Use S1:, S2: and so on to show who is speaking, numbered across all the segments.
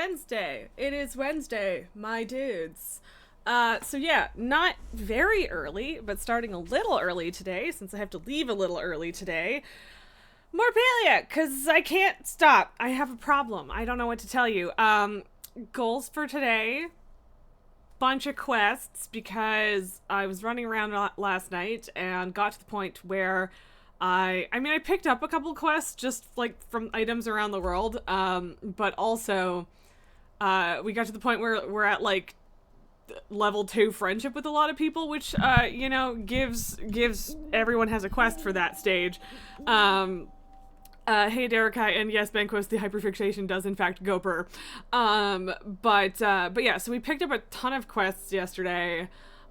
S1: Wednesday. It is Wednesday, my dudes. So yeah, not very early, but starting a little early today, since I have to leave a little early today. More paleo, because I can't stop. I have a problem. I don't know what to tell you. Goals for today. Bunch of quests, because I was running around last night and got to the point where I picked up a couple quests just like from items around the world, but also we got to the point where we're at like level 2 friendship with a lot of people, which gives everyone has a quest for that stage. Hey Derekai, and yes, Banquos, the hyperfixation does in fact go burr. But yeah, so we picked up a ton of quests yesterday.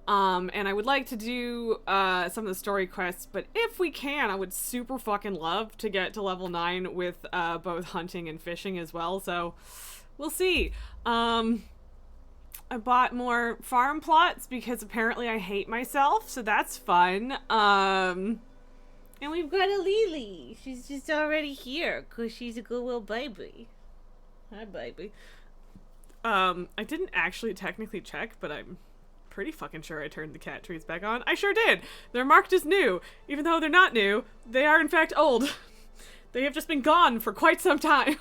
S1: And I would like to do some of the story quests, but if we can, I would super fucking love to get to level 9 with both hunting and fishing as well, so we'll see. I bought more farm plots because apparently I hate myself, so that's fun. And we've got a Lily. She's just already here because she's a good little baby. Hi, baby. I didn't actually technically check, but I'm pretty fucking sure I turned the cat trees back on. I sure did. They're marked as new. Even though they're not new, they are in fact old. They have just been gone for quite some time.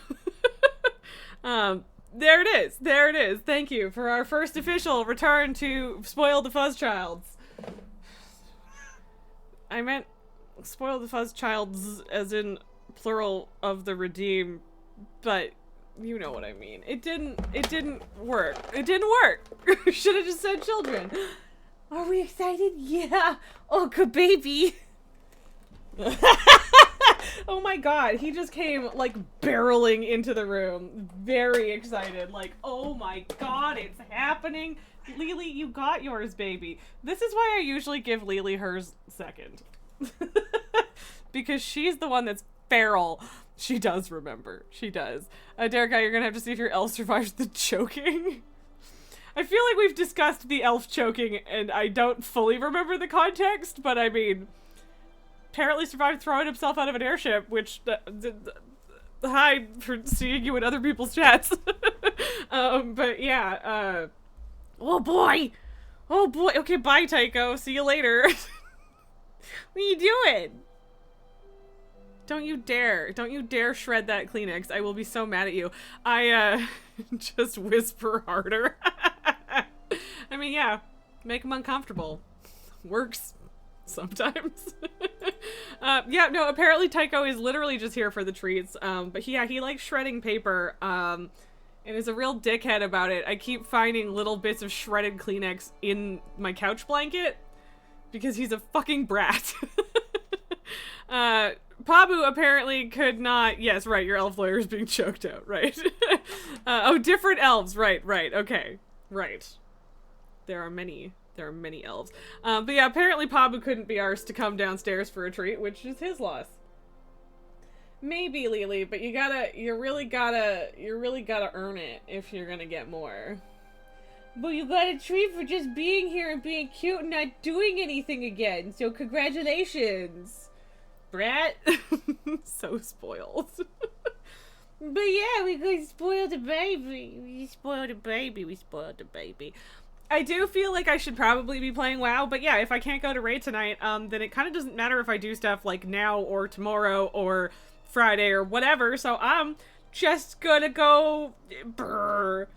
S1: There it is. There it is. Thank you for our first official return to Spoil the Fuzzchilds. I meant Spoil the Fuzzchilds as in plural of the redeem, but you know what I mean. It didn't work. It didn't work. Should have just said children. Are we excited? Yeah. Oh, good baby. Oh my god, he just came like barreling into the room. Very excited. Like, oh my god, it's happening. Lily, you got yours, baby. This is why I usually give Lily hers second. Because she's the one that's feral. She does remember. She does. Derekai, you're gonna have to see if your elf survives the choking. I feel like we've discussed the elf choking, and I don't fully remember the context, but I mean, apparently survived throwing himself out of an airship, which, hi for seeing you in other people's chats. But yeah, oh boy! Oh boy! Okay, bye, Tycho. See you later. What are you doing? Don't you dare shred that Kleenex. I will be so mad at you. I, just whisper harder. I mean, yeah, make them uncomfortable. Works sometimes. Yeah, no, apparently Tycho is literally just here for the treats. But yeah, he likes shredding paper, and is a real dickhead about it. I keep finding little bits of shredded Kleenex in my couch blanket because he's a fucking brat. Pabu apparently could not. Yes, right. Your elf lawyer is being choked out. Right. Oh, different elves. Right. Okay. Right. There are many elves. But yeah, apparently Pabu couldn't be arsed to come downstairs for a treat, which is his loss. Maybe, Lily, but you really gotta earn it if you're gonna get more. But you got a treat for just being here and being cute and not doing anything again. So congratulations. Brat. So spoiled. But yeah, we could spoil the baby. We spoiled the baby. I do feel like I should probably be playing WoW, but yeah, if I can't go to raid tonight, then it kind of doesn't matter if I do stuff like now or tomorrow or Friday or whatever, so I'm just gonna go brr.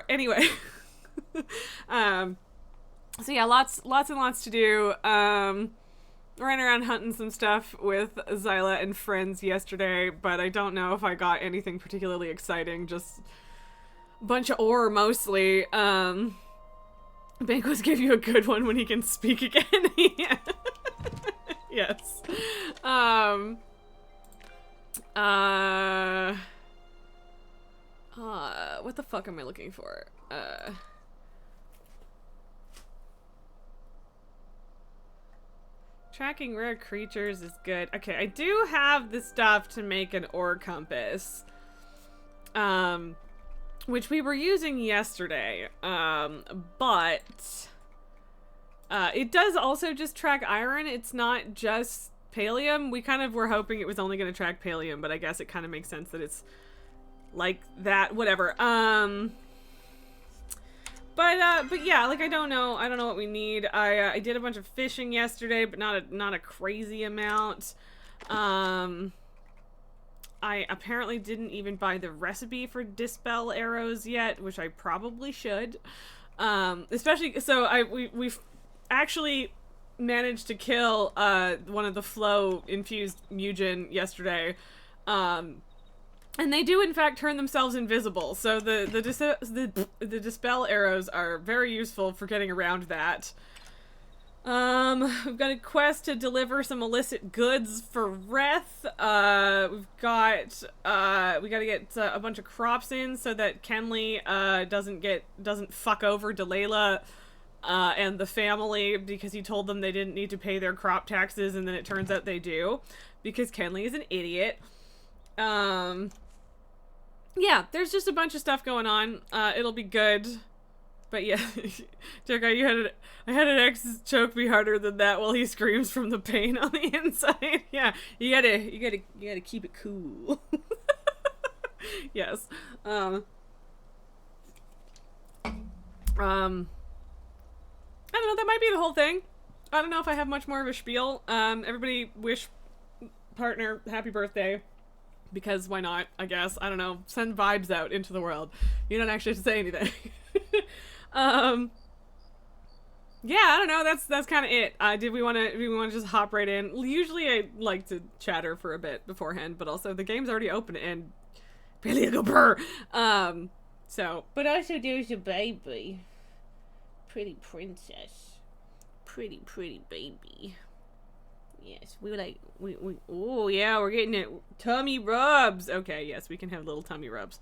S1: Anyway. So yeah, lots and lots to do. Ran around hunting some stuff with Zyla and friends yesterday, but I don't know if I got anything particularly exciting, just a bunch of ore mostly. Banquos gave you a good one when he can speak again. Yeah. Yes. What the fuck am I looking for? Tracking rare creatures is good. Okay, I do have the stuff to make an ore compass. Which we were using yesterday. But it does also just track iron. It's not just pallium. We kind of were hoping it was only going to track pallium, but I guess it kind of makes sense that it's like that, whatever. But yeah, like I don't know what we need. I did a bunch of fishing yesterday, but not a crazy amount. I apparently didn't even buy the recipe for dispel arrows yet, which I probably should. Especially, so we've actually managed to kill one of the flow infused mujin yesterday. And they do in fact turn themselves invisible. So the dispel arrows are very useful for getting around that. We've got a quest to deliver some illicit goods for Reth. We gotta get a bunch of crops in so that Kenley doesn't fuck over Delilah and the family, because he told them they didn't need to pay their crop taxes, and then it turns out they do because Kenley is an idiot. Yeah, there's just a bunch of stuff going on. It'll be good. But yeah, Jericho, I had an ex choke me harder than that while he screams from the pain on the inside. Yeah, you gotta keep it cool. Yes. I don't know, that might be the whole thing. I don't know if I have much more of a spiel. Everybody wish partner happy birthday. Because why not, I guess. I don't know. Send vibes out into the world. You don't actually have to say anything. Yeah, I don't know. That's kind of it. Do we want to just hop right in? Usually I like to chatter for a bit beforehand, but also the game's already open and Billy go brr. So, but also there's a baby. Pretty princess. Pretty baby. Yes, we oh yeah, we're getting it. Tummy rubs. Okay, yes, we can have little tummy rubs.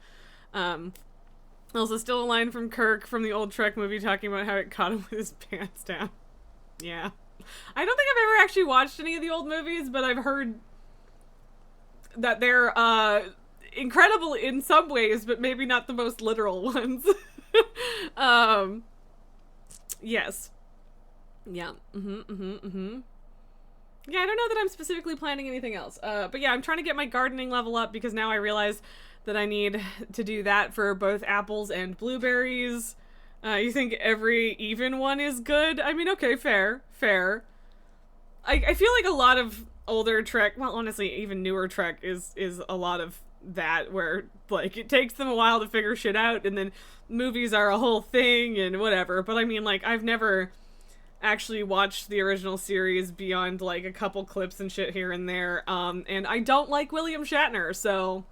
S1: Also, still a line from Kirk from the old Trek movie talking about how it caught him with his pants down. Yeah. I don't think I've ever actually watched any of the old movies, but I've heard that they're incredible in some ways, but maybe not the most literal ones. Yes. Yeah. Yeah, I don't know that I'm specifically planning anything else. But yeah, I'm trying to get my gardening level up because now I realize that I need to do that for both apples and blueberries. You think every even one is good? I mean, okay, fair. I feel like a lot of older Trek, well, honestly, even newer Trek is a lot of that, where, like, it takes them a while to figure shit out, and then movies are a whole thing, and whatever. But I mean, like, I've never actually watched the original series beyond, like, a couple clips and shit here and there, and I don't like William Shatner, so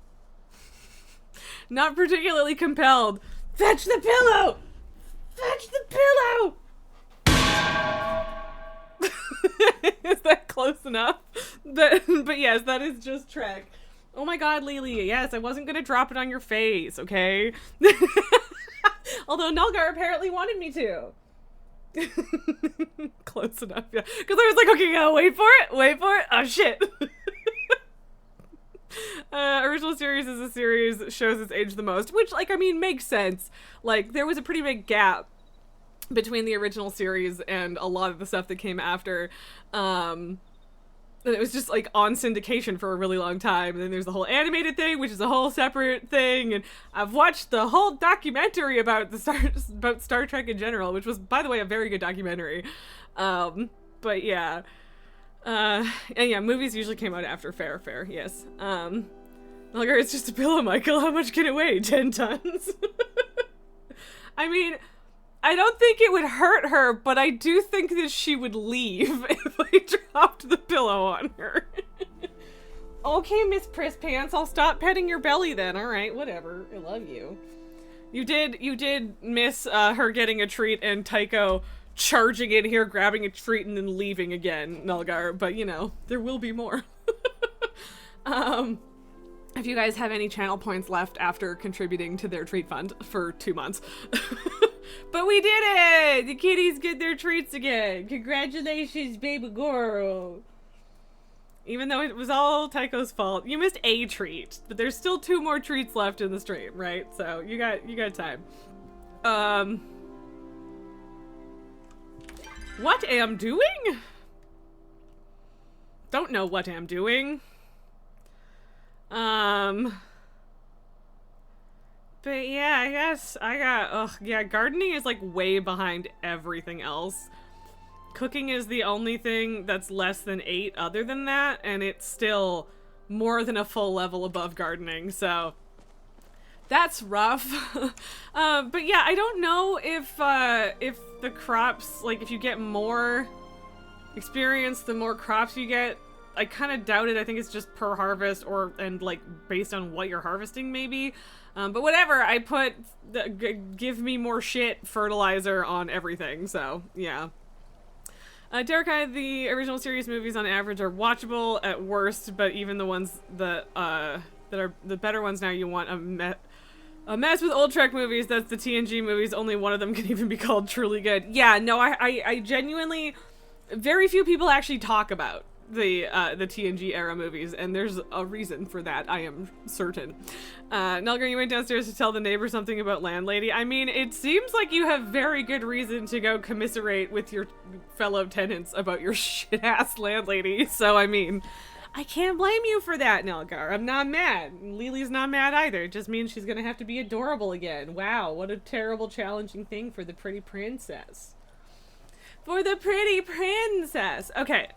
S1: not particularly compelled. Fetch the pillow! Fetch the pillow! Is that close enough? But yes, that is just Trek. Oh my god, Lily, yes, I wasn't gonna drop it on your face, okay? Although Nulgar apparently wanted me to. Close enough, yeah. Because I was like, okay, wait for it. Oh, shit. Original series is a series shows its age the most, which, like, I mean, makes sense. Like, there was a pretty big gap between the original series and a lot of the stuff that came after. And it was just, like, on syndication for a really long time. And then there's the whole animated thing, which is a whole separate thing. And I've watched the whole documentary about Star Trek in general, which was, by the way, a very good documentary. But yeah. And yeah, movies usually came out after. Fair, yes. Like, it's just a pillow, Michael. How much can it weigh? 10 tons? I mean, I don't think it would hurt her, but I do think that she would leave if I dropped the pillow on her. Okay, Miss Priss Pants, I'll stop petting your belly then. All right, whatever. I love you. You did miss her getting a treat and Tycho charging in here, grabbing a treat, and then leaving again, Nulgar. But, you know, there will be more. If you guys have any channel points left after contributing to their treat fund for 2 months. But we did it! The kitties get their treats again! Congratulations, baby girl! Even though it was all Tycho's fault. You missed a treat, but there's still 2 more treats left in the stream, right? So, you got time. What am doing? Don't know what I'm doing. But yeah, I guess I got, yeah, gardening is like way behind everything else. Cooking is the only thing that's less than 8 other than that, and it's still more than a full level above gardening, so that's rough. But yeah, I don't know if the crops, like if you get more experience, the more crops you get. I kind of doubt it. I think it's just per harvest and like based on what you're harvesting maybe. But whatever, I put give me more shit fertilizer on everything, so yeah. Derek, the original series movies on average are watchable at worst, but even the ones that are the better ones now, you want a mess with old Trek movies. That's the TNG movies. Only one of them can even be called truly good. Yeah, no, I genuinely, very few people actually talk about the TNG era movies, and there's a reason for that, I am certain. Nelgar, you went downstairs to tell the neighbor something about landlady. I mean, it seems like you have very good reason to go commiserate with your fellow tenants about your shit-ass landlady, so I mean, I can't blame you for that, Nelgar. I'm not mad. Lily's not mad either. It just means she's gonna have to be adorable again. Wow, what a terrible, challenging thing for the pretty princess. For the pretty princess! Okay,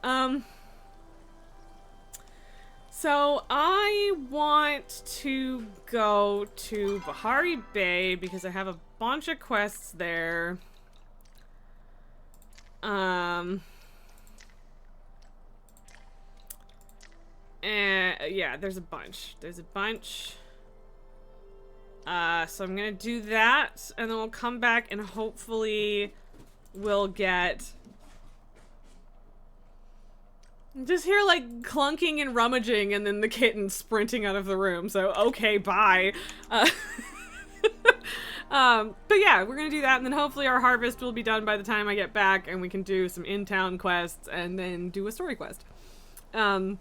S1: so I want to go to Bahari Bay because I have a bunch of quests there. And yeah, there's a bunch. So I'm gonna do that, and then we'll come back and hopefully we'll get... Just hear, like, clunking and rummaging, and then the kitten sprinting out of the room, so okay, bye. But yeah, we're gonna do that, and then hopefully our harvest will be done by the time I get back, and we can do some in-town quests, and then do a story quest. Derek,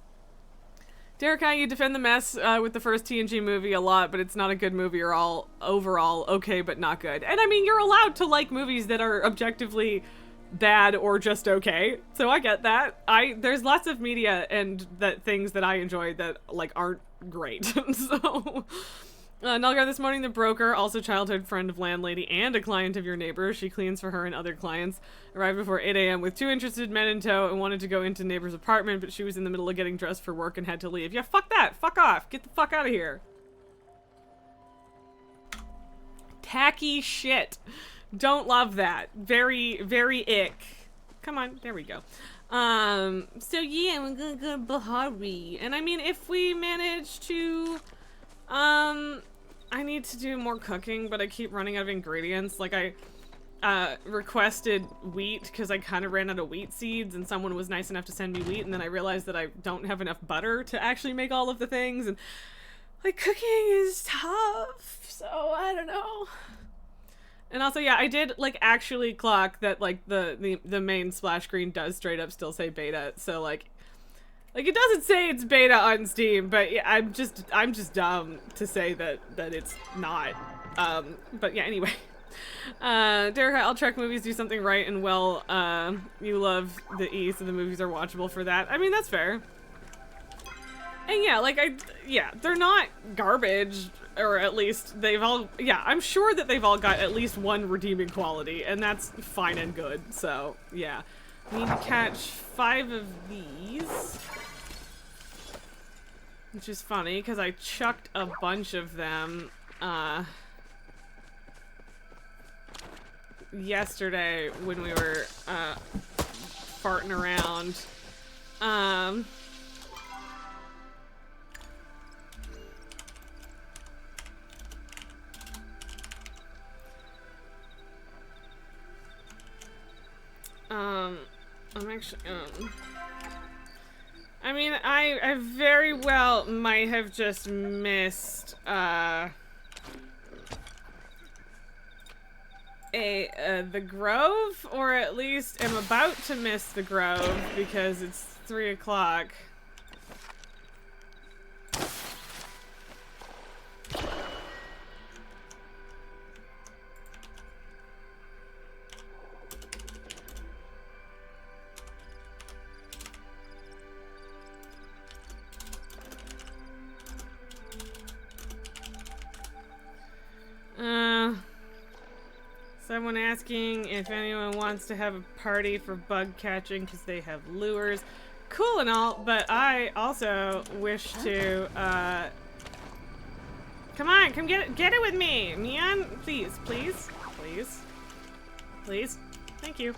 S1: you defend the mess with the first TNG movie a lot, but it's not a good movie or overall okay, but not good. And I mean, you're allowed to like movies that are objectively bad or just okay, so I get that. There's lots of media and things that I enjoy that like aren't great. So Nelgar, this morning the broker, also childhood friend of landlady and a client of your neighbor, she cleans for her and other clients, arrived before 8 a.m. with 2 interested men in tow and wanted to go into neighbor's apartment, but she was in the middle of getting dressed for work and had to leave. Yeah, fuck that. Fuck off. Get the fuck out of here. Tacky shit. Don't love that. Very, very ick. Come on, there we go. So yeah, we're gonna go to Bahari. And I mean, if we manage to, I need to do more cooking, but I keep running out of ingredients. Like, I requested wheat because I kind of ran out of wheat seeds, and someone was nice enough to send me wheat, and then I realized that I don't have enough butter to actually make all of the things, and like, cooking is tough, so I don't know. And also, yeah, I did, like, actually clock that, like, the main splash screen does straight up still say beta, so, like, it doesn't say it's beta on Steam, but yeah, I'm just dumb to say that it's not. But yeah, anyway. Derek, all Trek movies do something right and well. You love the E, so the movies are watchable for that. I mean, that's fair. And yeah, like, they're not garbage, or at least I'm sure that they've all got at least one redeeming quality, and that's fine and good, so, yeah. We need to catch 5 of these. Which is funny, because I chucked a bunch of them, yesterday when we were, farting around. I'm actually, I mean, I very well might have just missed, the Grove, or at least am about to miss the Grove because it's 3 o'clock. Someone asking if anyone wants to have a party for bug catching because they have lures. Cool and all, but I also wish to, come on, come get it with me! Mian, please, please, please, please. Thank you.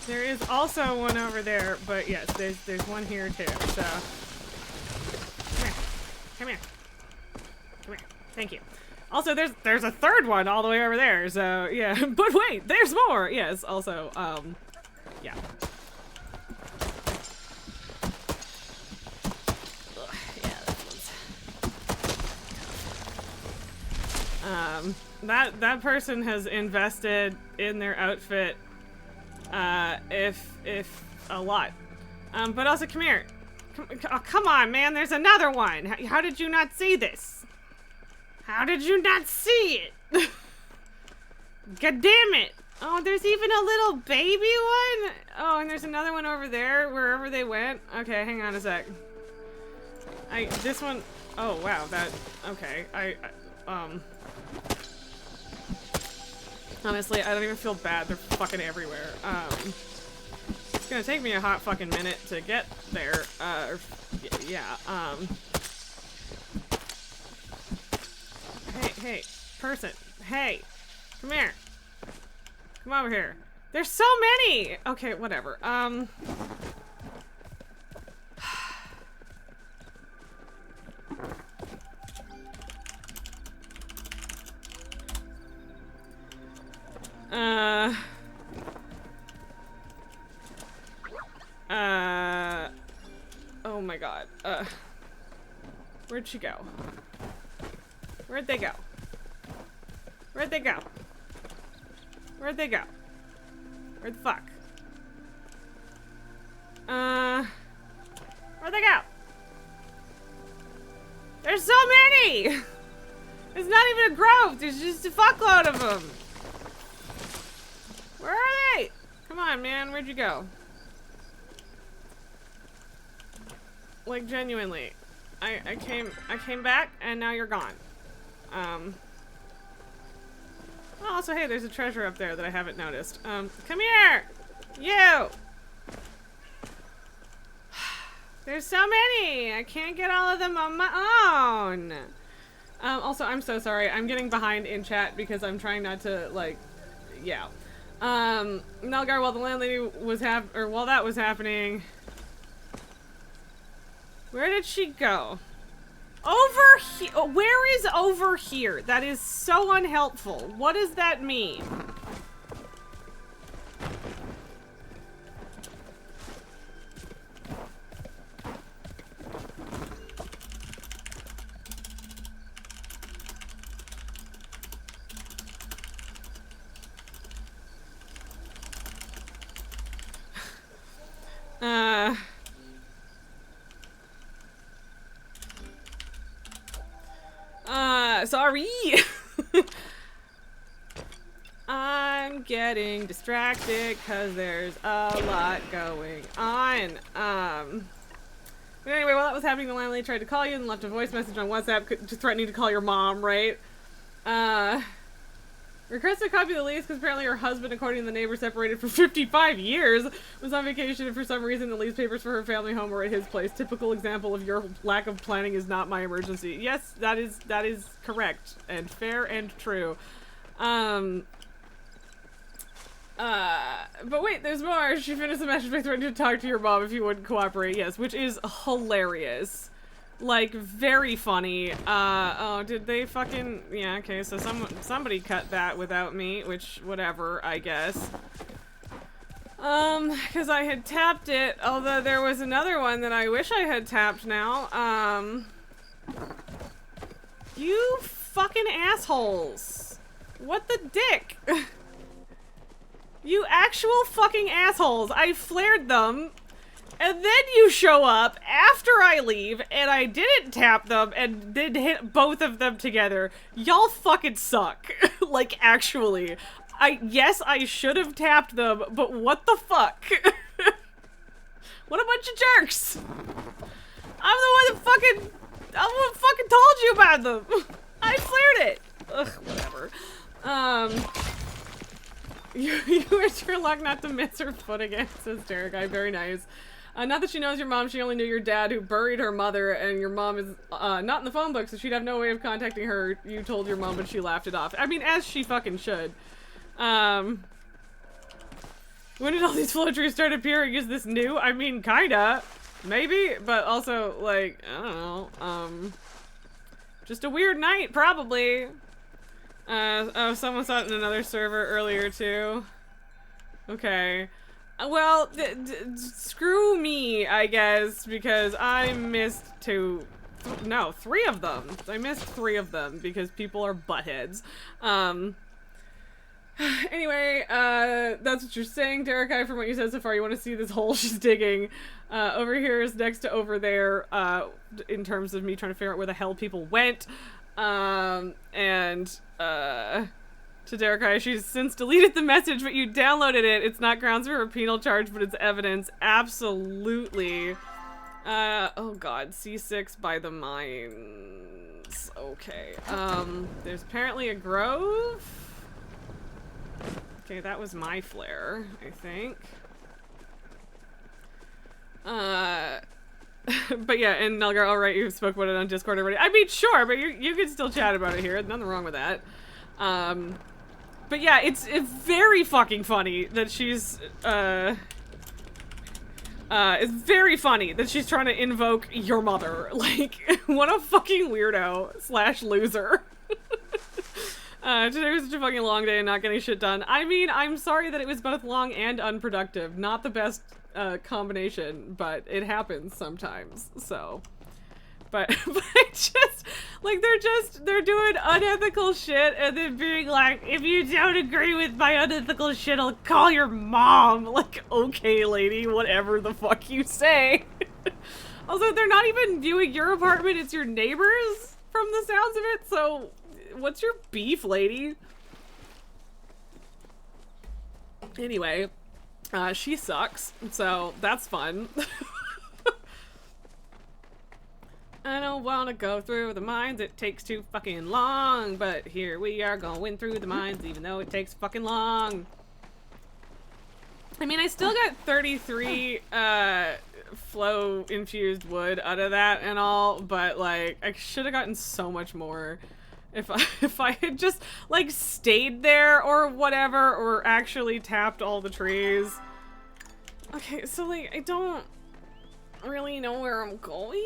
S1: There is also one over there, but yes, there's one here too, so. Come here. Come here. Come here. Thank you. Also, there's a third one all the way over there, so yeah. But wait, there's more! Yes, also, yeah. Ugh, yeah, that one's... that person has invested in their outfit, if a lot. But also, come here. Come on, man, there's another one! How did you not see this? How did you not see it? God damn it! Oh, there's even a little baby one? Oh, and there's another one over there, wherever they went. Okay, hang on a sec. This one, oh wow, okay, honestly, I don't even feel bad, they're fucking everywhere. It's gonna take me a hot fucking minute to get there, yeah, Hey, person. Hey, come here. Come over here. There's so many! Okay, whatever. Oh my god. Where'd she go? Where'd they go? Where'd they go? Where'd they go? Where the fuck? Where'd they go? There's so many! It's not even a grove, there's just a fuckload of them! Where are they? Come on, man, where'd you go? Like, genuinely. I came back, and now you're gone. Oh, also, hey, there's a treasure up there that I haven't noticed. Come here! You! There's so many! I can't get all of them on my own! Also, I'm so sorry. I'm getting behind in chat because I'm trying not to, like, yeah. Melgar, while the landlady was while that was happening... Where did she go? Over here? Where is over here? That is so unhelpful. What does that mean? Sorry. I'm getting distracted because there's a lot going on. But anyway, while that was happening, the landlady tried to call you and left a voice message on WhatsApp just threatening to call your mom, right? Requested a copy of the lease because apparently her husband, according to the neighbor, separated for 55 years, was on vacation and for some reason the lease papers for her family home were at his place. Typical example of your lack of planning is not my emergency. Yes, that is correct and fair and true. But wait, there's more. She finished the message by threatening to talk to your mom if you wouldn't cooperate. Yes, which is hilarious. Like, very funny. Oh, did they fucking... Yeah, okay, so somebody cut that without me, which, whatever, I guess. Because I had tapped it, although there was another one that I wish I had tapped now. You fucking assholes. What the dick? You actual fucking assholes. I flared them. And then you show up after I leave, and I didn't tap them, and then hit both of them together. Y'all fucking suck. Like, actually. Yes, I should have tapped them, but what the fuck? What a bunch of jerks. I'm the one that fucking told you about them. I flared it. Ugh, whatever. You wish your luck not to miss her foot again, says Derek. Very nice. Not that she knows your mom, she only knew your dad who buried her mother, and your mom is not in the phone book, so she'd have no way of contacting her. You told your mom, but she laughed it off. I mean, as she fucking should. When did all these flow trees start appearing? Is this new? I mean, kinda. Maybe, but also, like, I don't know. Just a weird night, probably. Oh, someone saw it in another server earlier, too. Okay. Well, screw me, I guess, because I missed three of them. I missed 3 of them because people are buttheads. Anyway, that's what you're saying, Derek. From what you said so far, you want to see this hole she's digging. Over here is next to over there, in terms of me trying to figure out where the hell people went. To Derek, she's since deleted the message, but you downloaded it. It's not grounds for a penal charge, but it's evidence. Absolutely. Oh god, C6 by the mines. Okay, there's apparently a grove. Okay, that was my flare, I think. But yeah, and Nelgar, alright, you spoke about it on Discord already. I mean, sure, but you can still chat about it here. Nothing wrong with that. But yeah, it's very fucking funny that she's, it's very funny that she's trying to invoke your mother. Like, what a fucking weirdo / loser. Today was such a fucking long day and not getting shit done. I mean, I'm sorry that it was both long and unproductive. Not the best, combination, but it happens sometimes, so. But just, like, they're doing unethical shit and then being like, if you don't agree with my unethical shit, I'll call your mom. Like, okay, lady, whatever the fuck you say. Also, they're not even viewing your apartment, it's your neighbors from the sounds of it, so what's your beef, lady? Anyway, she sucks, so that's fun. I don't want to go through the mines, it takes too fucking long, but here we are going through the mines even though it takes fucking long. I mean, I still got 33 flow infused wood out of that and all, but like, I should have gotten so much more if I had just like stayed there or whatever, or actually tapped all the trees. Okay, so like, I don't really know where I'm going.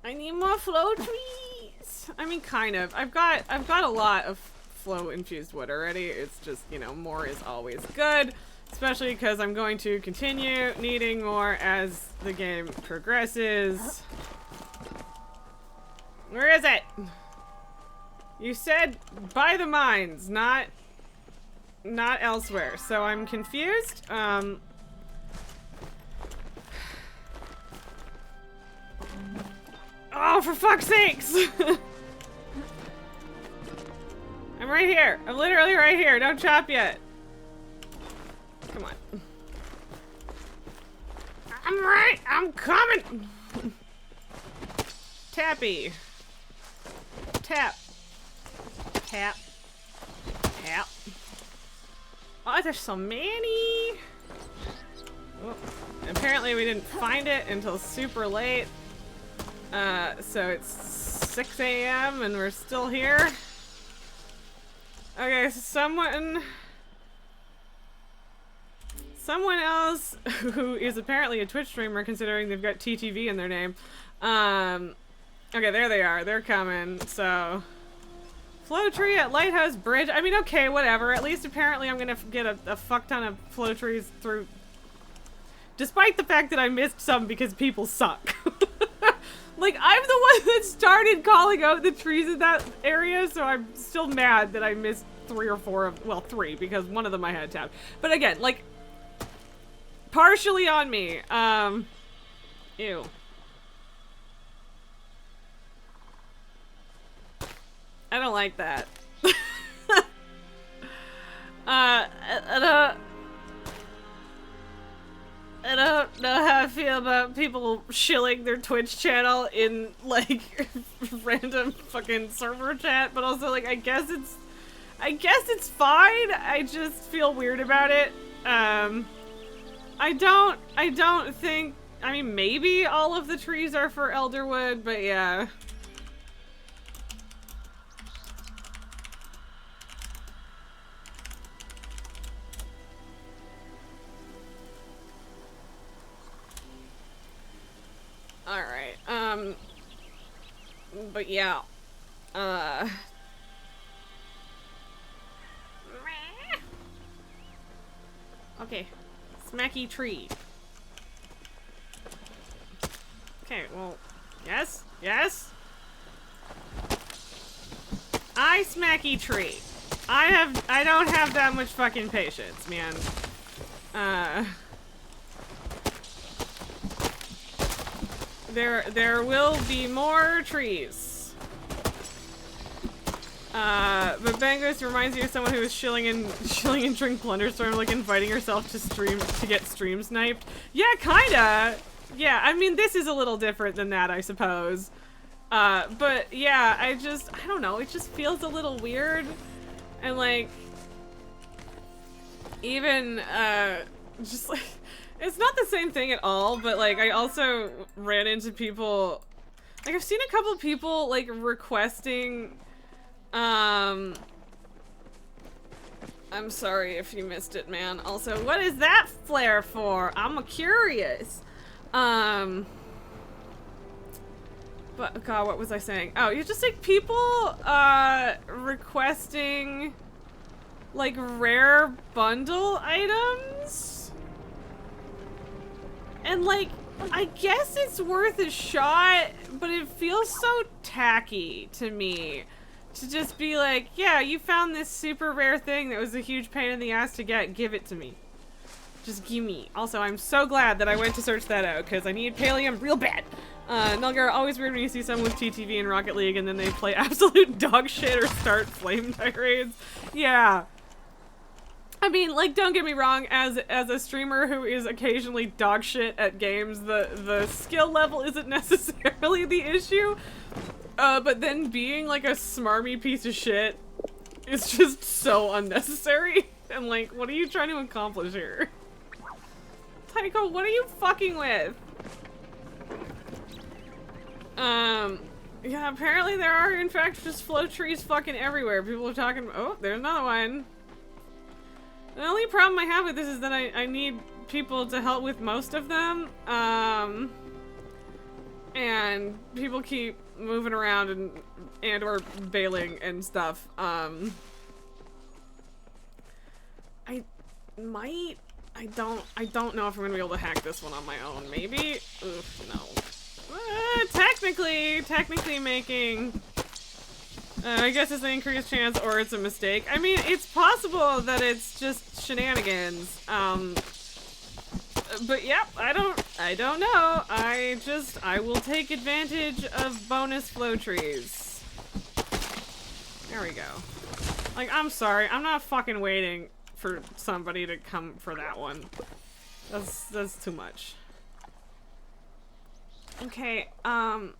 S1: I need more flow trees. I mean, kind of. I've got a lot of flow infused wood already. It's just, you know, more is always good, especially because I'm going to continue needing more as the game progresses. Where is it? You said by the mines, not elsewhere. So I'm confused. Oh, for fuck's sakes! I'm right here. I'm literally right here. Don't chop yet. Come on. I'm coming! Tappy. Tap. Tap. Tap. Oh, there's so many! Oh, apparently we didn't find it until super late. So it's 6 a.m. and we're still here. Okay, so someone else who is apparently a Twitch streamer, considering they've got TTV in their name. Okay, there they are. They're coming. So, flow tree at Lighthouse Bridge. I mean, okay, whatever. At least apparently I'm gonna get a fuck ton of flow trees through. Despite the fact that I missed some because people suck. Like, I'm the one that started calling out the trees in that area, so I'm still mad that I missed 3 or 4 of, well, 3, because one of them I had tapped. But again, like, partially on me. Ew. I don't like that. I don't know how I feel feel about people shilling their Twitch channel in, like, random fucking server chat, but also, like, I guess it's fine. I just feel weird about it. I don't think, I mean, maybe all of the trees are for Elderwood, but yeah. Alright, but yeah, okay, smacky tree. Okay, well, yes, yes. Smacky tree. I don't have that much fucking patience, man. There will be more trees. But Bangos reminds me of someone who was shilling in Drink Blunderstorm, like inviting herself to get stream sniped. Yeah, kinda. Yeah, I mean, this is a little different than that, I suppose. But yeah, I don't know, it just feels a little weird. And like, even, just like, it's not the same thing at all, but like, I also ran into people, like, I've seen a couple people, like, requesting, I'm sorry if you missed it, man. Also, what is that flare for? I'm curious. But, God, what was I saying? Oh, you just, like, people, requesting, like, rare bundle items? And, like, I guess it's worth a shot, but it feels so tacky to me. To just be like, yeah, you found this super rare thing that was a huge pain in the ass to get, give it to me. Just gimme. Also, I'm so glad that I went to search that out, because I need Pallium real bad. Nulgar, always weird when you see someone with TTV in Rocket League and then they play absolute dog shit or start flame tirades. Yeah. I mean, like, don't get me wrong, as a streamer who is occasionally dog shit at games, the skill level isn't necessarily the issue. But then being, like, a smarmy piece of shit is just so unnecessary. And, like, what are you trying to accomplish here? Tycho, what are you fucking with? Yeah, apparently there are, in fact, just flow trees fucking everywhere. People are talking, oh, there's another one. The only problem I have with this is that I need people to help with most of them. And people keep moving around and or bailing and stuff. I don't know if I'm gonna be able to hack this one on my own. Maybe? Oof, no. Technically making, I guess it's an increased chance or it's a mistake. I mean, it's possible that it's just shenanigans. But yep, I don't know. I will take advantage of bonus flow trees. There we go. Like, I'm sorry, I'm not fucking waiting for somebody to come for that one. That's too much. Okay, I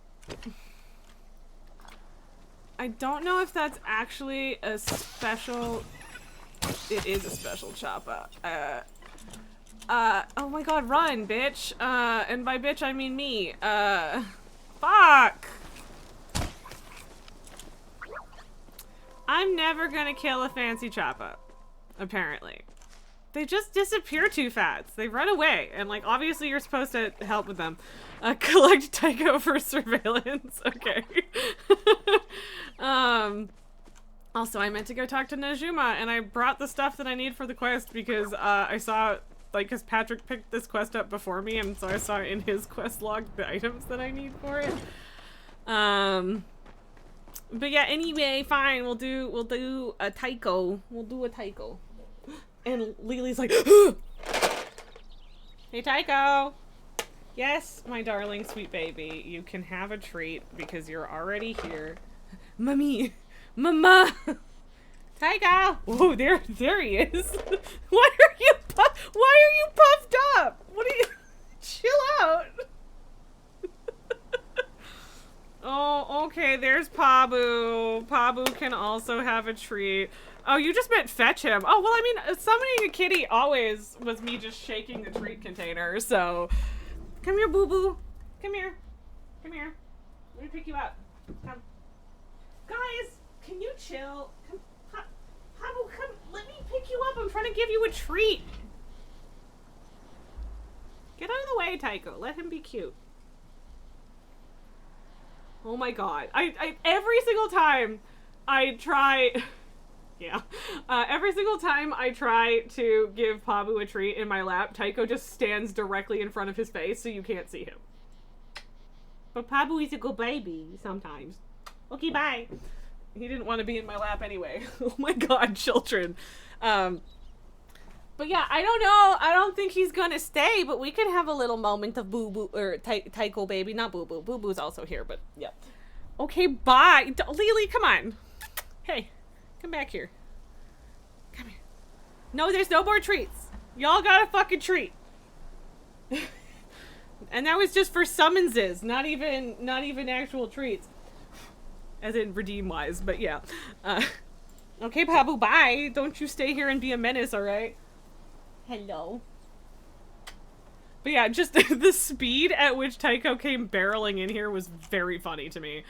S1: don't know if that's actually a special... It is a special choppa. Oh my god, run, bitch. And by bitch, I mean me. Fuck! I'm never gonna kill a fancy choppa, apparently. They just disappear too fast. They run away, and like, obviously you're supposed to help with them. Collect Tycho for surveillance. Okay. Also, I meant to go talk to Najuma, and I brought the stuff that I need for the quest because, I saw, like, because Patrick picked this quest up before me, and so I saw in his quest log the items that I need for it. But yeah, anyway, fine, we'll do a Tycho. We'll do a Tycho. And Lily's like, hey, Tycho! Yes, my darling sweet baby, you can have a treat because you're already here. Mummy! Mama! Tycho! Whoa, there he is! Why are you puffed up? What are you... Chill out! Okay, there's Pabu. Pabu can also have a treat. Oh, you just meant fetch him. Oh, well, I mean, summoning a kitty always was me just shaking the treat container, so... Come here, boo-boo. Come here. Come here. Let me pick you up. Come. Guys, can you chill? Come, Pabu, come. Let me pick you up. I'm trying to give you a treat. Get out of the way, Tycho. Let him be cute. Oh my god. I every single time I try... Yeah. Every single time I try to give Pabu a treat in my lap, Tycho just stands directly in front of his face so you can't see him. But Pabu is a good baby sometimes. Okay, bye. He didn't want to be in my lap anyway. Oh my god, children. But yeah, I don't know. I don't think he's gonna stay, but we could have a little moment of boo-boo, or Tycho baby. Not boo-boo. Boo-boo's also here, but yeah. Okay, bye. Lily, come on. Hey. Come back here. Come here. No, there's no more treats. Y'all got a fucking treat. And that was just for summonses, not even actual treats. As in redeem-wise, but yeah. Okay, Pabu, bye. Don't you stay here and be a menace, alright? Hello. But yeah, just the speed at which Tycho came barreling in here was very funny to me.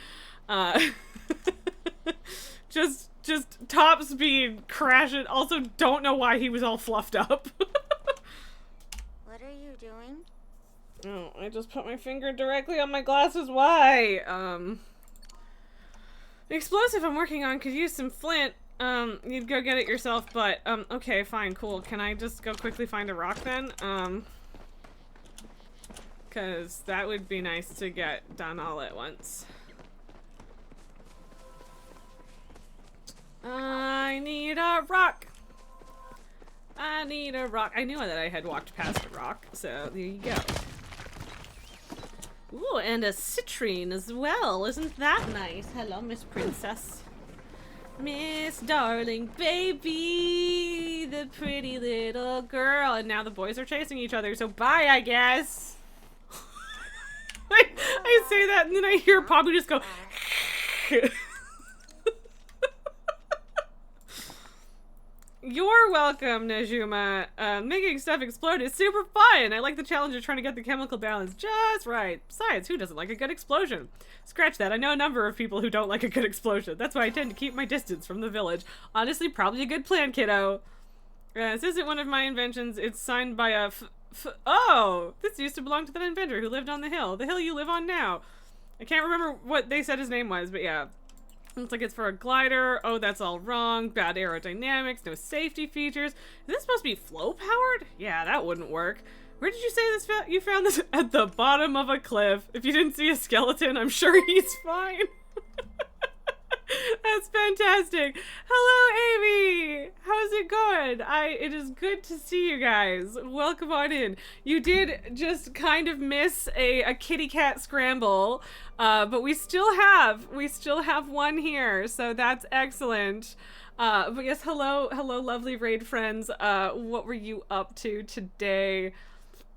S1: Just top speed, crash it. Also, don't know why he was all fluffed up.
S2: What are you doing?
S1: Oh, I just put my finger directly on my glasses. Why? Explosive I'm working on could use some flint. You'd go get it yourself, but, okay, fine, cool. Can I just go quickly find a rock then? Cause that would be nice to get done all at once. I need a rock. I need a rock. I knew that I had walked past a rock, so there you go. Ooh, and a citrine as well. Isn't that nice? Hello, Miss Princess. Miss Darling Baby, the pretty little girl. And now the boys are chasing each other, so bye, I guess. I say that, and then I hear Pabu just go... You're welcome, Najuma. Making stuff explode is super fun. I like the challenge of trying to get the chemical balance just right. Besides, who doesn't like a good explosion? Scratch that. I know a number of people who don't like a good explosion. That's why I tend to keep my distance from the village. Honestly, probably a good plan, kiddo. This isn't one of my inventions. It's signed by a oh! This used to belong to that inventor who lived on the hill. The hill you live on now. I can't remember what they said his name was, but yeah. Looks like it's for a glider. Oh, that's all wrong. Bad aerodynamics, no safety features. Is this supposed to be flow powered? Yeah, that wouldn't work. Where did you say this? You found this at the bottom of a cliff. If you didn't see a skeleton, I'm sure he's fine. That's fantastic. Hello, Amy. How's it going? It is good to see you guys. Welcome on in. You did just kind of miss a kitty cat scramble, but we still have one here, so that's excellent. But yes, hello, lovely raid friends. What were you up to today?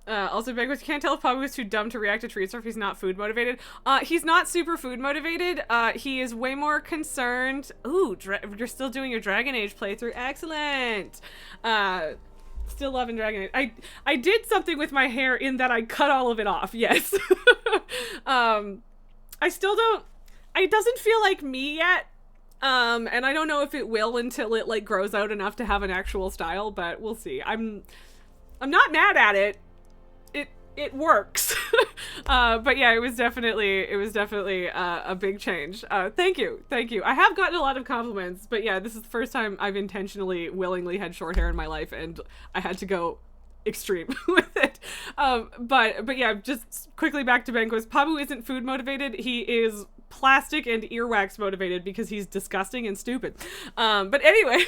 S1: Also, Banquet, you can't tell if Pabu is too dumb to react to treats or if he's not food motivated. He's not super food motivated. He is way more concerned. Ooh, you're still doing your Dragon Age playthrough. Excellent. Still loving Dragon Age. I did something with my hair in that I cut all of it off. Yes. I still don't. It doesn't feel like me yet. And I don't know if it will until it like grows out enough to have an actual style, but we'll see. I'm not mad at it. It works. But yeah, it was definitely a big change. Thank you. I have gotten a lot of compliments, but yeah, this is the first time I've intentionally, willingly had short hair in my life, and I had to go extreme with it. But yeah, just quickly back to Banquos. Pabu isn't food motivated. He is plastic and earwax motivated because he's disgusting and stupid. But anyway.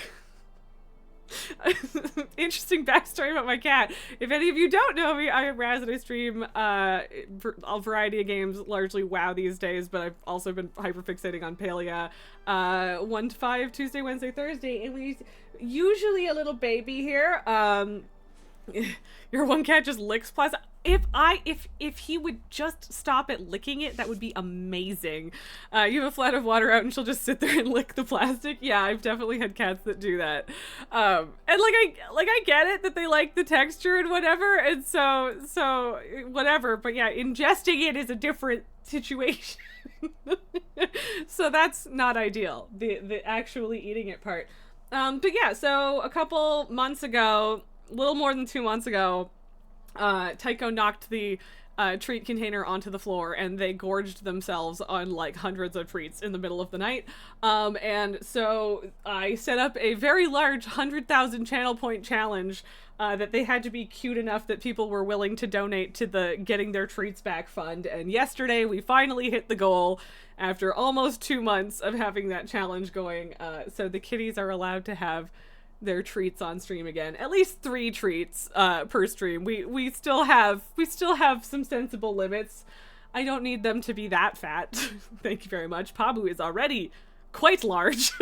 S1: Interesting backstory about my cat. If any of you don't know me, I am Raz and I stream a variety of games, largely WoW these days, but I've also been hyperfixating on Palia 1 to 5, Tuesday, Wednesday, Thursday, and we usually a little baby here. Your one cat just licks plastic. If he would just stop at licking it, that would be amazing. You have a flat of water out and she'll just sit there and lick the plastic. Yeah, I've definitely had cats that do that. And I get it that they like the texture and whatever, and so whatever. But yeah, ingesting it is a different situation. So that's not ideal. The actually eating it part. But yeah, so a couple months ago, a little more than 2 months ago, Tycho knocked the treat container onto the floor and they gorged themselves on like hundreds of treats in the middle of the night. And so I set up a very large 100,000 channel point challenge that they had to be cute enough that people were willing to donate to the Getting Their Treats Back fund. And yesterday we finally hit the goal after almost 2 months of having that challenge going. So the kitties are allowed to have their treats on stream again. At least 3 treats per stream. We still have some sensible limits. I don't need them to be that fat. Thank you very much. Pabu is already quite large.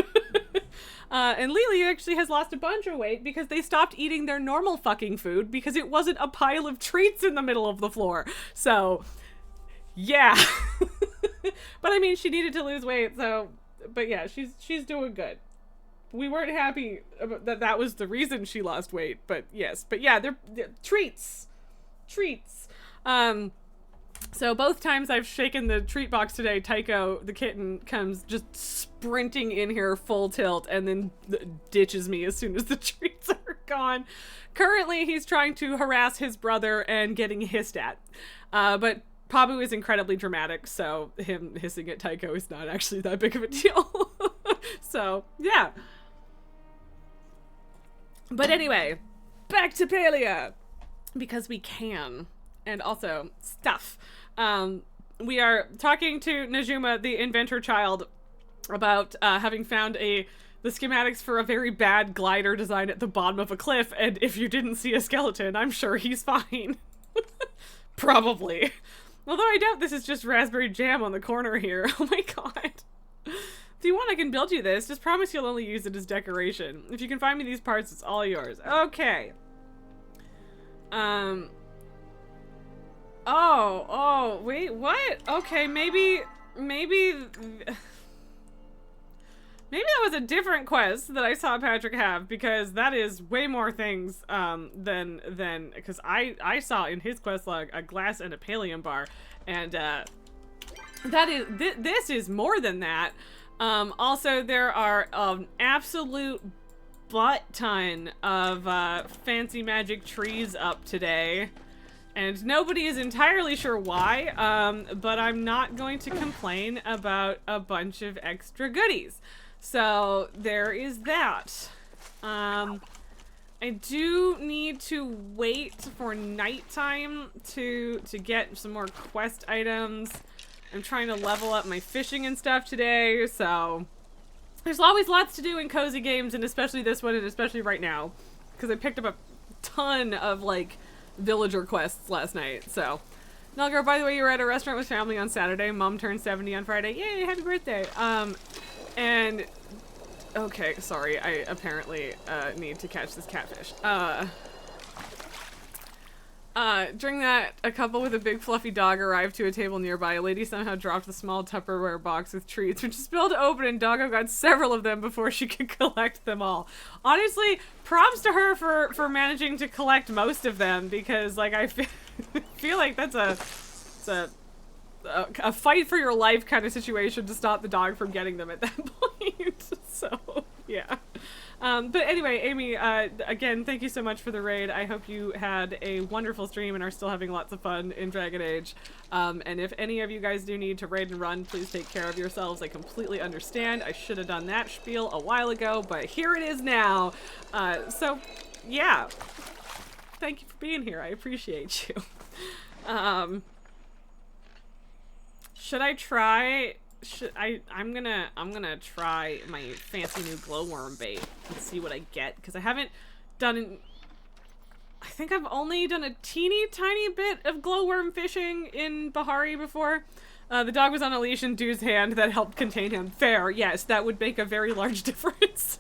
S1: And Lily actually has lost a bunch of weight because they stopped eating their normal fucking food because it wasn't a pile of treats in the middle of the floor. So, yeah. But I mean, she needed to lose weight, so, but yeah, she's doing good. We weren't happy that was the reason she lost weight, but yes. But yeah, they're treats. So both times I've shaken the treat box today, Tycho, the kitten, comes just sprinting in here full tilt and then ditches me as soon as the treats are gone. Currently, he's trying to harass his brother and getting hissed at. But Pabu is incredibly dramatic, so him hissing at Tycho is not actually that big of a deal. So, yeah. But anyway, back to Palia, because we can, and also stuff. We are talking to Najuma, the inventor child, about having found the schematics for a very bad glider design at the bottom of a cliff, and if you didn't see a skeleton, I'm sure he's fine. Probably. Although I doubt this is just raspberry jam on the corner here. Oh my god. If you want, I can build you this. Just promise you'll only use it as decoration. If you can find me these parts, it's all yours. Okay. Oh, wait, what? Okay, maybe that was a different quest that I saw Patrick have, because that is way more things, than, because I saw in his quest log a glass and a pallium bar, and, this is more than that. Also, there are an absolute butt ton of fancy magic trees up today, and nobody is entirely sure why, but I'm not going to complain about a bunch of extra goodies. So there is that. I do need to wait for nighttime to get some more quest items. I'm trying to level up my fishing and stuff today, so there's always lots to do in cozy games, and especially this one, and especially right now, because I picked up a ton of, like, villager quests last night, so. Nalgar, by the way, you were at a restaurant with family on Saturday. Mom turned 70 on Friday. Yay, happy birthday. And, okay, sorry, I apparently, need to catch this catfish. During that, a couple with a big fluffy dog arrived to a table nearby. A lady somehow dropped the small Tupperware box with treats, which spilled open, and Doggo got several of them before she could collect them all. Honestly, props to her for managing to collect most of them, because, like, I feel like that's a fight for your life kind of situation to stop the dog from getting them at that point. So, yeah. But anyway, Amy, again, thank you so much for the raid. I hope you had a wonderful stream and are still having lots of fun in Dragon Age. And if any of you guys do need to raid and run, please take care of yourselves. I completely understand. I should have done that spiel a while ago, but here it is now. So, yeah. Thank you for being here. I appreciate you. Should I try... I'm gonna try my fancy new glowworm bait and see what I get, because I haven't done I think I've only done a teeny tiny bit of glowworm fishing in Bahari before. The dog was on a leash in Dude's hand that helped contain him. Fair, yes, that would make a very large difference.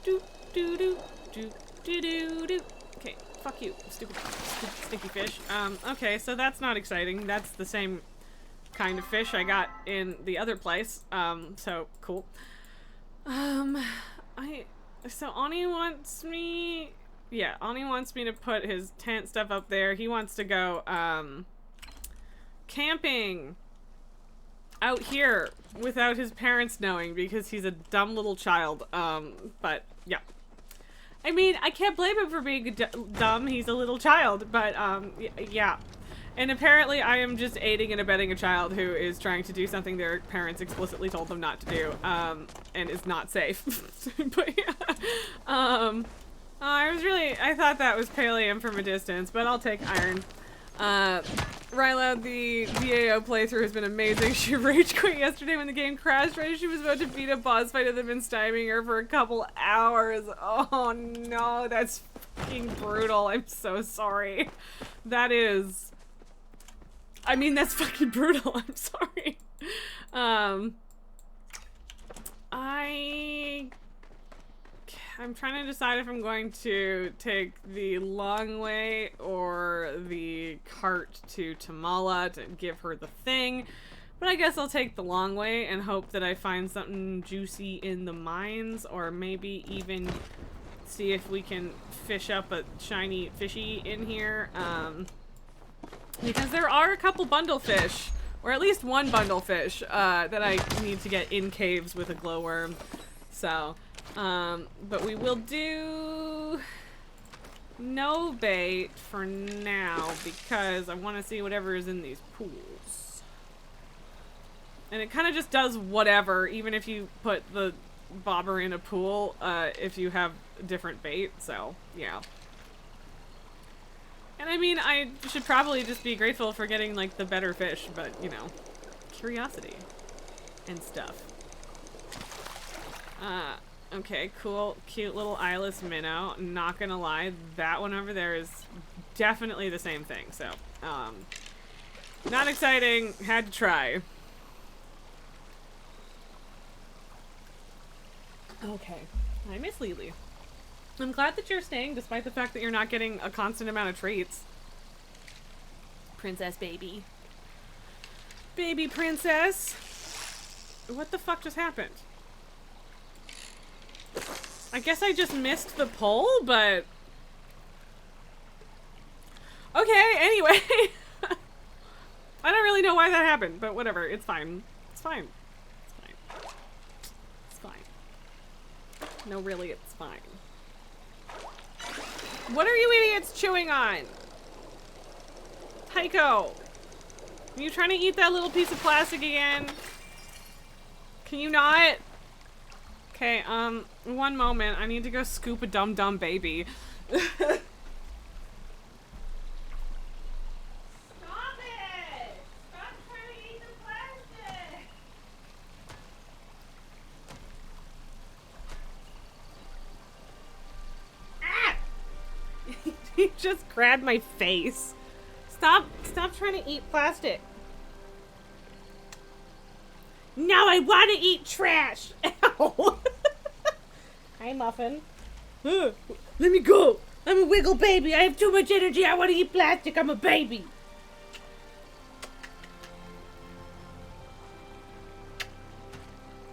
S1: do, do, do, do, do, do, do. Okay, fuck you, stupid stinky fish. Okay, so that's not exciting. That's the same kind of fish I got in the other place. So cool. So Ani wants me... Yeah, Ani wants me to put his tent stuff up there. He wants to go, camping out here without his parents knowing because he's a dumb little child. But, yeah. I mean, I can't blame him for being dumb. He's a little child, but, yeah. And apparently I am just aiding and abetting a child who is trying to do something their parents explicitly told them not to do, and is not safe. But yeah. I thought that was pallium from a distance, but I'll take iron. Ryla, the DAO playthrough has been amazing. She rage quit yesterday when the game crashed right as she was about to beat a boss fight that had been stymieing her for a couple hours. Oh no, that's fucking brutal. I'm so sorry. That is... I mean, that's fucking brutal. I'm sorry. I'm trying to decide if I'm going to take the long way or the cart to Tamala to give her the thing. But I guess I'll take the long way and hope that I find something juicy in the mines, or maybe even see if we can fish up a shiny fishy in here. Because there are a couple bundle fish, or at least one bundle fish, that I need to get in caves with a glowworm. So, but we will do no bait for now because I want to see whatever is in these pools. And it kind of just does whatever, even if you put the bobber in a pool, if you have different bait, so, yeah. And I mean, I should probably just be grateful for getting, like, the better fish, but, you know, curiosity and stuff. Okay, cool, cute little eyeless minnow. Not gonna lie, that one over there is definitely the same thing, so, not exciting, had to try. Okay, I miss Lily. I'm glad that you're staying despite the fact that you're not getting a constant amount of treats. Princess baby. Baby princess. What the fuck just happened? I guess I just missed the poll, but... Okay, anyway. I don't really know why that happened, but whatever. It's fine. It's fine. It's fine. It's fine. No, really, it's fine. What are you idiots chewing on? Heiko! Are you trying to eat that little piece of plastic again? Can you not? Okay, one moment. I need to go scoop a dumb baby. Stop it! Stop trying to eat the plastic! Ah! He just grabbed my face. Stop trying to eat plastic. No, I want to eat trash. Ow. Hi, Muffin. Let me go. I'm a wiggle baby. I have too much energy. I want to eat plastic. I'm a baby.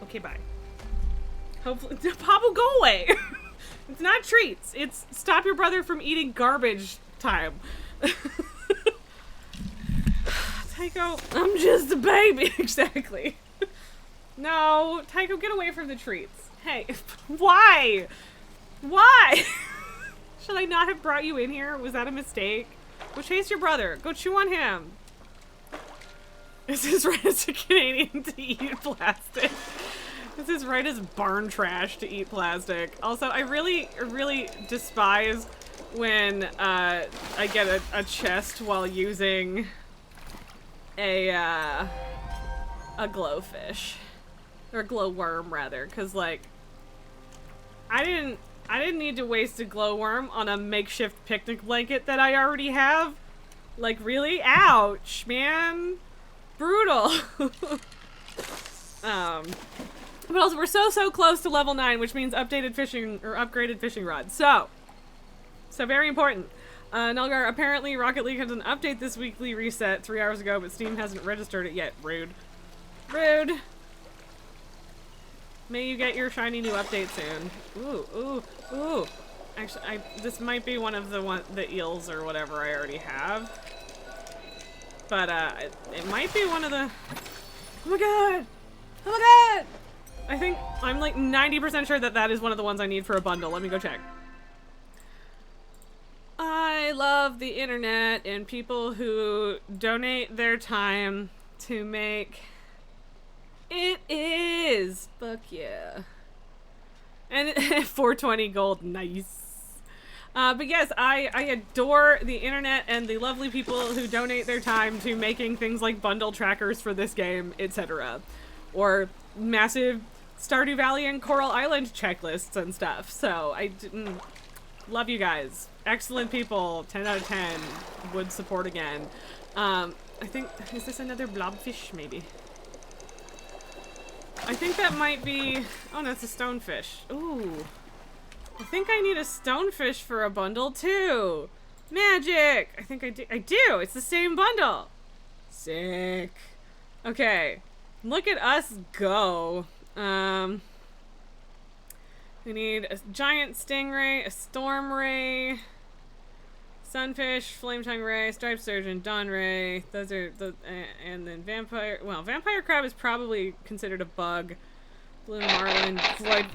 S1: Okay, bye. Hopefully, Pablo, go away. It's not treats. It's stop your brother from eating garbage time. Tycho, I'm just a baby. Exactly. No, Tycho, get away from the treats. Hey, why? Why? Should I not have brought you in here? Was that a mistake? Go chase your brother. Go chew on him. This is right as a Canadian to eat plastic. This is right as barn trash to eat plastic. Also, I really despise when I get a chest while using a glowfish. Or glowworm, rather, because, like, I didn't need to waste a glowworm on a makeshift picnic blanket that I already have. Like, really? Ouch, man. Brutal. But also, we're so close to level 9, which means updated fishing, or upgraded fishing rods. So very important. Nulgar, apparently Rocket League has an update this weekly reset 3 hours ago, but Steam hasn't registered it yet. Rude. Rude. May you get your shiny new update soon. Ooh. Actually, this might be one of the eels or whatever I already have. But, it might be one of the... Oh my god! Oh my god! I think, I'm like 90% sure that is one of the ones I need for a bundle. Let me go check. I love the internet and people who donate their time to make... It is! Fuck yeah. And 420 gold, nice. But yes, I adore the internet and the lovely people who donate their time to making things like bundle trackers for this game, etc. Or massive Stardew Valley and Coral Island checklists and stuff. So, love you guys. Excellent people. 10 out of 10. Would support again. I think, is this another blobfish? Maybe. I think that might be, oh no, it's a stonefish. Ooh. I think I need a stonefish for a bundle too. Magic! I think I do. It's the same bundle. Sick. Okay. Look at us go. We need a giant stingray, a storm ray, sunfish, flame tongue ray, striped sturgeon, dawn ray. Those are the, and then vampire. Well, vampire crab is probably considered a bug. Blue marlin, Floyd.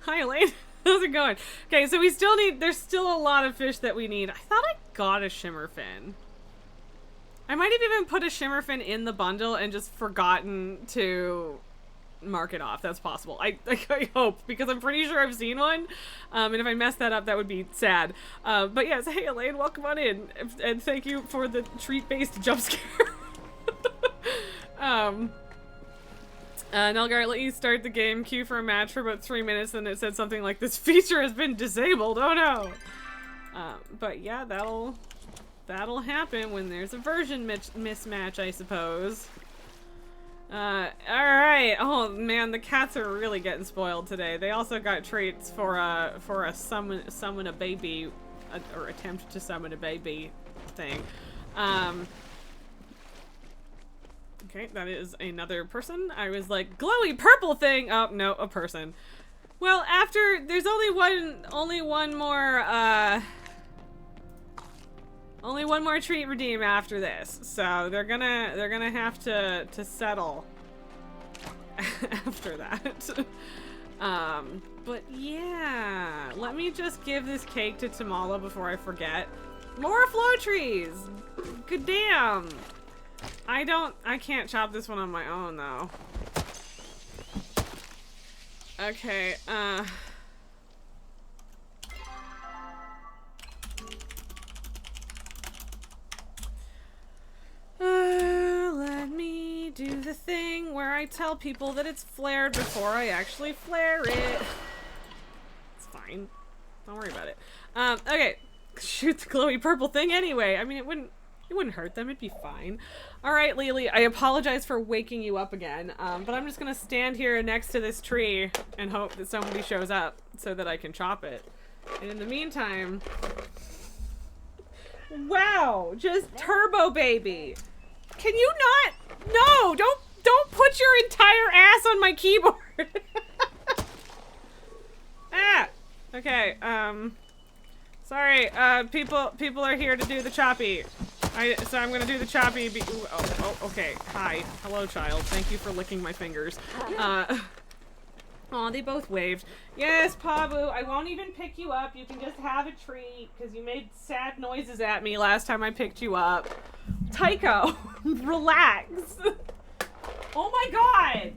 S1: Hi, Elaine. How's it going? Okay, so we still need, there's still a lot of fish that we need. I thought I got a shimmer fin. I might have even put a shimmer fin in the bundle and just forgotten to mark it off. That's possible. I hope, because I'm pretty sure I've seen one. And if I mess that up, that would be sad. But yes, hey Elaine, welcome on in. And thank you for the treat-based jump scare. Nelgar, let you start the game, queue for a match for about 3 minutes, and it said something like, this feature has been disabled, oh no! But yeah, that'll happen when there's a version mismatch, I suppose. Alright. Oh man, the cats are really getting spoiled today. They also got treats for a summon a baby, or attempt to summon a baby thing. Okay, that is another person. I was like, glowy purple thing! Oh, no, a person. Well, there's only one more treat redeem after this. So they're gonna have to settle after that. But yeah, let me just give this cake to Tamala before I forget. More flow trees! Good damn! I can't chop this one on my own, though. Okay, let me do the thing where I tell people that it's flared before I actually flare it. It's fine. Don't worry about it. Okay. Shoot the glowy purple thing anyway. I mean, it wouldn't hurt them. It'd be fine. Alright, Lily, I apologize for waking you up again, but I'm just gonna stand here next to this tree and hope that somebody shows up so that I can chop it. And in the meantime... Wow! Just turbo baby! Can you not? No! Don't put your entire ass on my keyboard! Ah! Okay, sorry, people are here to do the choppy. So I'm gonna do the choppy. Oh, okay. Hi. Hello, child. Thank you for licking my fingers. Aw, they both waved. Yes, Pabu, I won't even pick you up. You can just have a treat, because you made sad noises at me last time I picked you up. Tycho, relax. Oh my god!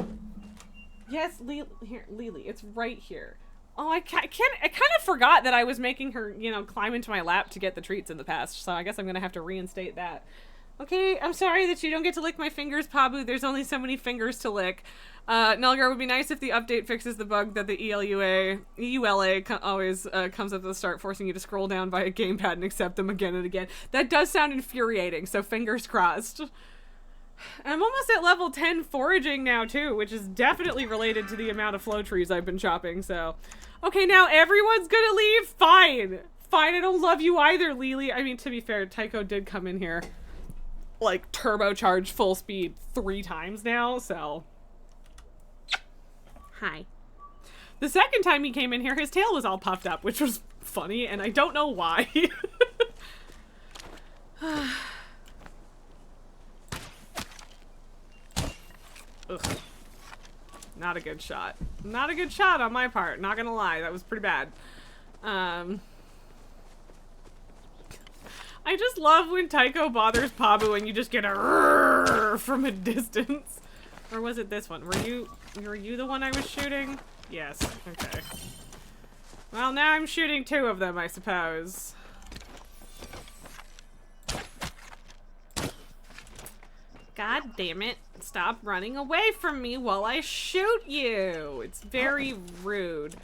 S1: Yes, Lily, it's right here. Oh, I kind of forgot that I was making her, you know, climb into my lap to get the treats in the past, so I guess I'm gonna have to reinstate that. Okay, I'm sorry that you don't get to lick my fingers, Pabu. There's only so many fingers to lick. Nelgar, would be nice if the update fixes the bug that the EULA always comes up at the start, forcing you to scroll down by a gamepad and accept them again and again. That does sound infuriating, so fingers crossed. I'm almost at level 10 foraging now too, which is definitely related to the amount of flow trees I've been chopping, so. Okay, now everyone's gonna leave? Fine. Fine, I don't love you either, Lily. I mean, to be fair, Tycho did come in here, like, turbocharged full speed 3 times now, so. Hi. The second time he came in here, his tail was all puffed up, which was funny, and I don't know why. Ugh. Not a good shot. Not a good shot on my part, not gonna lie. That was pretty bad. I just love when Tycho bothers Pabu and you just get a rrrr from a distance. Or was it this one? Were you the one I was shooting? Yes. Okay. Well, now I'm shooting 2 of them, I suppose. God damn it. Stop running away from me while I shoot you. It's very rude.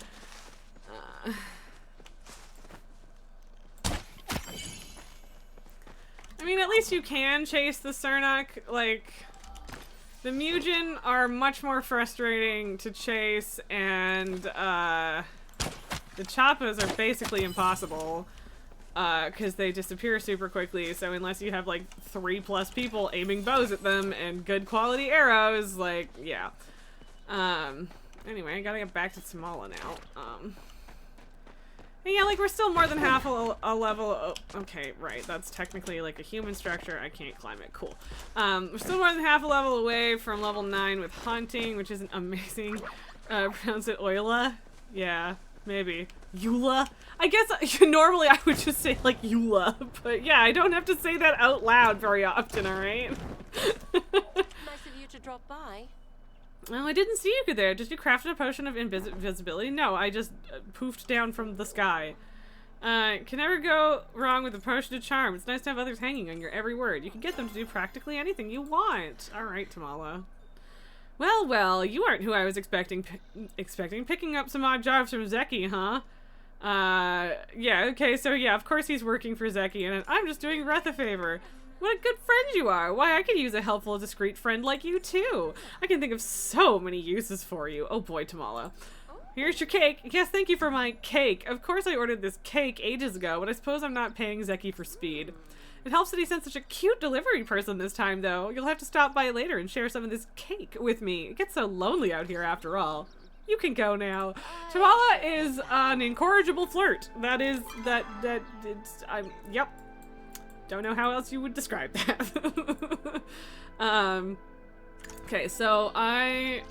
S1: I mean, at least you can chase the Cernuk. Like, the Mugen are much more frustrating to chase, and the Chappas are basically impossible. Because they disappear super quickly, so unless you have, like, 3+ people aiming bows at them and good quality arrows, like, yeah. Anyway, I gotta get back to Tamala now. And yeah, like, we're still more than half a level. Oh, okay, right, that's technically, like, a human structure. I can't climb it. Cool. We're still more than half a level away from level 9 with hunting, which isn't amazing. Pronounce it Oila? Yeah, maybe. Eula? I guess normally I would just say like Eula, but yeah, I don't have to say that out loud very often, alright?
S3: Nice of you to drop by.
S1: Well, I didn't see you there. Did you craft a potion of invisibility? No, I just poofed down from the sky. Can never go wrong with a potion of charm. It's nice to have others hanging on your every word. You can get them to do practically anything you want. Alright, Tamala. Well, well, you aren't who I was expecting. Picking up some odd jobs from Zeki, huh? Yeah, okay, so yeah, of course he's working for Zeki, and I'm just doing Reth a favor. What a good friend you are. Why, I could use a helpful, discreet friend like you, too. I can think of so many uses for you. Oh boy, Tamala. Here's your cake. Yes, thank you for my cake. Of course I ordered this cake ages ago, but I suppose I'm not paying Zeki for speed. It helps that he sent such a cute delivery person this time, though. You'll have to stop by later and share some of this cake with me. It gets so lonely out here after all. You can go now. Tamala is an incorrigible flirt. Yep. Don't know how else you would describe that. Okay, so right,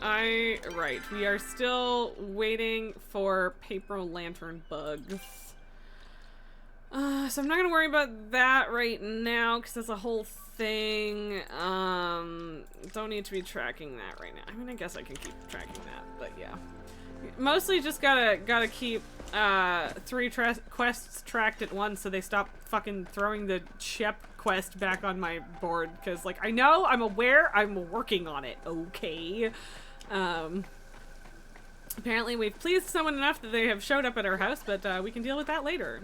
S1: we are still waiting for paper lantern bugs. So I'm not gonna worry about that right now, because that's a whole thing. Don't need to be tracking that right now. I mean, I guess I can keep tracking that, but yeah. Mostly just gotta keep 3 quests tracked at once so they stop fucking throwing the Shep quest back on my board, because, like, I know, I'm aware, I'm working on it, okay? Apparently we've pleased someone enough that they have showed up at our house, but we can deal with that later.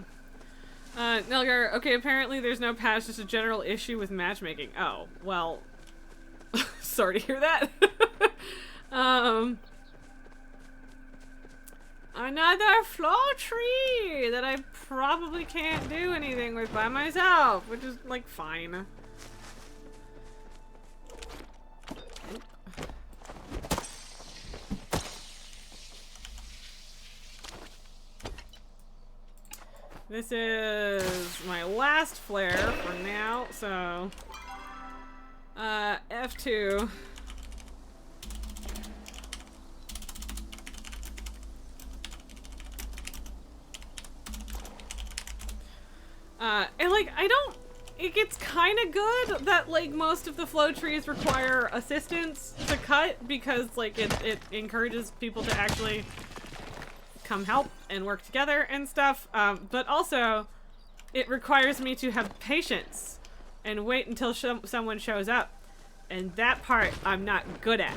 S1: Nelgar, okay, apparently there's no patch, just a general issue with matchmaking. Oh, well, sorry to hear that. Another flow tree that I probably can't do anything with by myself, which is, like, fine. This is my last flare for now, so F2. And like, it gets kind of good that like most of the flow trees require assistance to cut, because like it encourages people to actually come help and work together and stuff, but also it requires me to have patience and wait until someone shows up, and that part I'm not good at.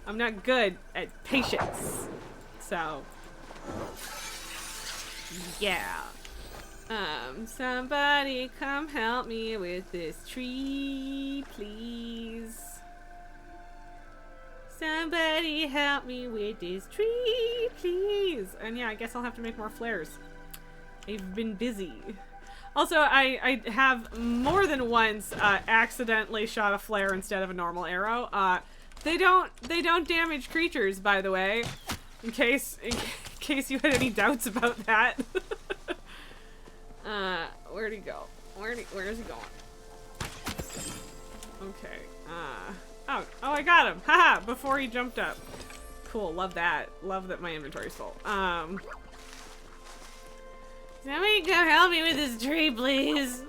S1: I'm not good at patience, so yeah. Somebody come help me with this tree, please. Somebody help me with this tree, please. And yeah, I guess I'll have to make more flares. I've been busy. Also, I have more than once accidentally shot a flare instead of a normal arrow. They don't damage creatures, by the way. In case you had any doubts about that. Where'd he go? Where is he going? Okay. Oh, I got him. Haha, before he jumped up. Cool, love that. Love that my inventory's full. Somebody come help me with this tree, please.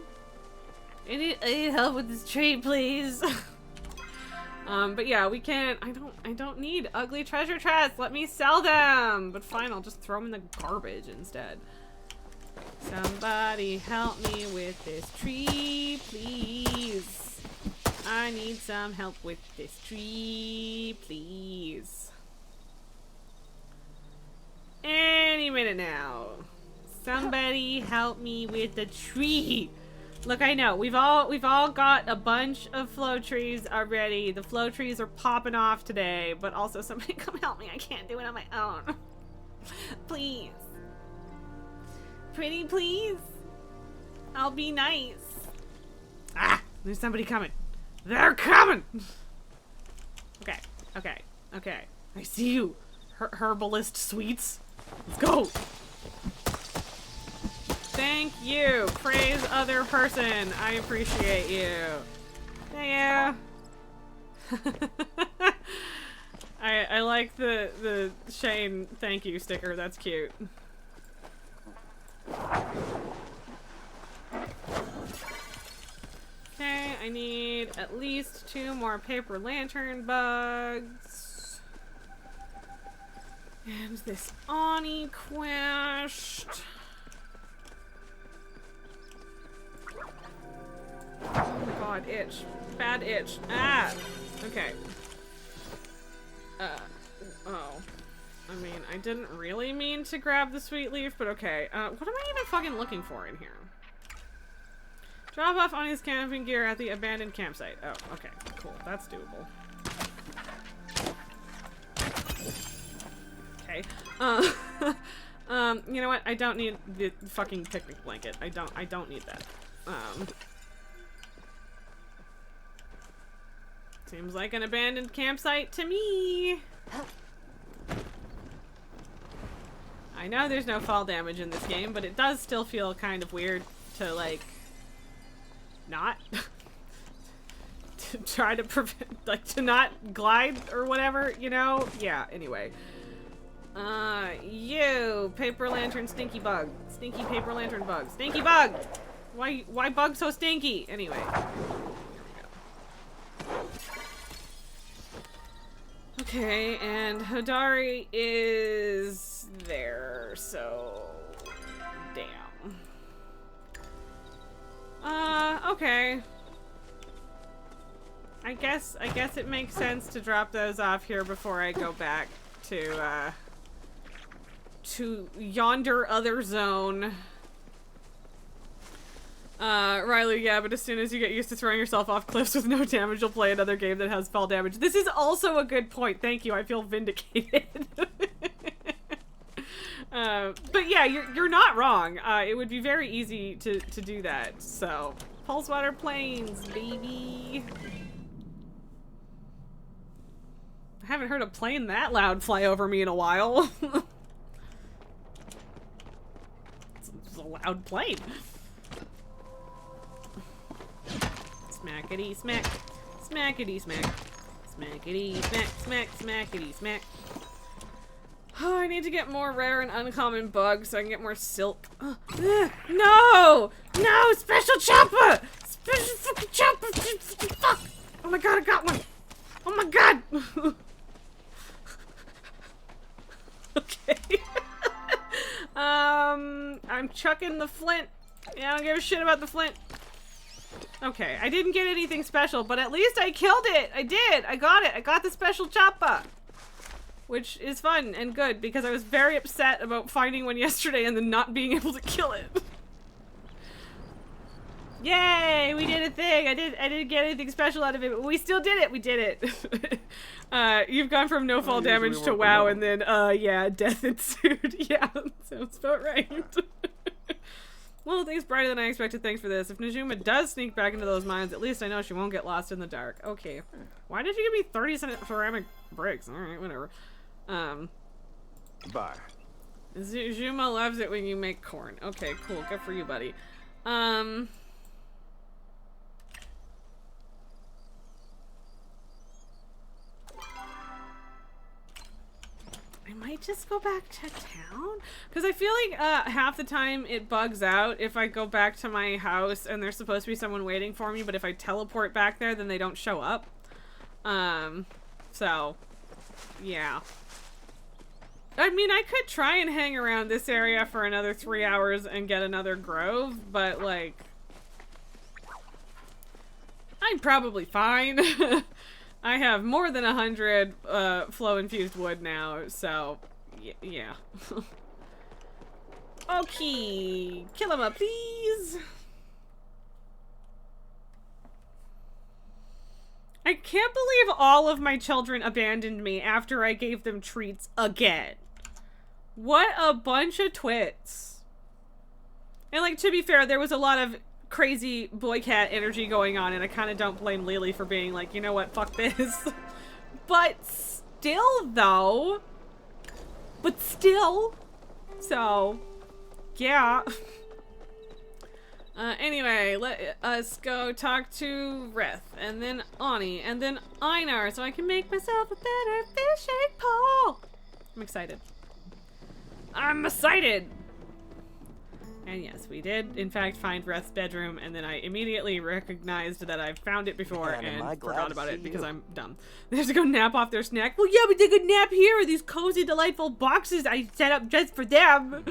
S1: I need help with this tree, please. But yeah, we can't. I don't need ugly treasure chests. Let me sell them. But fine, I'll just throw them in the garbage instead. Somebody help me with this tree, please. I need some help with this tree, please. Any minute now. Somebody help me with the tree. Look, I know we've all got a bunch of flow trees already. The flow trees are popping off today, but also somebody come help me. I can't do it on my own. Please. Pretty please. I'll be nice. Ah, there's somebody coming. They're coming. Okay. I see you. Herbalist sweets. Let's go. Thank you. Praise other person. I appreciate you. Yeah. I like the Shane thank you sticker. That's cute. Okay, I need at least 2 more paper lantern bugs. And this Ani quest. Oh my god, itch. Bad itch. Ah! Okay. Oh. I mean, I didn't really mean to grab the sweet leaf, but okay. What am I even fucking looking for in here? Drop off Ani's camping gear at the abandoned campsite. Oh, okay. Cool. That's doable. Okay. You know what? I don't need the fucking picnic blanket. I don't need that. Seems like an abandoned campsite to me. I know there's no fall damage in this game, but it does still feel kind of weird to, like, not to try to prevent, like, to not glide or whatever, you know? Yeah, anyway. You paper lantern stinky bug. Stinky paper lantern bug. Stinky bug! Why bug so stinky? Anyway. Okay, and Hodari is there, so damn. Okay. I guess it makes sense to drop those off here before I go back to yonder other zone. Riley, yeah, but as soon as you get used to throwing yourself off cliffs with no damage, you'll play another game that has fall damage. This is also a good point. Thank you. I feel vindicated. But yeah, you're not wrong. It would be very easy to do that. So, Pulse Water Plains, baby. I haven't heard a plane that loud fly over me in a while. It's a loud plane. Smackety smack. Smackety smack. Smackety smack. Smack. Smackety smack. Oh, I need to get more rare and uncommon bugs so I can get more silk. No! No! Special chopper! Special fucking chopper! Fuck! Oh my god, I got one! Oh my god! Okay. I'm chucking the flint. Yeah, I don't give a shit about the flint. Okay, I didn't get anything special, but at least I killed it! I did! I got it! I got the special choppa! Which is fun and good, because I was very upset about finding one yesterday and then not being able to kill it. Yay! We did a thing. I didn't get anything special out of it, but we still did it. We did it. You've gone from no fall damage to wow, and then yeah, death ensued. Yeah, sounds about right. Well, things brighter than I expected. Thanks for this. If Najuma does sneak back into those mines, at least I know she won't get lost in the dark. Okay. Why did you give me 30 ceramic bricks? All right, whatever.
S4: Bye.
S1: Zuma loves it when you make corn. Okay, cool. Good for you, buddy. I might just go back to town because I feel like half the time it bugs out if I go back to my house and there's supposed to be someone waiting for me, but if I teleport back there then they don't show up. So yeah, I mean I could try and hang around this area for another 3 hours and get another grove, but like I'm probably fine. I have more than 100 flow-infused wood now, so yeah. Okay, kill him up, please. I can't believe all of my children abandoned me after I gave them treats again. What a bunch of twits. And like, to be fair, there was a lot of crazy boy cat energy going on, and I kind of don't blame Lily for being like, you know what, fuck this. But still though, so yeah. Anyway, let us go talk to Reth, and then Ani, and then Einar, so I can make myself a better fishing pole. I'm excited. I'm excited. And yes, we did, in fact, find Reth's bedroom, and then I immediately recognized that I found it before and forgot about it because I'm dumb. They have to go nap off their snack. Well, yeah, but they could nap here in these cozy, delightful boxes I set up just for them.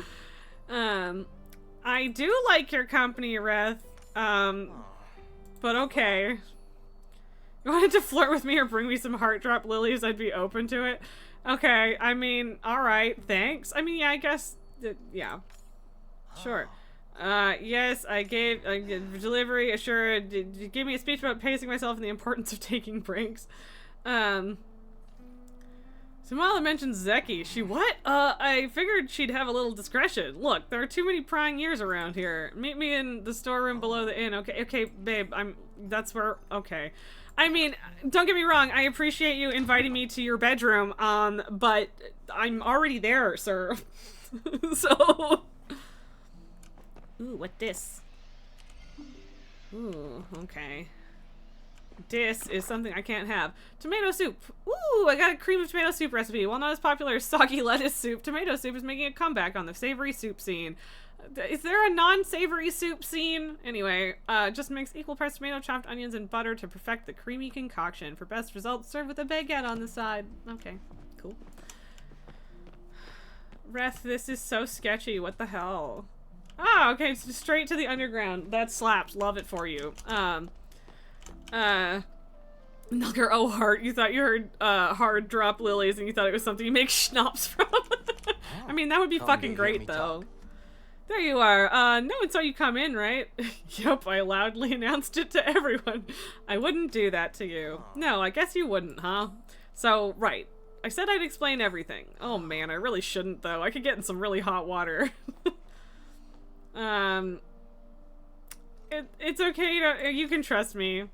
S1: I do like your company, Reth. But okay. You wanted to flirt with me or bring me some heart drop lilies, I'd be open to it. Okay, I mean, alright, thanks. I mean, yeah, I guess, yeah. Sure. Yes, I gave delivery assured. Gave me a speech about pacing myself and the importance of taking breaks. Samala mentions Zeki. She what? I figured she'd have a little discretion. Look, there are too many prying ears around here. Meet me in the storeroom below the inn. Okay, babe. That's where. Okay. I mean, don't get me wrong. I appreciate you inviting me to your bedroom. But I'm already there, sir. So. Ooh, what this? Ooh, okay. This is something I can't have. Tomato soup. Ooh, I got a cream of tomato soup recipe. While not as popular as soggy lettuce soup, tomato soup is making a comeback on the savory soup scene. Is there a non-savory soup scene? Anyway, just mix equal parts tomato, chopped onions, and butter to perfect the creamy concoction. For best results, serve with a baguette on the side. Okay, cool. Reth, this is so sketchy. What the hell? Ah, okay, so straight to the underground. That slaps. Love it for you. Milker, oh, heart. You thought you heard, hard drop lilies and you thought it was something you make schnapps from. I mean, that would be fucking great, though. Talk. There you are. No one saw you come in, right? Yup, I loudly announced it to everyone. I wouldn't do that to you. No, I guess you wouldn't, huh? So, right. I said I'd explain everything. Oh man, I really shouldn't, though. I could get in some really hot water. It's okay, you can trust me.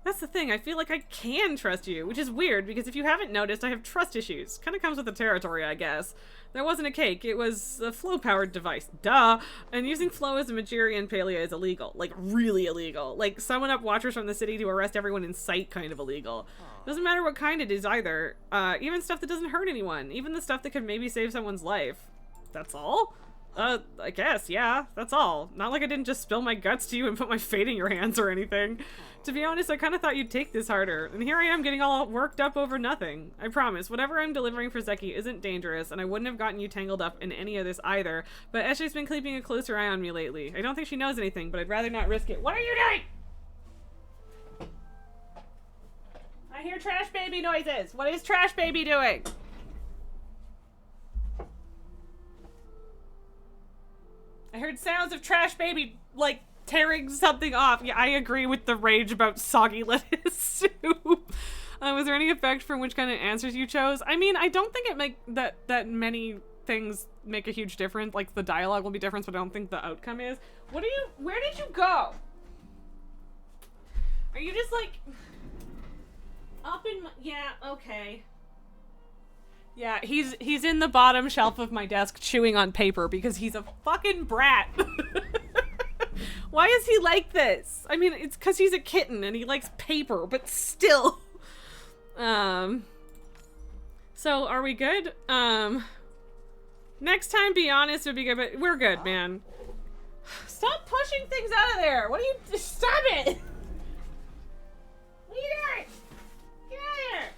S1: That's the thing, I feel like I can trust you, which is weird, because if you haven't noticed, I have trust issues. Kinda comes with the territory, I guess. There wasn't a cake, it was a flow-powered device. Duh! And using flow as a Magiri in Palea is illegal. Like, really illegal. Like, summon up watchers from the city to arrest everyone in sight kind of illegal. Doesn't matter what kind it is either. Even stuff that doesn't hurt anyone. Even the stuff that could maybe save someone's life. That's all? I guess, yeah, that's all. Not like I didn't just spill my guts to you and put my fate in your hands or anything. To be honest, I kind of thought you'd take this harder, and here I am getting all worked up over nothing. I promise, whatever I'm delivering for Zeki isn't dangerous, and I wouldn't have gotten you tangled up in any of this either, but Eshe's been keeping a closer eye on me lately. I don't think she knows anything, but I'd rather not risk it. What are you doing? I hear trash baby noises. What is trash baby doing? I heard sounds of trash baby, like, tearing something off. Yeah, I agree with the rage about soggy lettuce soup. Was there any effect from which kind of answers you chose? I mean, I don't think it make that many things make a huge difference. Like, the dialogue will be different, but I don't think the outcome is. Where did you go? Are you just, like, up in my, yeah, okay. Yeah, he's in the bottom shelf of my desk chewing on paper because he's a fucking brat. Why is he like this? I mean, it's because he's a kitten and he likes paper, but still. So are we good? Next time, be honest would be good, but we're good, man. Stop pushing things out of there. What are you, stop it. What are you doing? Get out of here.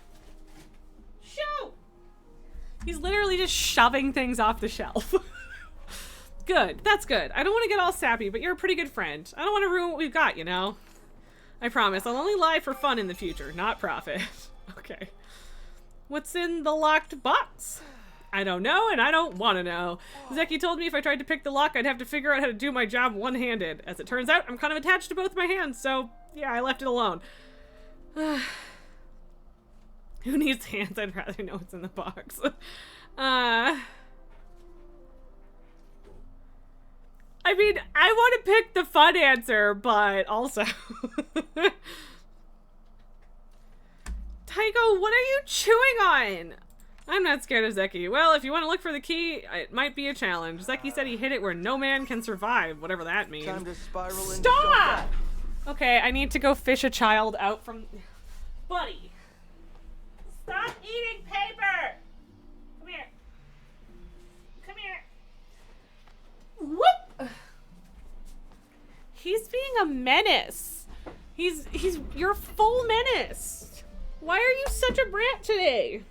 S1: Shoot. He's literally just shoving things off the shelf. Good. That's good. I don't want to get all sappy, but you're a pretty good friend. I don't want to ruin what we've got, you know? I promise. I'll only lie for fun in the future, not profit. Okay. What's in the locked box? I don't know, and I don't want to know. Zeki told me if I tried to pick the lock, I'd have to figure out how to do my job one-handed. As it turns out, I'm kind of attached to both my hands, so yeah, I left it alone. Who needs hands? I'd rather know what's in the box. I mean, I want to pick the fun answer, but also... Tycho, what are you chewing on? I'm not scared of Zeki. Well, if you want to look for the key, it might be a challenge. Zeki said he hid it where no man can survive, whatever that means.
S4: Time to spiral.
S1: Stop! Okay, I need to go fish a child out from... Buddy! Stop eating paper! Come here. Come here. Whoop! He's being a menace. He's your full menace. Why are you such a brat today?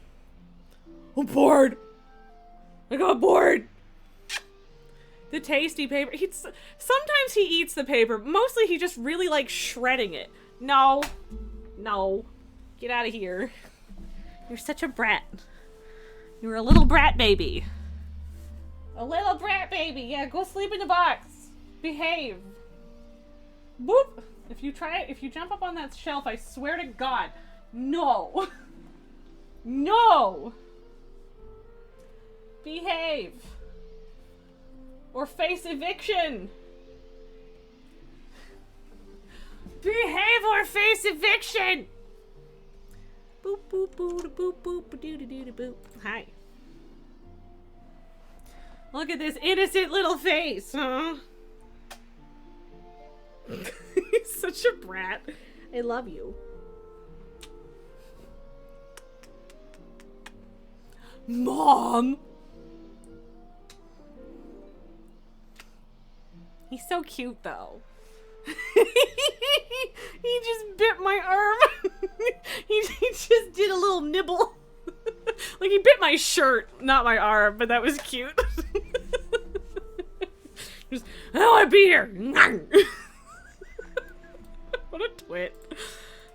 S1: I'm bored. I got bored. The tasty paper. Sometimes he eats the paper. Mostly he just really likes shredding it. No. No. Get out of here. You're such a brat. You're a little brat baby. A little brat baby. Yeah, go sleep in the box. Behave. Boop. If you jump up on that shelf, I swear to God. No. No. Behave. Or face eviction. Behave or face eviction. Boop boop boop boop boop doo doo doo boop. Hi. Look at this innocent little face, huh? He's such a brat. I love you. Mom! He's so cute, though. He just bit my arm. he just did a little nibble. Like, he bit my shirt, not my arm, but that was cute. Just, I don't want to be here. What a twit.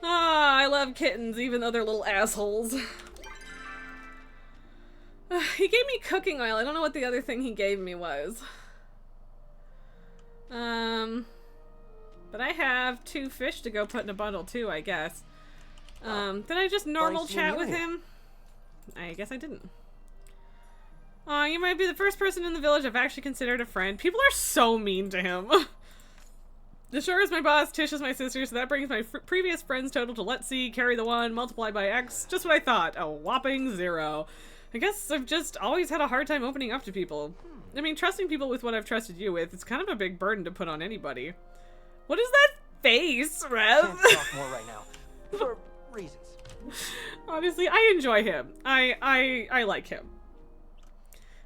S1: Ah, I love kittens, even though they're little assholes. He gave me cooking oil. I don't know what the other thing he gave me was. But I have 2 fish to go put in a bundle too, I guess. Did I just normal chat with him? I guess I didn't. Aw, you might be the first person in the village I've actually considered a friend. People are so mean to him. Ashura is my boss, Tish is my sister, so that brings my previous friends total to, let's see, carry the 1, multiply by X. Just what I thought. A whopping 0. I guess I've just always had a hard time opening up to people. I mean, trusting people with what I've trusted you with, it's kind of a big burden to put on anybody. What is that face, Rev?
S4: Can't talk more right now. For reasons.
S1: Honestly, I enjoy him. I like him.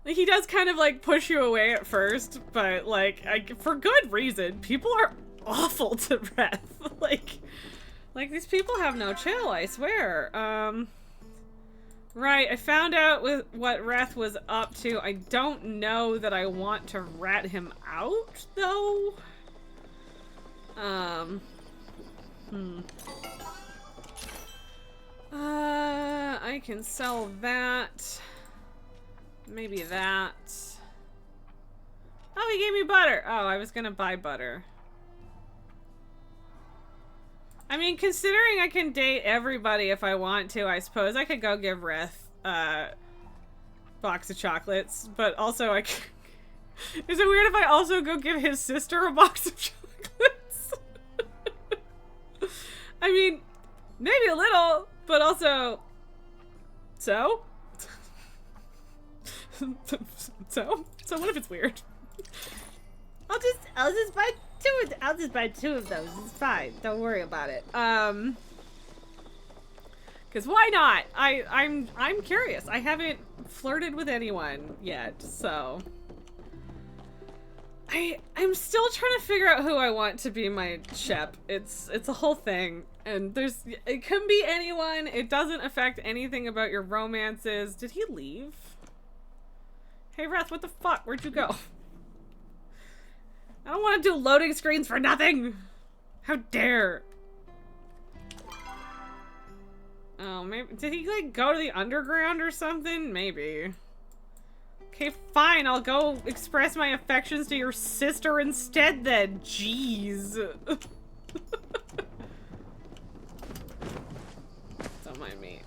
S1: Like, he does kind of, like, push you away at first, but, like, for good reason. People are awful to Rev. like, these people have no chill, I swear. Right, I found out what Reth was up to. I don't know that I want to rat him out, though. I can sell that. Maybe that. Oh, he gave me butter. Oh, I was gonna buy butter. I mean, considering I can date everybody if I want to, I suppose I could go give Reth a box of chocolates, but also I can... Is it weird if I also go give his sister a box of chocolates? I mean, maybe a little, but also... So? So what if it's weird?
S5: I'll just buy two of those. It's fine. Don't worry about it.
S1: Because why not? I'm curious. I haven't flirted with anyone yet, so I'm still trying to figure out who I want to be my Shep. It's a whole thing, and it can be anyone. It doesn't affect anything about your romances. Did he leave? Hey, Reth, what the fuck? Where'd you go? I don't want to do loading screens for nothing. How dare? Oh, maybe did he like go to the underground or something? Maybe. Okay, fine. I'll go express my affections to your sister instead then. Jeez. Don't mind me.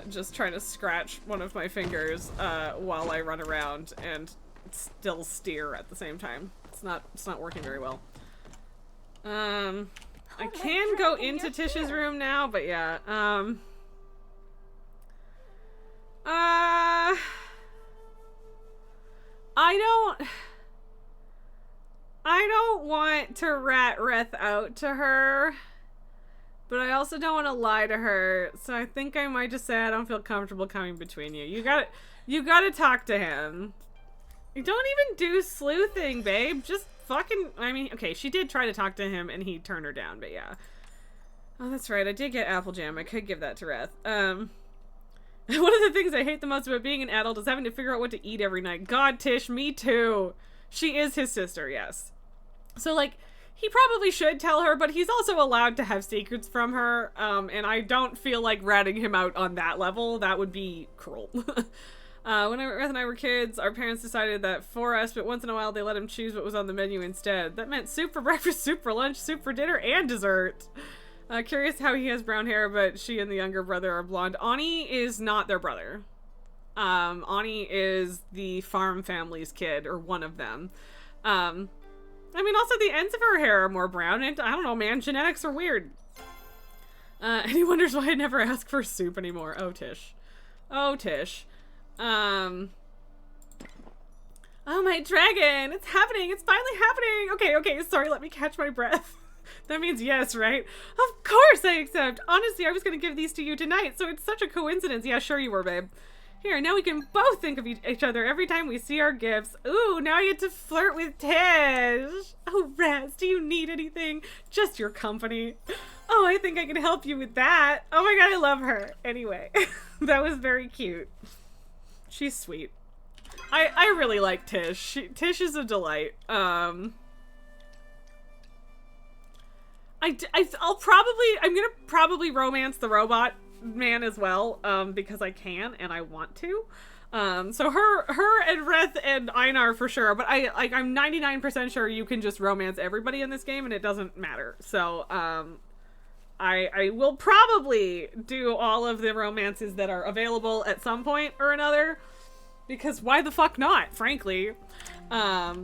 S1: Just trying to scratch one of my fingers while I run around and still steer at the same time. It's not working very well. I can go into Tish's room now, but yeah. I don't want to rat Reth out to her, but I also don't want to lie to her, so I think I might just say I don't feel comfortable coming between you. You gotta talk to him. You don't even do sleuthing, babe. Just fucking, I mean, okay, she did try to talk to him and he turned her down, but yeah. Oh, that's right, I did get apple jam. I could give that to Reth. One of the things I hate the most about being an adult is having to figure out what to eat every night. God, Tish, me too. She is his sister, yes. So, like, he probably should tell her, but he's also allowed to have secrets from her, and I don't feel like ratting him out on that level. That would be cruel. When Reth and I were kids, our parents decided that for us, but once in a while they let him choose what was on the menu instead. That meant soup for breakfast, soup for lunch, soup for dinner, and dessert. Curious how he has brown hair, but she and the younger brother are blonde. Ani is not their brother. Ani is the farm family's kid, or one of them. I mean, also the ends of her hair are more brown, and I don't know, man, genetics are weird. And he wonders why I never ask for soup anymore. Oh, Tish. Oh, Tish. Oh, my dragon! It's happening! It's finally happening! Okay, sorry, let me catch my breath. That means yes, right? Of course I accept! Honestly, I was gonna give these to you tonight, so it's such a coincidence. Yeah, sure you were, babe. Here, now we can both think of each other every time we see our gifts. Ooh, now I get to flirt with Tish! Oh, Raz, do you need anything? Just your company. Oh, I think I can help you with that. Oh my god, I love her. Anyway, that was very cute. She's sweet. I really like Tish. Tish is a delight. I'm gonna probably romance the robot man as well, because I can and I want to. So her and Reth and Einar for sure, but I'm 99% sure you can just romance everybody in this game and it doesn't matter. So, I will probably do all of the romances that are available at some point or another, because why the fuck not, frankly. But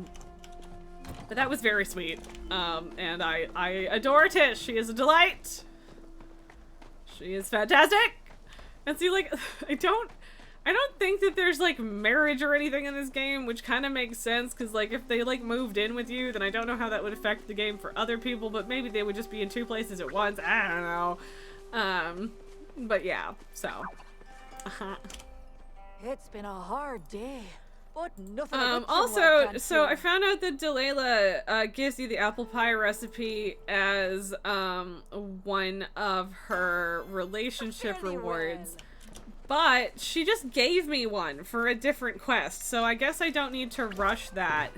S1: that was very sweet. And I adore Tish. She is a delight. She is fantastic. And see, like, I don't think that there's, like, marriage or anything in this game, which kind of makes sense, because, like, if they, like, moved in with you, then I don't know how that would affect the game for other people, but maybe they would just be in two places at once. I don't know. But yeah, so.
S6: It's been a hard day, but nothing.
S1: Also, so I found out that Delilah gives you the apple pie recipe as one of her relationship rewards. But she just gave me one for a different quest, so I guess I don't need to rush that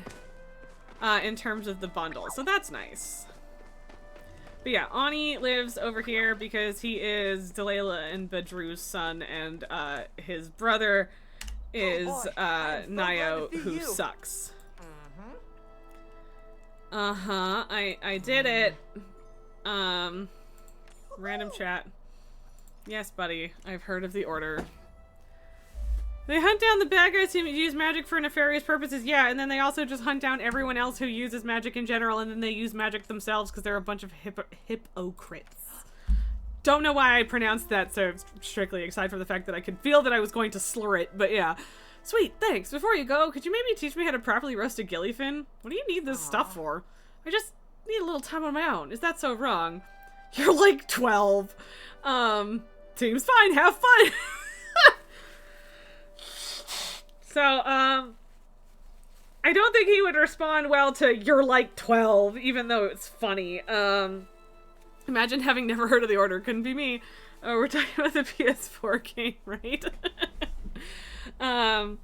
S1: in terms of the bundle, so that's nice. But yeah, Ani lives over here because he is Delilah and Badru's son, and his brother is Nio, who sucks. I did it. Random chat. Yes, buddy. I've heard of the order. They hunt down the bad guys who use magic for nefarious purposes, yeah, and then they also just hunt down everyone else who uses magic in general, and then they use magic themselves because they're a bunch of hypocrites. Don't know why I pronounced that so strictly, aside from the fact that I could feel that I was going to slur it, but yeah. Sweet, thanks. Before you go, could you maybe teach me how to properly roast a gillyfin? What do you need this stuff for? I just need a little time on my own. Is that so wrong? You're like 12. Seems fine. Have fun. So, I don't think he would respond well to "you're like 12," even though it's funny. Imagine having never heard of the order. Couldn't be me. Oh, we're talking about the PS4 game, right? I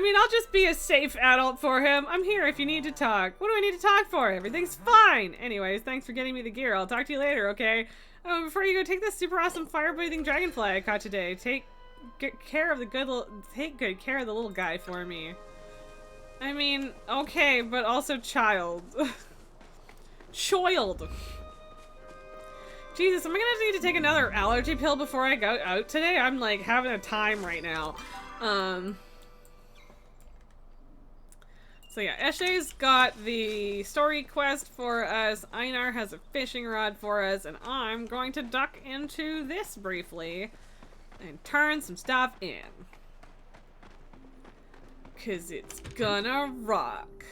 S1: mean, I'll just be a safe adult for him. I'm here if you need to talk. What do I need to talk for? Everything's fine. Anyways, thanks for getting me the gear. I'll talk to you later, okay? Oh, before you go, take this super awesome fire-breathing dragonfly I caught today. Take good care of the little guy for me. I mean, okay, but also child. Child. Jesus, am I gonna need to take another allergy pill before I go out today? I'm like having a time right now. So yeah, Eshe's got the story quest for us, Einar has a fishing rod for us, and I'm going to duck into this briefly and turn some stuff in. 'Cause it's gonna rock.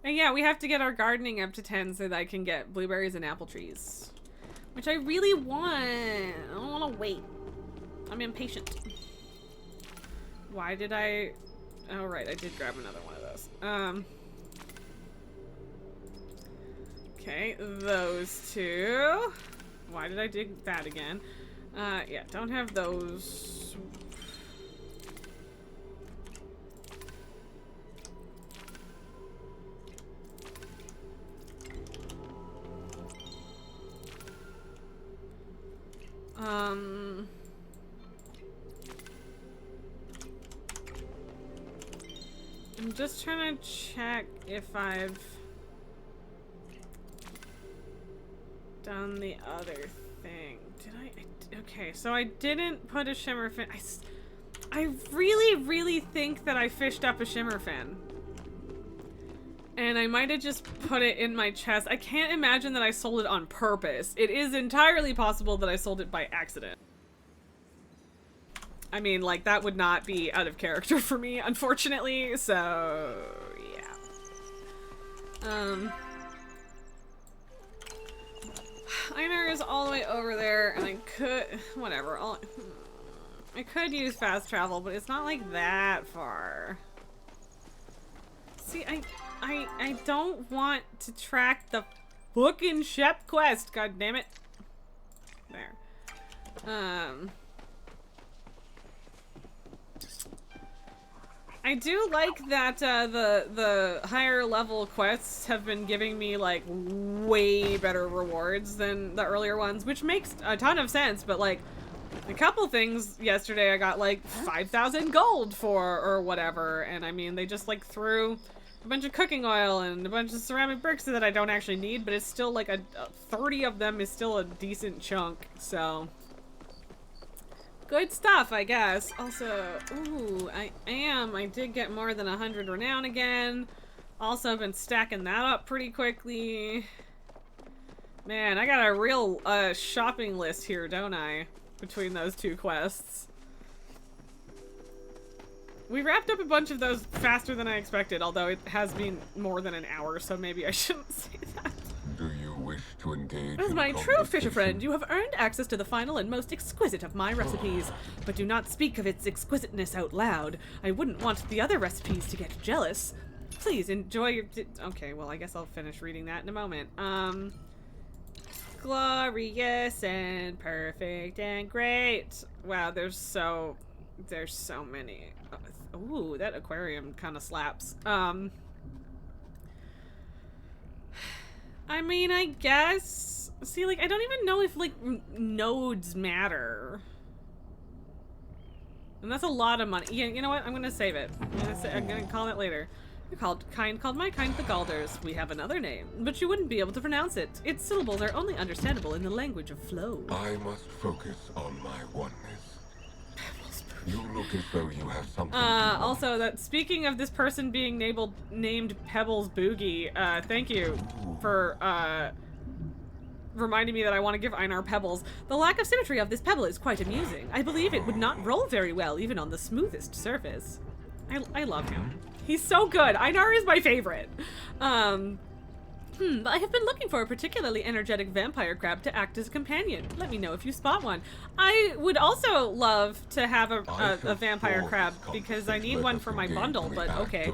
S1: And yeah, we have to get our gardening up to 10 so that I can get blueberries and apple trees. Which I really want. I don't want to wait. I'm impatient. Why did I... Oh, right, I did grab another one of those. Okay, those two. Why did I dig that again? Yeah, don't have those. I'm just trying to check if I've done the other thing. Did I? Okay, so I didn't put a shimmer fin. I really think that I fished up a shimmer fin. And I might have just put it in my chest. I can't imagine that I sold it on purpose. It is entirely possible that I sold it by accident. I mean, like, that would not be out of character for me, unfortunately, so, yeah. Einar is all the way over there, and I could, whatever, I could use fast travel, but it's not, like, that far. See, I don't want to track the fucking Shep quest, god damn it. There. I do like that the higher level quests have been giving me like way better rewards than the earlier ones, which makes a ton of sense, but like a couple things yesterday I got like 5,000 gold for or whatever, and I mean they just like threw a bunch of cooking oil and a bunch of ceramic bricks that I don't actually need, but it's still like 30 of them is still a decent chunk, so good stuff, I guess. Also, ooh, I did get more than 100 renown again. Also been stacking that up pretty quickly. Man, I got a real shopping list here, don't I? Between those two quests. We wrapped up a bunch of those faster than I expected, although it has been more than an hour, so maybe I shouldn't say that.
S7: Do you wish to engage
S1: As
S7: in
S1: my true fisher
S7: conversation?
S1: friend, you have earned access to the final and most exquisite of my recipes, but do not speak of its exquisiteness out loud. I wouldn't want the other recipes to get jealous. Please enjoy your... Okay, well, I guess I'll finish reading that in a moment. Glorious and perfect and great. Wow, there's so many. Ooh, that aquarium kind of slaps. I mean, I guess... See, like, I don't even know if, like, nodes matter. And that's a lot of money. Yeah, you know what? I'm gonna save it. I'm gonna call it later. You're called my kind the Galders. We have another name, but you wouldn't be able to pronounce it. Its syllables are only understandable in the language of flow.
S7: I must focus on my oneness. You look as though you have something.
S1: Also, that speaking of this person being named Pebbles Boogie, thank you for reminding me that I want to give Einar pebbles. The lack of symmetry of this pebble is quite amusing. I believe it would not roll very well, even on the smoothest surface. I love him. He's so good. Einar is my favorite. I have been looking for a particularly energetic vampire crab to act as a companion. Let me know if you spot one. I would also love to have a vampire crab because I need one for my bundle, but okay.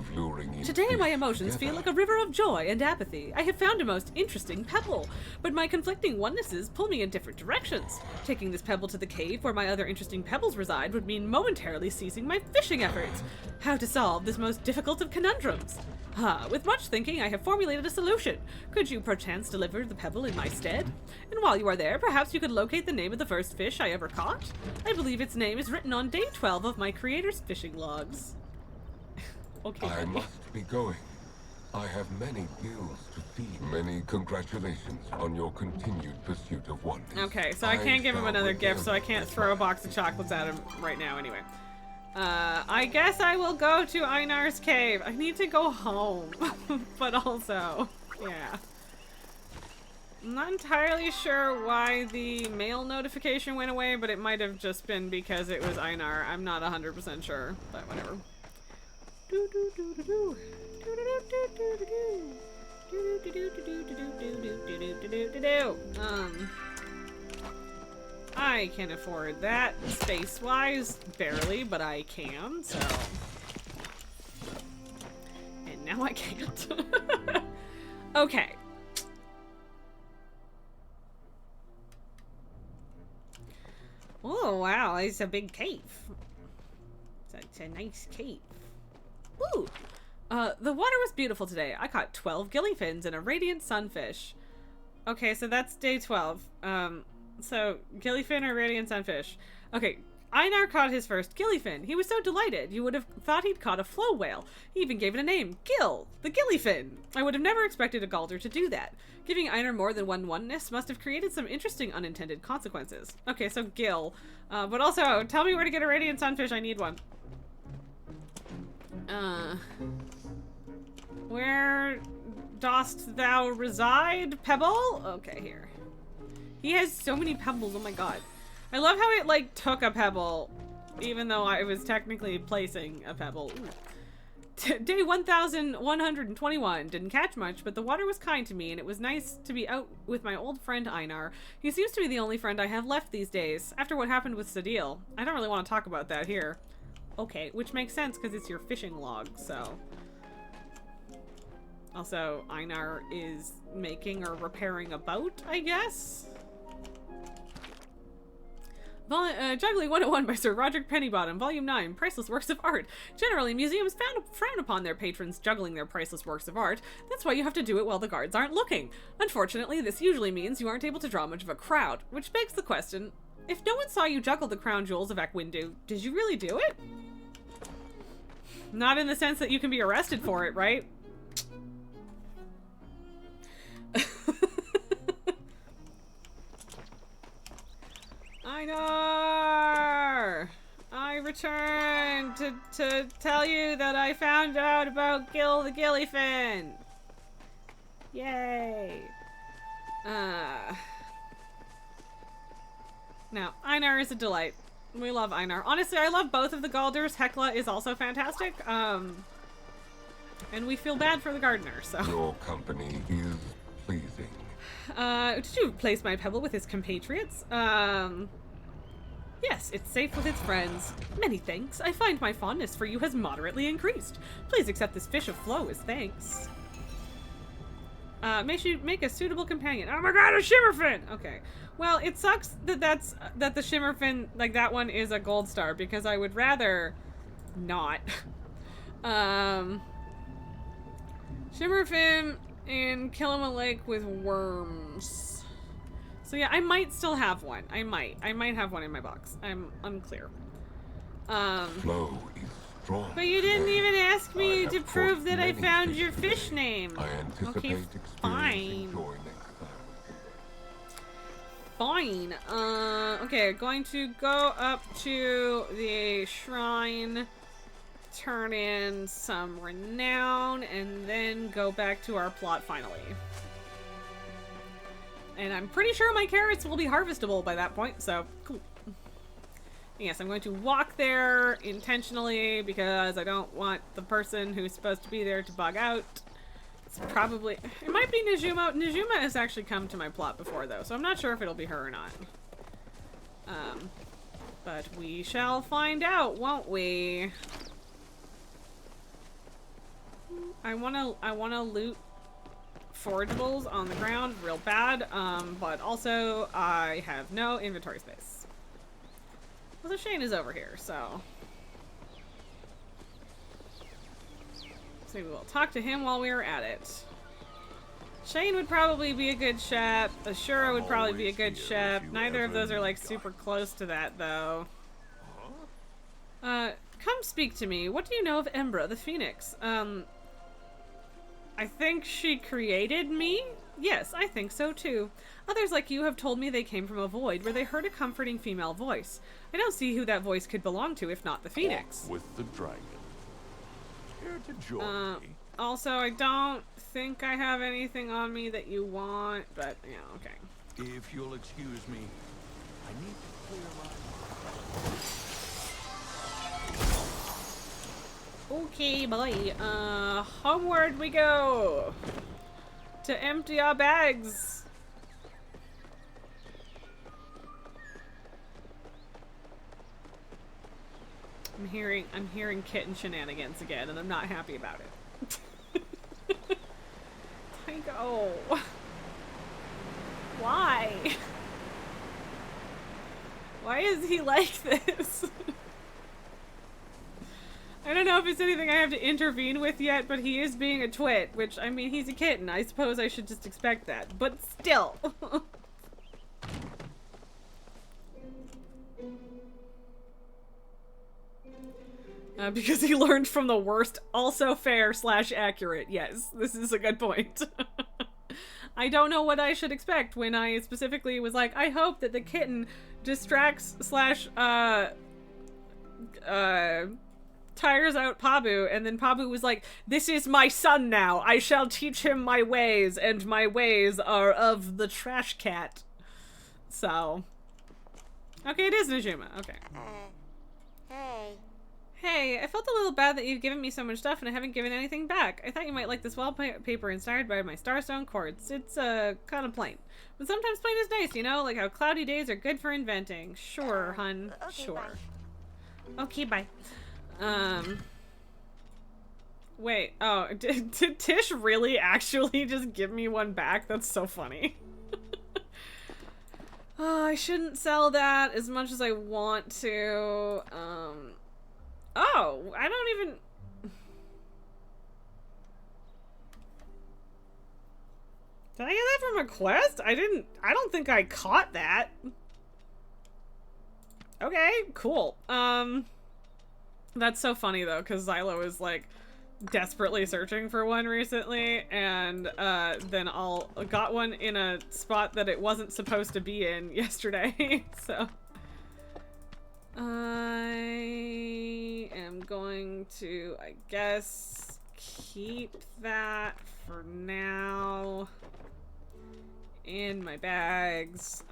S1: Today my emotions feel like a river of joy and apathy. I have found a most interesting pebble, but my conflicting onenesses pull me in different directions. Taking this pebble to the cave where my other interesting pebbles reside would mean momentarily ceasing my fishing efforts. How to solve this most difficult of conundrums? With much thinking, I have formulated a solution. Could you perchance deliver the pebble in my stead? And while you are there, perhaps you could locate the name of the first fish I ever caught? I believe its name is written on day 12 of my creator's fishing logs. Okay.
S7: I must be going. I have many gills to feed. Many congratulations on your continued pursuit of oneness.
S1: Okay, so I can't give him another gift, so I can't throw a box of chocolates at him right now anyway. I guess I will go to Einar's cave. I need to go home, but also, yeah. I'm not entirely sure why the mail notification went away, but it might have just been because it was Einar. I'm not 100% sure, but whatever. I can afford that space-wise, barely, but I can, so. And now I can't. Okay. Oh, wow, it's a big cave. It's a nice cave. Woo! The water was beautiful today. I caught 12 gillyfins and a radiant sunfish. Okay, so that's day 12. So, gillyfin or radiant sunfish. Okay, Einar caught his first gillyfin. He was so delighted. You would have thought he'd caught a flow whale. He even gave it a name, Gil, the gillyfin. I would have never expected a Galder to do that. Giving Einar more than one oneness must have created some interesting unintended consequences. Okay, so Gil. But also, tell me where to get a radiant sunfish. I need one. Where dost thou reside, Pebble? Okay, here. He has so many pebbles, oh my god. I love how it, like, took a pebble, even though I was technically placing a pebble. Day 1121. Didn't catch much, but the water was kind to me, and it was nice to be out with my old friend Einar. He seems to be the only friend I have left these days, after what happened with Sadil. I don't really want to talk about that here. Okay, which makes sense, because it's your fishing log, so... Also, Einar is making or repairing a boat, I guess? Juggling 101 by Sir Roderick Pennybottom, Volume 9, Priceless Works of Art. Generally, museums frown upon their patrons juggling their priceless works of art. That's why you have to do it while the guards aren't looking. Unfortunately, this usually means you aren't able to draw much of a crowd, which begs the question, if no one saw you juggle the crown jewels of Akwindu, did you really do it? Not in the sense that you can be arrested for it, right? Einar! I returned to tell you that I found out about Gil the Gillyfin! Yay! Now, Einar is a delight. We love Einar. Honestly, I love both of the Galders. Hekla is also fantastic. And we feel bad for the gardener, so.
S7: Your company is pleasing.
S1: Did you replace my pebble with his compatriots? Yes, it's safe with its friends. Many thanks. I find my fondness for you has moderately increased. Please accept this fish of flow as thanks. Make a suitable companion. Oh my god, a shimmerfin! Okay. Well, it sucks that that the shimmerfin, like that one, is a gold star, because I would rather not. Shimmerfin and Kilima Lake with worms. So yeah, I might still have one. I might have one in my box. I'm unclear.
S7: Flow is destroy.
S5: But you didn't even ask me
S7: I
S5: to
S7: have
S5: prove
S7: caught
S5: that I
S7: many
S5: found your
S7: fishes.
S5: fish name.
S7: I anticipate
S5: Okay,
S7: experiencing
S5: fine.
S7: joy next time.
S5: Fine. Okay, going to go up to the shrine, turn in some renown, and then go back to our plot finally. And I'm pretty sure my carrots will be harvestable by that point, so cool. Yes, I'm going to walk there intentionally because I don't want the person who's supposed to be there to bug out. It's probably... It might be Najuma. Najuma has actually come to my plot before, though, so I'm not sure if it'll be her or not. But we shall find out, won't we? I wanna loot forageables on the ground real bad, but also I have no inventory space. Well, so Shane is over here, so we will talk to him while we are at it. Shane would probably be a good chef. Ashura would probably be a good chef. Neither of those are like super close to that though. Come speak to me. What do you know of Embra, the Phoenix? I think she created me? Yes, I think so too. Others like you have told me they came from a void where they heard a comforting female voice. I don't see who that voice could belong to if not the Phoenix.
S8: Walk with the dragon. Here to join me.
S5: Also, I don't think I have anything on me that you want, but yeah, okay.
S8: If you'll excuse me, I need to clear my...
S5: Okay, boy. Homeward we go. To empty our bags. I'm hearing kitten shenanigans again, and I'm not happy about it. Tycho. Why? Why is he like this? I don't know if it's anything I have to intervene with yet, but he is being a twit, which, I mean, he's a kitten. I suppose I should just expect that, but still. Because he learned from the worst, also fair / accurate. Yes, this is a good point. I don't know what I should expect when I specifically was like, I hope that the kitten distracts / tires out Pabu, and then Pabu was like, this is my son now. I shall teach him my ways, and my ways are of the trash cat. So. Okay, it is Najuma. Okay.
S2: Hey.
S5: Hey, I felt a little bad that you've given me so much stuff and I haven't given anything back. I thought you might like this wallpaper inspired by my Starstone quartz. It's, kind of plain. But sometimes plain is nice, you know? Like how cloudy days are good for inventing. Sure, hun.
S2: Okay,
S5: Sure.
S2: bye.
S5: Okay, bye. Wait. Oh, did Tish really actually just give me one back? That's so funny. Oh, I shouldn't sell that as much as I want to. Oh, I don't even... Did I get that from a quest? I don't think I caught that. Okay, cool. That's so funny though, because Xylo is like desperately searching for one recently, and then got one in a spot that it wasn't supposed to be in yesterday, so... I am going to, I guess, keep that for now in my bags.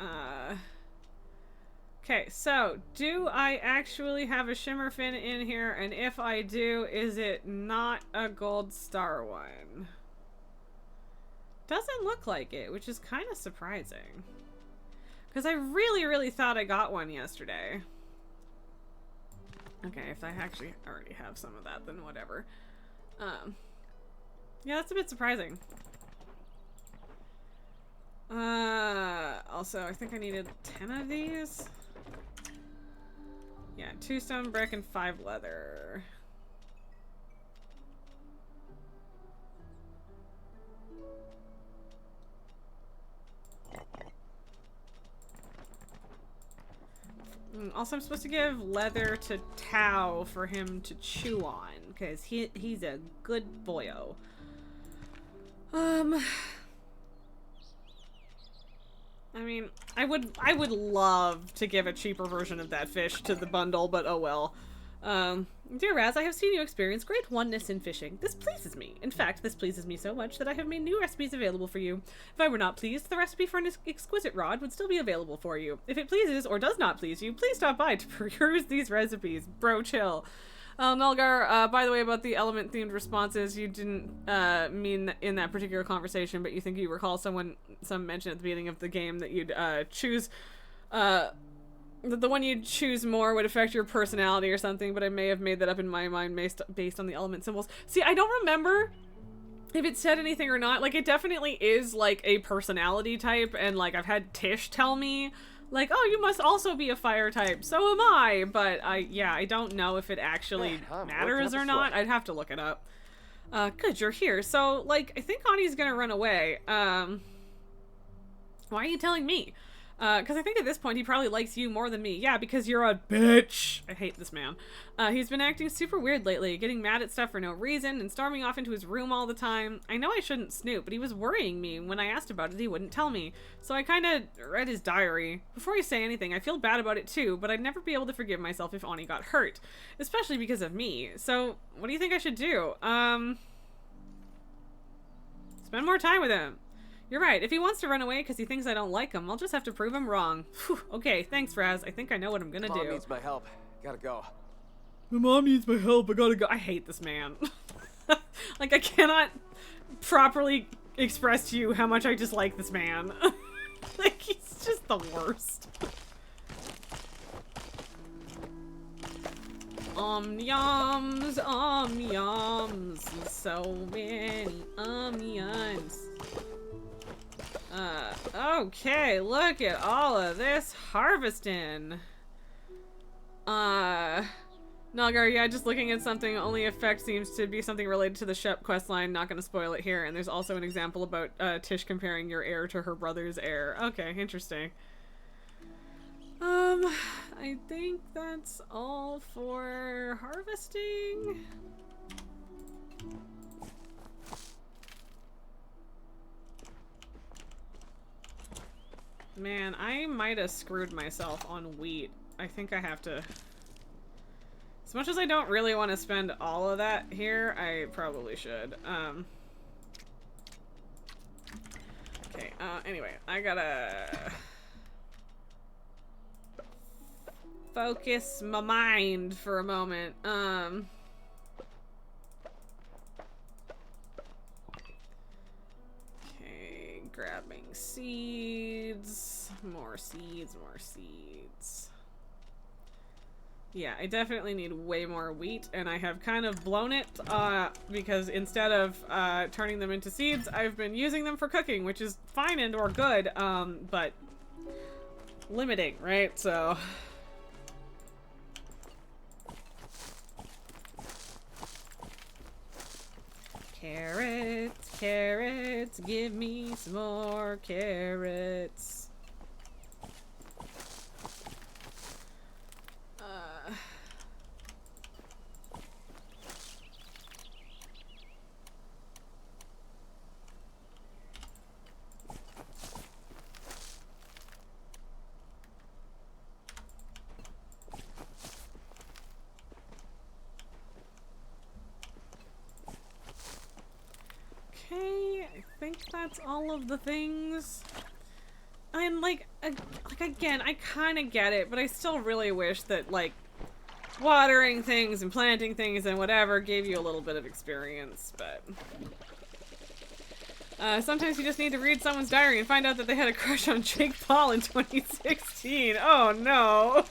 S5: Okay, so do I actually have a shimmer fin in here? And if I do, is it not a gold star one? Doesn't look like it, which is kind of surprising. Because I really, really thought I got one yesterday. Okay, if I actually already have some of that, then whatever. Yeah, that's a bit surprising. Also, I think I needed 10 of these. Yeah, 2 stone brick and 5 leather. Also, I'm supposed to give leather to Tao for him to chew on, because he's a good boyo. I mean, I would love to give a cheaper version of that fish to the bundle, but oh well. Dear Raz, I have seen you experience great oneness in fishing. This pleases me. In fact, this pleases me so much that I have made new recipes available for you. If I were not pleased, the recipe for an exquisite rod would still be available for you. If it pleases or does not please you, please stop by to peruse these recipes. Bro, chill. Nulgar, by the way, about the element-themed responses, you didn't mean in that particular conversation, but you think you recall some mention at the beginning of the game that you'd choose, that the one you'd choose more would affect your personality or something, but I may have made that up in my mind based on the element symbols. See, I don't remember if it said anything or not. Like, it definitely is, like, a personality type, and, like, I've had Tish tell me, like, oh, you must also be a fire type. So am I. But I don't know if it actually matters or not. I'd have to look it up. Good, you're here. So, like, I think Ani's gonna run away. Why are you telling me? Because I think at this point he probably likes you more than me. Yeah, because you're a bitch. I hate this man. He's been acting super weird lately, getting mad at stuff for no reason and storming off into his room all the time. I know I shouldn't snoop, but he was worrying me. When I asked about it, he wouldn't tell me. So I kind of read his diary. Before you say anything, I feel bad about it too, but I'd never be able to forgive myself if Ani got hurt. Especially because of me. So, what do you think I should do? Spend more time with him. You're right. If he wants to run away because he thinks I don't like him, I'll just have to prove him wrong. Whew. Okay, thanks, Raz. I think I know what I'm gonna do.
S4: Mom needs my help. Gotta go.
S5: My mom needs my help. I gotta go. I hate this man. Like, I cannot properly express to you how much I dislike this man. Like, he's just the worst. Yums, yums. So many yums. Okay, look at all of this harvesting. Nalgar, yeah, just looking at something, only effect seems to be something related to the Shep questline, not gonna spoil it here, and there's also an example about, Tish comparing your heir to her brother's heir. Okay, interesting. I think that's all for harvesting. Man, I might have screwed myself on wheat. I think I have to... As much as I don't really want to spend all of that here, I probably should. Okay, anyway, I gotta... focus my mind for a moment. Okay, grabbing seeds. More seeds, more seeds. Yeah, I definitely need way more wheat, and I have kind of blown it, because instead of, turning them into seeds, I've been using them for cooking, which is fine and or good, but limiting, right? So... Carrots, carrots, give me some more carrots. Okay, I think that's all of the things. And like again, I kind of get it, but I still really wish that like watering things and planting things and whatever gave you a little bit of experience, but sometimes you just need to read someone's diary and find out that they had a crush on Jake Paul in 2016. Oh no.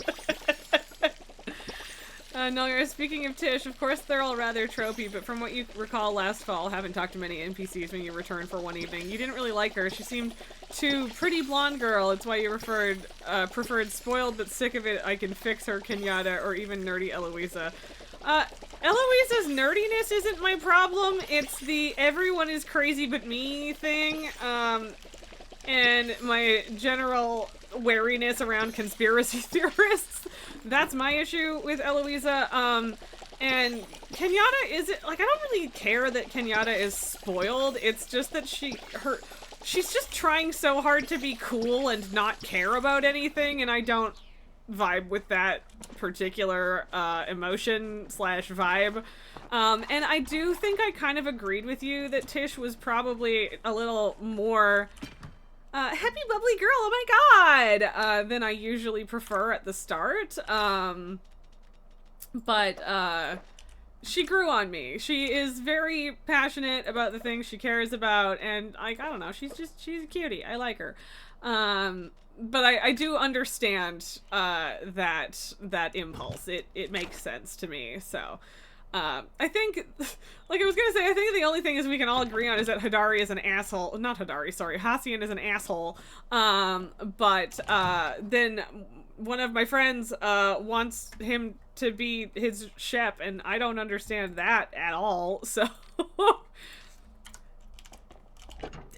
S5: No, speaking of Tish, of course they're all rather tropey, but from what you recall last fall, haven't talked to many NPCs when you returned for one evening, you didn't really like her. She seemed too pretty blonde girl. It's why you preferred spoiled but sick of it, I can fix her Kenyatta, or even nerdy Eloisa. Eloisa's nerdiness isn't my problem. It's the everyone is crazy but me thing, and my general wariness around conspiracy theorists. That's my issue with Eloisa. And Kenyatta is it like I don't really care that Kenyatta is spoiled. It's just that she's just trying so hard to be cool and not care about anything, and I don't vibe with that particular emotion / vibe. And I do think I kind of agreed with you that Tish was probably a little more happy bubbly girl, oh my god, than I usually prefer at the start. But she grew on me. She is very passionate about the things she cares about, and I don't know, she's a cutie. I like her. But I do understand that impulse. It makes sense to me. So I think, like I was gonna say, I think the only thing is we can all agree on is that Hidari is an asshole. Not Hidari, sorry. Hassian is an asshole. But then one of my friends wants him to be his shep, and I don't understand that at all. So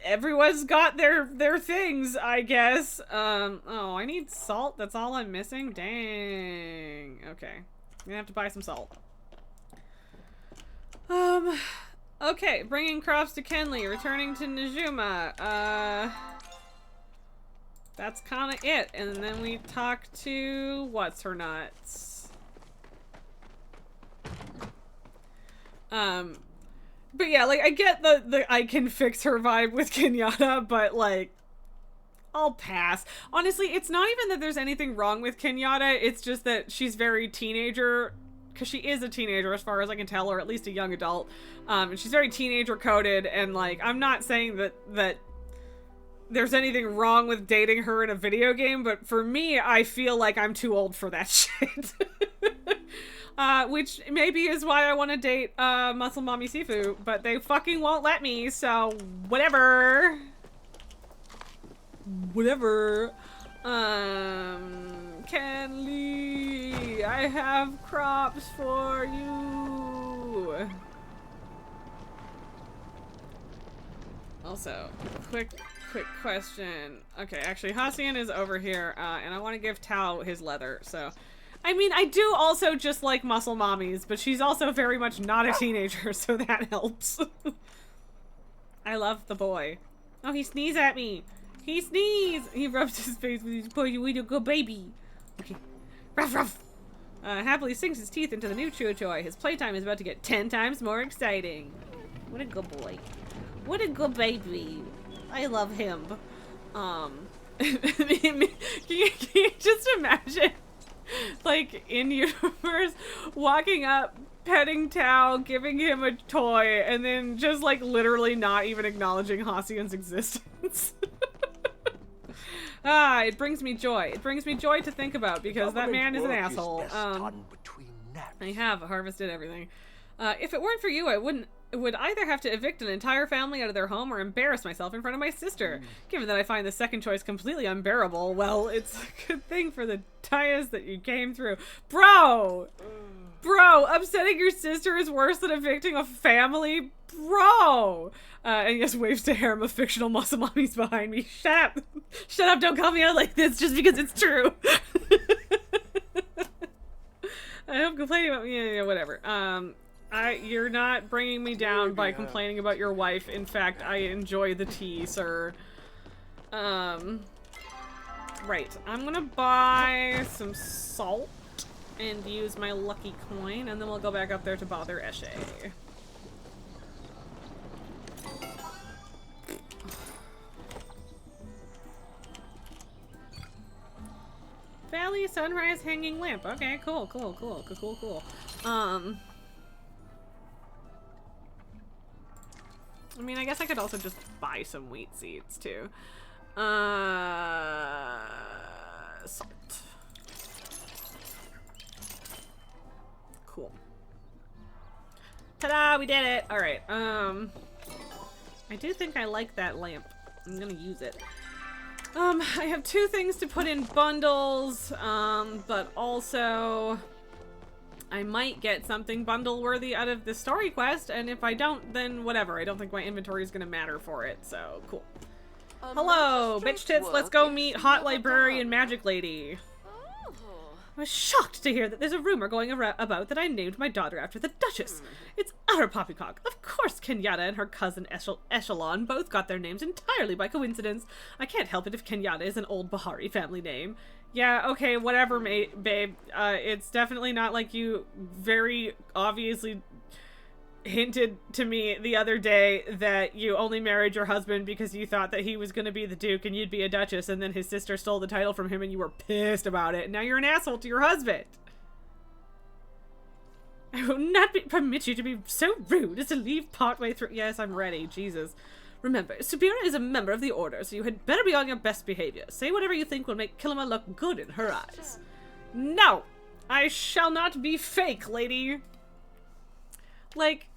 S5: everyone's got their things, I guess. Oh, I need salt. That's all I'm missing. Dang. Okay, I'm gonna have to buy some salt. Okay, bringing crops to Kenley, returning to Najuma. That's kind of it. And then we talk to what's her nuts. But yeah, like I get the I can fix her vibe with Kenyatta, but like I'll pass. Honestly, it's not even that there's anything wrong with Kenyatta, it's just that she's very teenager, because she is a teenager as far as I can tell, or at least a young adult. And she's very teenager coded, and like I'm not saying that there's anything wrong with dating her in a video game, but for me, I feel like I'm too old for that shit. Which maybe is why I want to date Muscle Mommy Sifu, but they fucking won't let me, so whatever. Whatever. Kenley, I have crops for you. Also, quick question. Okay, actually, Hassian is over here, and I want to give Tao his leather, so... I mean, I do also just like muscle mommies, but she's also very much not a teenager, so that helps. I love the boy. Oh, he sneezed at me. He sneezed! He rubs his face with his boy, you little good baby. Okay. Ruff, ruff. Happily sinks his teeth into the new chew toy. His playtime is about to get 10 times more exciting. What a good boy. What a good baby. I love him. Can you just imagine, like, in universe, walking up, petting Tao, giving him a toy, and then just, like, literally not even acknowledging Hassian's existence? It brings me joy. It brings me joy to think about, because that man is an asshole. I have harvested everything. If it weren't for you, I would either have to evict an entire family out of their home or embarrass myself in front of my sister. Given that I find the second choice completely unbearable, well, it's a good thing for the tires that you came through. Bro! Bro, upsetting your sister is worse than evicting a family? Bro! And he just waves to harem of fictional muscle mommies behind me. Shut up! Shut up, don't call me out like this just because it's true! I'm complaining about me, yeah, whatever. You're not bringing me down by complaining about your wife. In fact, I enjoy the tea, sir. Right. I'm gonna buy some salt and use my lucky coin, and then we'll go back up there to bother Eshe. Valley sunrise hanging lamp. Okay, cool. I mean, I guess I could also just buy some wheat seeds, too. Salt. Cool. Ta-da! We did it! Alright, I do think I like that lamp. I'm gonna use it. I have 2 things to put in bundles, but also... I might get something bundle worthy out of the story quest, and if I don't, then whatever. I don't think my inventory is gonna matter for it, so cool. Hello, bitch tits, let's go meet hot librarian magic lady. I was shocked to hear that there's a rumor going about that I named my daughter after the Duchess. It's utter poppycock. Of course Kenyatta and her cousin Echelon both got their names entirely by coincidence. I can't help it if Kenyatta is an old Bahari family name. Yeah, okay, whatever, babe. It's definitely not like you very obviously hinted to me the other day that you only married your husband because you thought that he was going to be the Duke and you'd be a Duchess, and then his sister stole the title from him and you were pissed about it, and now you're an asshole to your husband. I will not permit you to be so rude as to leave partway through. Yes, I'm ready. Jesus. Remember, Subira is a member of the Order, so you had better be on your best behavior. Say whatever you think will make Kilima look good in her eyes. No! I shall not be fake, lady. Like,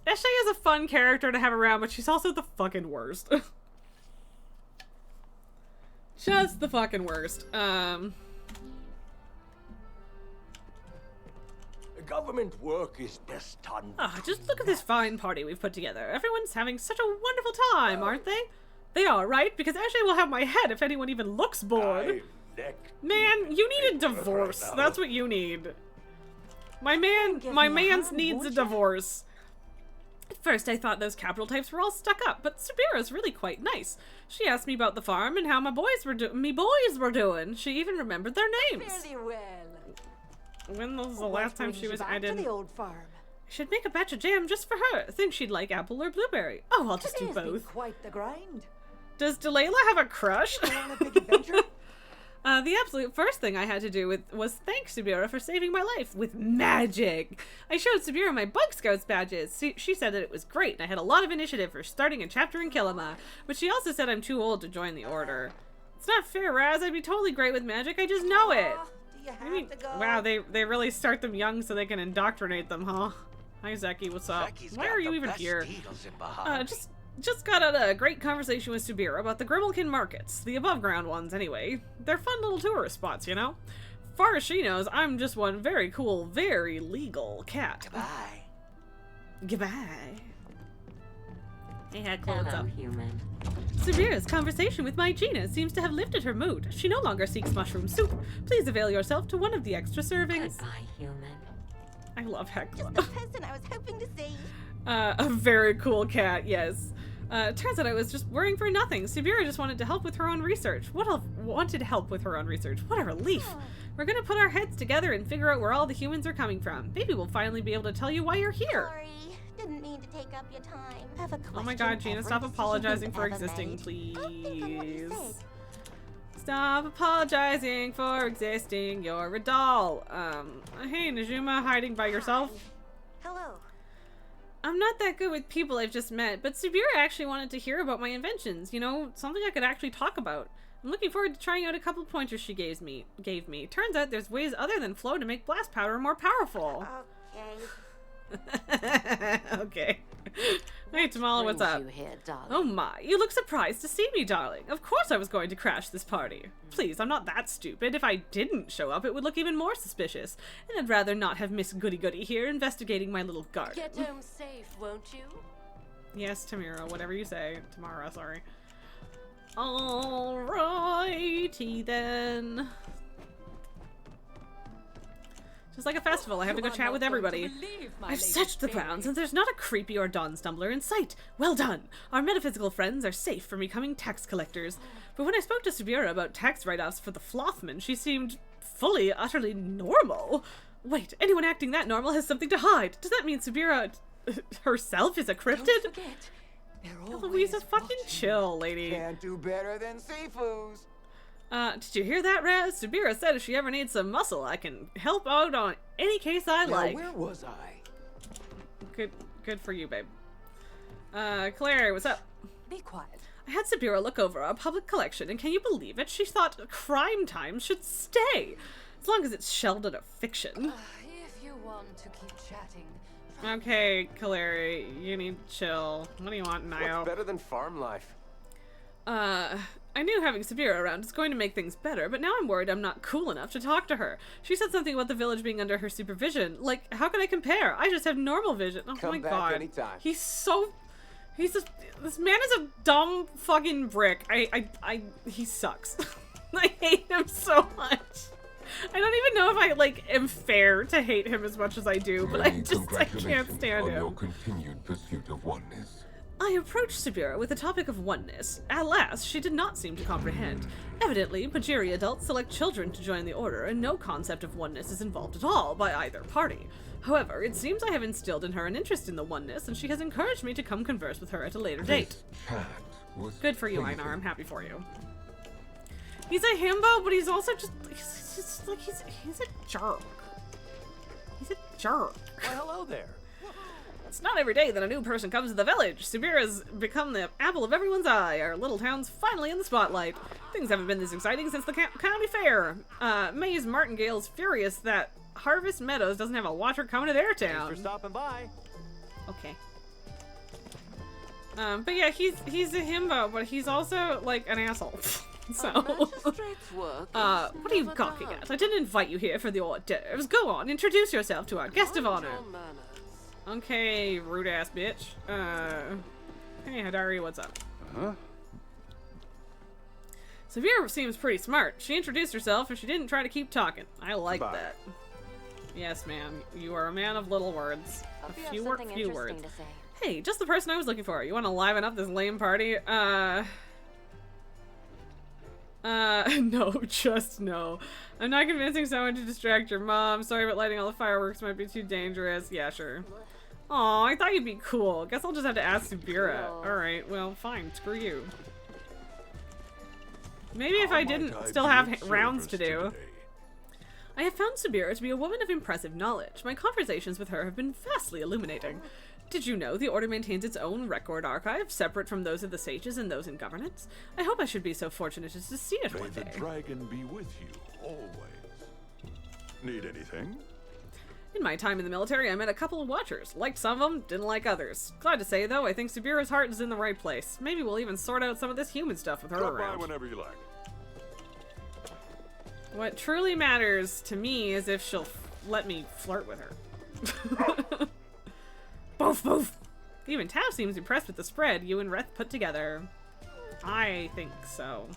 S5: Eshe is a fun character to have around, but she's also the fucking worst. Just the fucking worst.
S8: Government work is best done.
S5: Just look at this fine party we've put together. Everyone's having such a wonderful time, aren't they? They are, right? Because Eshe will have my head if anyone even looks bored. Man, you need a divorce. That's what you need. My man's needs a divorce. At first I thought those capital types were all stuck up, but Subira's really quite nice. She asked me about the farm and how my boys were doing. She even remembered their names.
S6: Very well.
S5: When was the last time she was
S6: back to the old farm?
S5: I should make a batch of jam just for her. I think she'd like apple or blueberry. Oh, I'll just do
S6: Today's been
S5: both.
S6: quite the grind.
S5: Does Delilah have a crush?
S6: You want a big adventure?
S5: The absolute first thing I had to do was thank Subira for saving my life with magic. I showed Subira my Bug Scouts badges. She said that it was great, and I had a lot of initiative for starting a chapter in Kilima, but she also said I'm too old to join the Order. It's not fair, Raz. I'd be totally great with magic. I just know it.
S6: Do you have
S5: I mean,
S6: to go?
S5: wow, they really start them young so they can indoctrinate them, huh? Hi, Zeki, what's up? Why are you even here? Just got out a great conversation with Subira about the Grimalkin markets. The above-ground ones, anyway. They're fun little tourist spots, you know? Far as she knows, I'm just one very cool, very legal cat.
S4: Goodbye.
S5: Goodbye. Hey, had clothes up.
S3: human.
S5: Subira's conversation with my Gina seems to have lifted her mood. She no longer seeks mushroom soup. Please avail yourself to one of the extra servings.
S3: Goodbye, human.
S5: I love Hecla.
S2: Just the person I was hoping to see.
S5: A very cool cat, yes. Turns out I was just worrying for nothing. Subira just wanted to help with her own research. Wanted help with her own research. What a relief. We're gonna put our heads together and figure out where all the humans are coming from. Maybe we'll finally be able to tell you why you're here.
S2: Sorry, didn't mean to take up your time. Have a question.
S5: Oh my god, Gina, stop
S2: every
S5: apologizing
S2: decision
S5: for
S2: you've ever
S5: existing,
S2: made.
S5: please.
S2: Oh, think on what you said.
S5: Stop apologizing for existing. You're a doll. Hey, Najuma, hiding by yourself?
S2: Hello.
S5: I'm not that good with people I've just met, but Subira actually wanted to hear about my inventions. You know, something I could actually talk about. I'm looking forward to trying out a couple pointers she gave me. Turns out there's ways other than flow to make blast powder more powerful.
S2: Okay.
S5: Okay. Hey, Tamala, what's up?
S3: You here, darling?
S5: Oh my, you look surprised to see me, darling. Of course I was going to crash this party. Please, I'm not that stupid. If I didn't show up, it would look even more suspicious. And I'd rather not have Miss Goody Goody here investigating my little garden.
S3: Get home safe, won't you?
S5: Yes, Tamira, whatever you say. Tamara, sorry. Alrighty then. Just like a festival, I have to go chat with everybody. I've searched the grounds, and there's not a creepy or dawn stumbler in sight. Well done! Our metaphysical friends are safe from becoming tax collectors. But when I spoke to Subira about tax write-offs for the Flothman, she seemed fully, utterly normal. Wait, anyone acting that normal has something to hide. Does that mean Subira herself is a cryptid?
S6: Don't forget, they're
S5: Louisa,
S6: always
S5: fucking
S6: watching.
S5: chill, lady.
S8: Can't do better than Sifu's.
S5: Did you hear that, Raz? Subira said if she ever needs some muscle, I can help out on any case I like.
S8: Now, where was I?
S5: Good for you, babe. Claire, what's up?
S6: Be quiet.
S5: I had Subira look over our public collection, and can you believe it? She thought crime time should stay, as long as it's shelved a fiction.
S6: If you want to keep chatting.
S5: Okay, Claire, you need to chill. What do you want, Nio?
S4: What's better than farm life?
S5: I knew having Subira around is going to make things better, but now I'm worried I'm not cool enough to talk to her. She said something about the village being under her supervision. Like, how can I compare? I just have normal vision. Oh
S4: Come
S5: my
S4: back
S5: god.
S4: anytime.
S5: He's so This man is a dumb fucking brick. He sucks. I hate him so much. I don't even know if I, like, am fair to hate him as much as I do, but I can't stand
S7: on
S5: him.
S7: your continued pursuit of oneness.
S5: I approached Sabira with the topic of oneness. At last, she did not seem to comprehend. Evidently, Pajiri adults select children to join the order, and no concept of oneness is involved at all by either party. However, it seems I have instilled in her an interest in the oneness, and she has encouraged me to come converse with her at a later date. Good for you, Einar. I'm happy for you. He's a himbo, but he's also he's a jerk. He's a jerk.
S8: Why, hello there.
S5: It's not every day that a new person comes to the village. Sabira's become the apple of everyone's eye. Our little town's finally in the spotlight. Things haven't been this exciting since the county fair. May's Martingale's furious that Harvest Meadows doesn't have a watcher coming to their town.
S8: Thanks for stopping by.
S5: Okay. But yeah, he's a himbo, but he's also like an asshole. So, what are you gawking at? I didn't invite you here for the hors d'oeuvres. Go on, introduce yourself to our guest of honor. Okay, rude ass bitch. Hey Hadari, what's up? Severe seems pretty smart. She introduced herself and she didn't try to keep talking. I like that. Yes, ma'am. You are a man of little words. Few words. Hey, just the person I was looking for. You want to liven up this lame party? No, just no. I'm not convincing someone to distract your mom. Sorry, but lighting all the fireworks might be too dangerous. Yeah, sure. Aw, I thought you'd be cool. Guess I'll just have to ask Subira. Alright, well, fine. Screw you. Maybe if I didn't still have rounds to do. I have found Subira to be a woman of impressive knowledge. My conversations with her have been vastly illuminating. Did you know the Order maintains its own record archive, separate from those of the sages and those in governance? I hope I should be so fortunate as to see it one day.
S8: May the dragon be with you, always. Need anything?
S5: In my time in the military, I met a couple of watchers. Liked some of them, didn't like others. Glad to say, though, I think Subira's heart is in the right place. Maybe we'll even sort out some of this human stuff with her
S8: Drop
S5: around.
S8: by whenever you like.
S5: What truly matters to me is if she'll let me flirt with her. Boof, boof. Even Tav seems impressed with the spread you and Reth put together. I think so.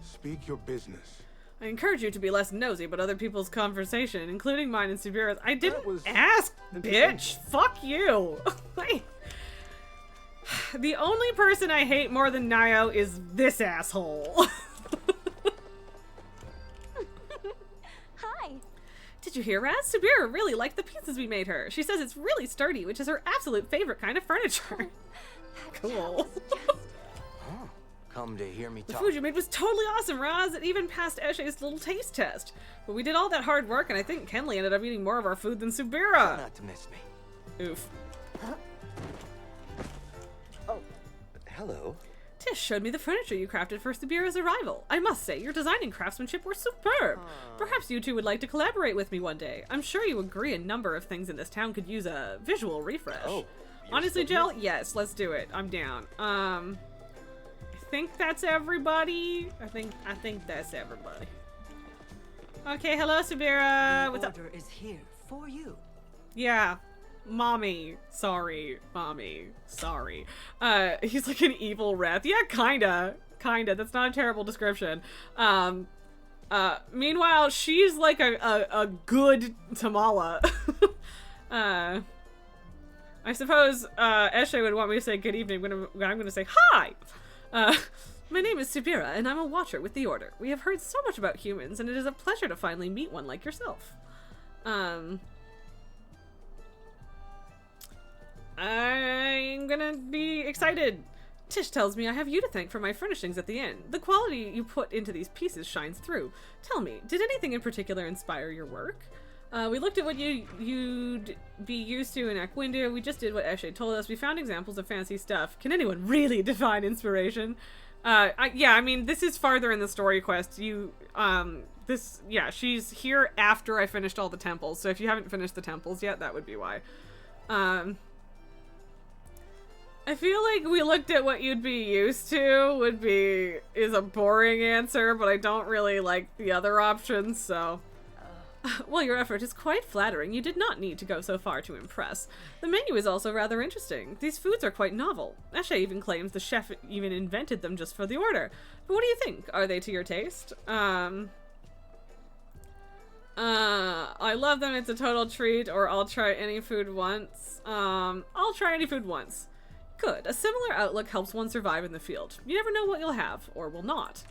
S9: Speak your business.
S5: I encourage you to be less nosy about other people's conversation, including mine and Subira's. I didn't ask, bitch! Fuck you! The only person I hate more than Nio is this asshole.
S2: Hi.
S5: Did you hear, Raz? Subira really liked the pieces we made her. She says it's really sturdy, which is her absolute favorite kind of furniture. Cool.
S4: Come to hear me
S5: The
S4: talk.
S5: food you made was totally awesome, Raz. It even passed Eshe's little taste test. But we did all that hard work, and I think Kenley ended up eating more of our food than Subira.
S4: Not to miss me.
S5: Oof.
S4: Oh, hello.
S5: Tish showed me the furniture you crafted for Subira's arrival. I must say, your design and craftsmanship were superb. Perhaps you two would like to collaborate with me one day. I'm sure you agree a number of things in this town could use a visual refresh.
S4: Oh,
S5: honestly, Jill, yes, let's do it. I'm down. I think that's everybody. I think that's everybody. Okay, hello, Subira. What's up?
S6: The order is here for you.
S5: Yeah. Mommy. Sorry. Mommy. Sorry. He's like an evil Reth. Yeah, kinda. Kinda. That's not a terrible description. Meanwhile, she's like a good Tamala. I suppose, Eshe would want me to say good evening, but I'm gonna say hi! My name is Subira, and I'm a watcher with the Order. We have heard so much about humans, and it is a pleasure to finally meet one like yourself. I'm gonna be excited. Tish tells me I have you to thank for my furnishings at the inn. The quality you put into these pieces shines through. Tell me, did anything in particular inspire your work? We looked at what you'd be used to in Akwindu. We just did what Eshe told us. We found examples of fancy stuff. Can anyone really define inspiration? Yeah, I mean, this is farther in the story quest. Yeah, she's here after I finished all the temples. So if you haven't finished the temples yet, that would be why. I feel like we looked at what you'd be used to is a boring answer, but I don't really like the other options, so. Well, your effort is quite flattering. You did not need to go so far to impress. The menu is also rather interesting. These foods are quite novel. Eshe even claims the chef even invented them just for the order. But what do you think? Are they to your taste? I love them. It's a total treat. Or I'll try any food once. I'll try any food once. Good. A similar outlook helps one survive in the field. You never know what you'll have, or will not.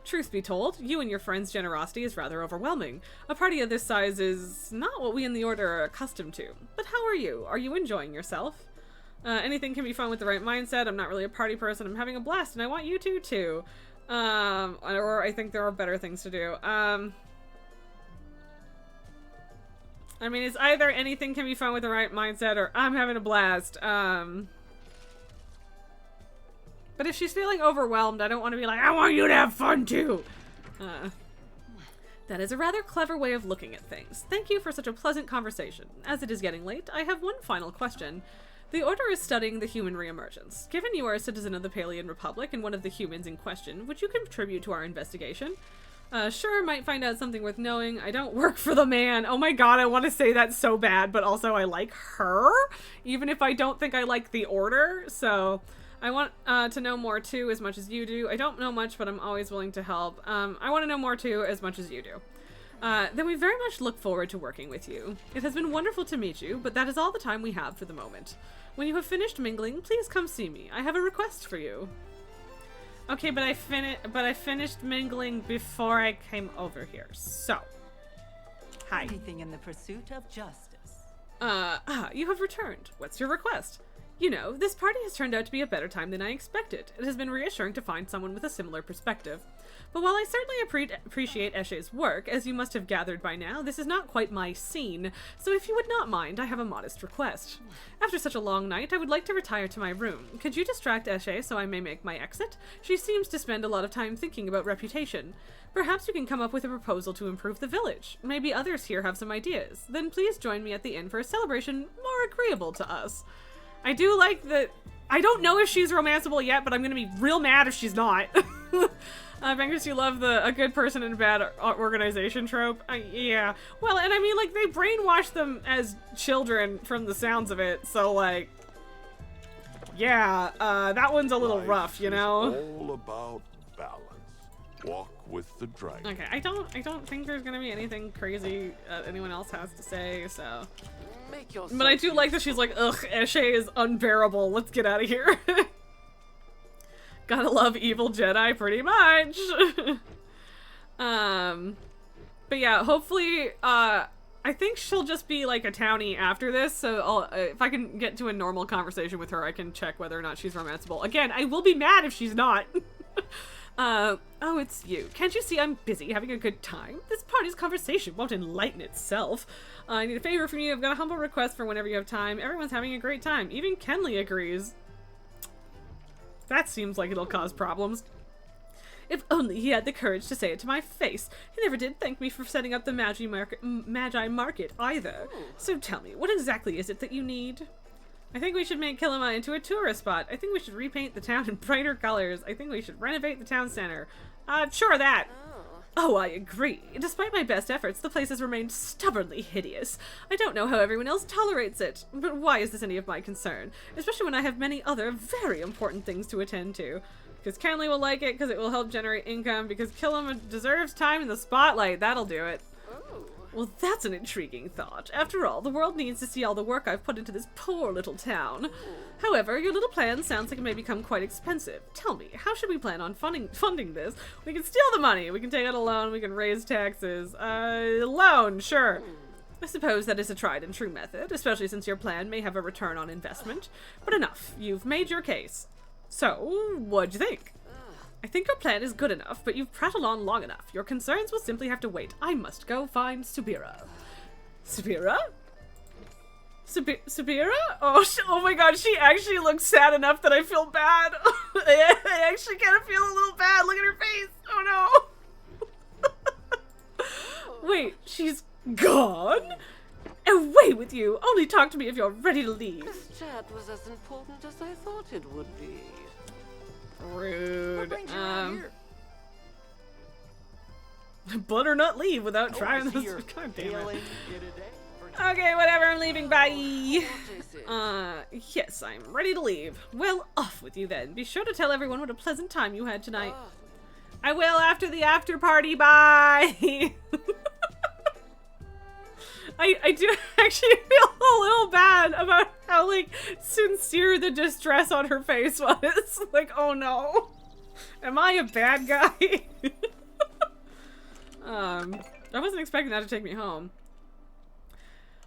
S5: Truth be told, you and your friend's generosity is rather overwhelming. A party of this size is not what we in the Order are accustomed to. But how are you? Are you enjoying yourself? Anything can be fun with the right mindset. I'm not really a party person. I'm having a blast, and I want you to, too. Or I think there are better things to do. I mean, it's either anything can be fun with the right mindset, or I'm having a blast. But if she's feeling overwhelmed, I don't want to be like, I want you to have fun too! That is a rather clever way of looking at things. Thank you for such a pleasant conversation. As it is getting late, I have one final question. The Order is studying the human reemergence. Given you are a citizen of the Palean Republic and one of the humans in question, would you contribute to our investigation? Sure, might find out something worth knowing. I don't work for the man. Oh my god, I want to say that so bad, but also I like her, even if I don't think I like the Order, so... I want to know more too, as much as you do. I don't know much, but I'm always willing to help. I want to know more too, as much as you do. Then we very much look forward to working with you. It has been wonderful to meet you, but that is all the time we have for the moment. When you have finished mingling, please come see me. I have a request for you. Okay, but I finished mingling before I came over here. So, hi.
S10: Anything in the pursuit of justice.
S5: You have returned. What's your request? You know, this party has turned out to be a better time than I expected. It has been reassuring to find someone with a similar perspective. But while I certainly appreciate Eshe's work, as you must have gathered by now, this is not quite my scene, so if you would not mind, I have a modest request. After such a long night, I would like to retire to my room. Could you distract Eshe so I may make my exit? She seems to spend a lot of time thinking about reputation. Perhaps you can come up with a proposal to improve the village. Maybe others here have some ideas. Then please join me at the inn for a celebration more agreeable to us. I do like that. I don't know if she's romanceable yet, but I'm gonna be real mad if she's not. Bankers, you love a good person in a bad organization trope. Yeah. Well, and I mean, like, they brainwash them as children from the sounds of it, so, like, yeah, that one's a little rough, you know?
S8: All about balance. Walk with the dragon.
S5: Okay, I don't think there's gonna be anything crazy anyone else has to say, so. But I do like that she's like, ugh, Eshe is unbearable. Let's get out of here. Gotta love evil Jedi pretty much. But yeah, hopefully, I think she'll just be like a townie after this, so if I can get to a normal conversation with her, I can check whether or not she's romanceable. Again, I will be mad if she's not. Oh, it's you. Can't you see I'm busy having a good time? This party's conversation won't enlighten itself. I need a favor from you. I've got a humble request for whenever you have time. Everyone's having a great time. Even Kenley agrees. That seems like it'll cause problems. If only he had the courage to say it to my face. He never did thank me for setting up the Magi market either. So tell me, what exactly is it that you need? I think we should make Kilima into a tourist spot. I think we should repaint the town in brighter colors. I think we should renovate the town center. Sure that. Oh, I agree. Despite my best efforts, the place has remained stubbornly hideous. I don't know how everyone else tolerates it, but why is this any of my concern? Especially when I have many other very important things to attend to. Because Kenley will like it, because it will help generate income, because Kilima deserves time in the spotlight. That'll do it. Well, that's an intriguing thought. After all, the world needs to see all the work I've put into this poor little town. However, your little plan sounds like it may become quite expensive. Tell me, how should we plan on funding this? We can steal the money, we can take out a loan, we can raise taxes. Loan, sure. I suppose that is a tried and true method, especially since your plan may have a return on investment. But enough, you've made your case. So, what'd you think? I think your plan is good enough, but you've prattled on long enough. Your concerns will simply have to wait. I must go find Subira. Subira? Subira? Oh my god, she actually looks sad enough that I feel bad. I actually kind of feel a little bad. Look at her face. Oh no. Wait, she's gone? Away with you. Only talk to me if you're ready to leave.
S3: This chat was as important as I thought it would be.
S5: Rude. butternut leave without trying this. God damn it. Okay, whatever, I'm leaving, bye! Yes, I'm ready to leave. Well, off with you then. Be sure to tell everyone what a pleasant time you had tonight. I will after the after party, bye! I do actually feel a little bad about how, like, sincere the distress on her face was. Like, oh no. Am I a bad guy? I wasn't expecting that to take me home.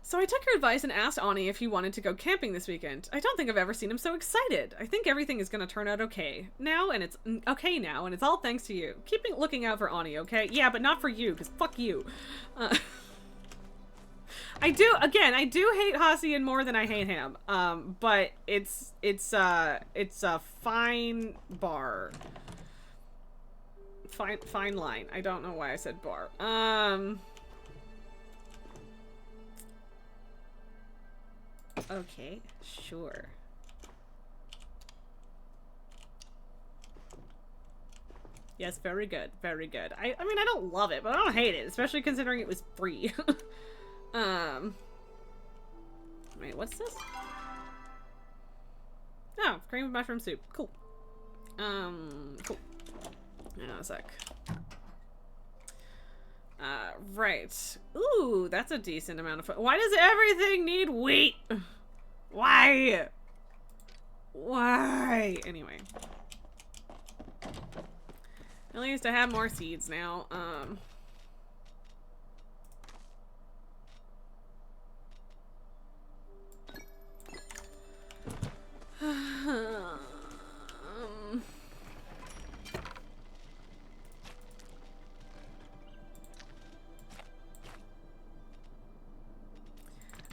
S5: So I took your advice and asked Ani if he wanted to go camping this weekend. I don't think I've ever seen him so excited. I think everything is going to turn out okay. Now, and it's okay now, and it's all thanks to you. Keep looking out for Ani, okay? Yeah, but not for you, because fuck you. I do hate Hassian more than I hate him. But it's a fine bar. Fine line. I don't know why I said bar. Okay, sure. Yes, very good, very good. I mean, I don't love it, but I don't hate it, especially considering it was free. Wait, what's this? Oh, cream of mushroom soup. Cool. Cool. Hang on a sec. Right. Ooh, that's a decent amount of food. Why does everything need wheat? Why? Why? Anyway. At least I have more seeds now.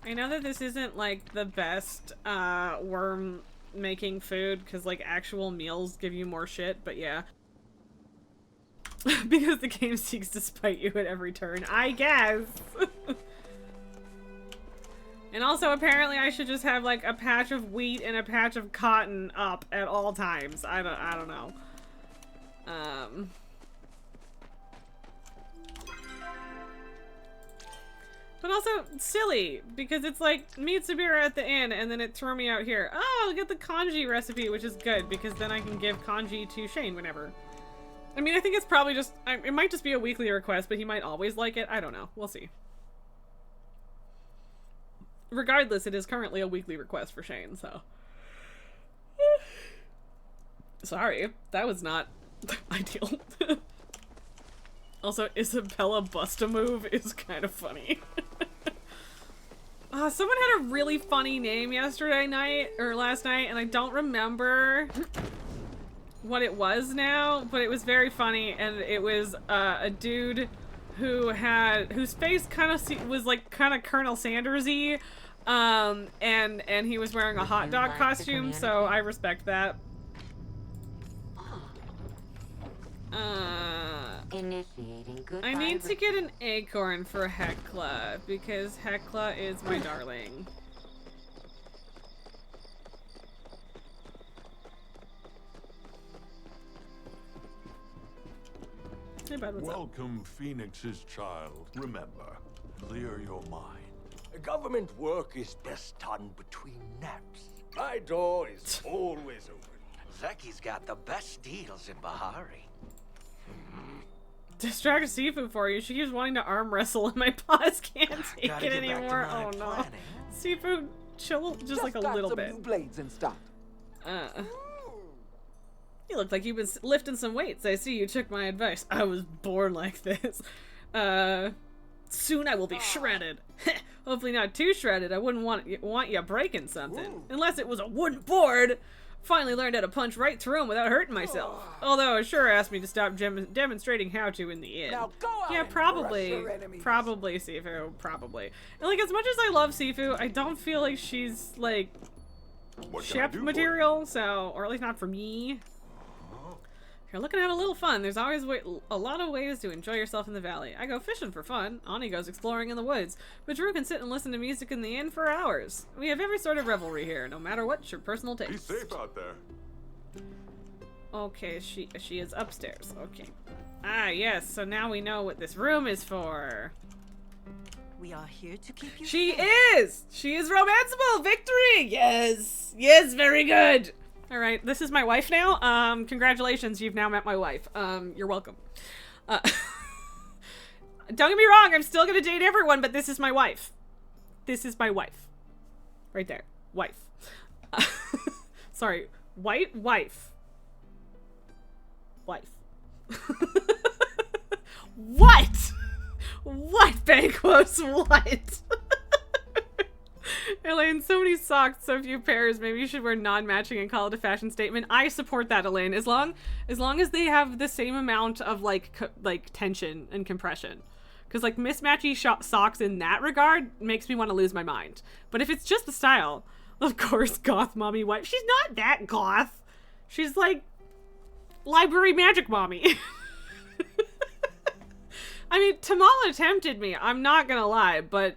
S5: I know that this isn't like the best worm making food because like actual meals give you more shit, but yeah. Because the game seeks to spite you at every turn, I guess. And also apparently I should just have like a patch of wheat and a patch of cotton up at all times. I don't know. But also silly, because it's like, meet Sabira at the inn, and then it threw me out here. Oh, I'll get the kanji recipe, which is good, because then I can give kanji to Shane whenever. I mean, I think it's probably just, it might just be a weekly request, but he might always like it. I don't know. We'll see. Regardless, it is currently a weekly request for Shane, so. Sorry, that was not ideal. Also, Isabella Bust-A-Move is kind of funny. Someone had a really funny name yesterday night, or last night, and I don't remember what it was now, but it was very funny, and it was a dude who had, whose face kind of was like kind of Colonel Sanders-y, and he was wearing a hot dog costume, so I respect that.
S2: Initiating good.
S5: I need to get an acorn for Hecla, because Hecla is my darling. Hey, bud, what's
S8: Welcome, Phoenix's child. Remember, clear your mind.
S11: Government work is best done between naps. My door is always open.
S12: Zeki's got the best deals in Bahari.
S5: Distract Sifu for you. She keeps wanting to arm wrestle and my paws can't take it anymore. Oh no. Sifu, chill just like a little bit.
S13: New blades and stuff.
S5: You look like you've been lifting some weights. I see you took my advice. I was born like this. Soon I will be shredded. Hopefully not too shredded. I wouldn't want you breaking something. Unless it was a wooden board. Finally learned how to punch right through him without hurting myself. Although it sure asked me to stop demonstrating how to in the end.
S13: Now go out
S5: yeah,
S13: and
S5: probably.
S13: crush your enemies.
S5: Probably Sifu. Probably. And like, as much as I love Sifu, I don't feel like she's like chef material, so, or at least not for me. If you're looking to have a little fun, there's always a lot of ways to enjoy yourself in the valley. I go fishing for fun. Ani goes exploring in the woods. But Drew can sit and listen to music in the inn for hours. We have every sort of revelry here, no matter what's your personal taste.
S8: Be safe out there.
S5: Okay, she is upstairs. Okay. Ah, yes, so now we know what this room is for.
S10: We are here to keep you
S5: She
S10: safe.
S5: is! She is romanceable! Victory! Yes! Yes, very good! Alright, this is my wife now. Congratulations, you've now met my wife. You're welcome. Don't get me wrong, I'm still gonna date everyone, but this is my wife. This is my wife. Right there. Wife. Sorry. Wife. Wife. What? What, Banquos? What? Elaine, so many socks, so few pairs. Maybe you should wear non-matching and call it a fashion statement. I support that, Elaine. As long as they have the same amount of like tension and compression. Because like mismatchy socks in that regard makes me want to lose my mind. But if it's just the style, of course, goth mommy wife. She's not that goth. She's like library magic mommy. I mean, Tamala tempted me. I'm not gonna lie, but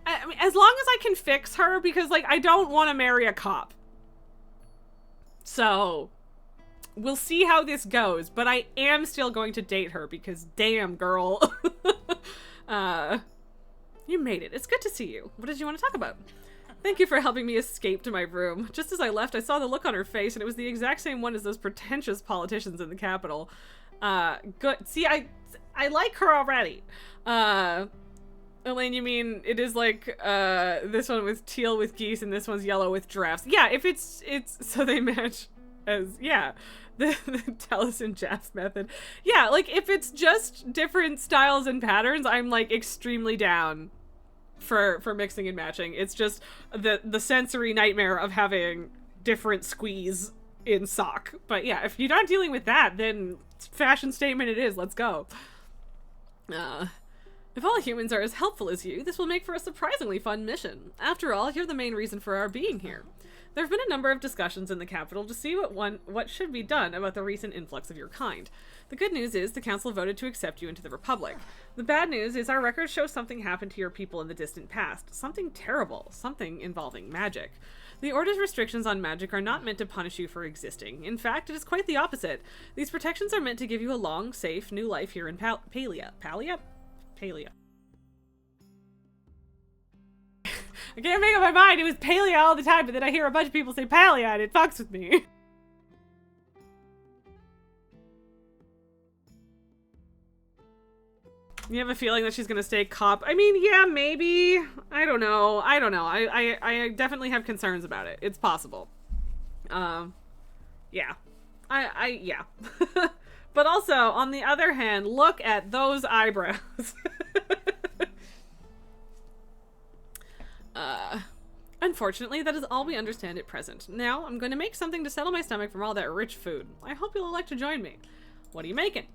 S5: I mean, as long as I can fix her, because like I don't want to marry a cop. So we'll see how this goes, but I am still going to date her because damn, girl. You made it. It's good to see you. What did you want to talk about? Thank you for helping me escape to my room. Just as I left, I saw the look on her face, and it was the exact same one as those pretentious politicians in the Capitol. Good. See, I like her already. Elaine, you mean it is like, this one with teal with geese and this one's yellow with giraffes. Yeah, if it's so they match as, yeah, the Taliesin Jafs method. Yeah, like if it's just different styles and patterns, I'm like extremely down for mixing and matching. It's just the sensory nightmare of having different squeeze in sock. But yeah, if you're not dealing with that, then fashion statement it is. Let's go. If all humans are as helpful as you, this will make for a surprisingly fun mission. After all, you're the main reason for our being here. There have been a number of discussions in the capital to see what should be done about the recent influx of your kind. The good news is the council voted to accept you into the Republic. The bad news is our records show something happened to your people in the distant past. Something terrible. Something involving magic. The Order's restrictions on magic are not meant to punish you for existing. In fact, it is quite the opposite. These protections are meant to give you a long, safe, new life here in Palia. Palia? Palia. I can't make up my mind. It was Palia all the time, but then I hear a bunch of people say Palia and it fucks with me. You have a feeling that she's gonna stay cop? I mean, yeah, maybe. I don't know. I definitely have concerns about it. It's possible. Yeah. Yeah. But also, on the other hand, look at those eyebrows. Unfortunately, that is all we understand at present. Now, I'm going to make something to settle my stomach from all that rich food. I hope you'll elect to join me. What are you making?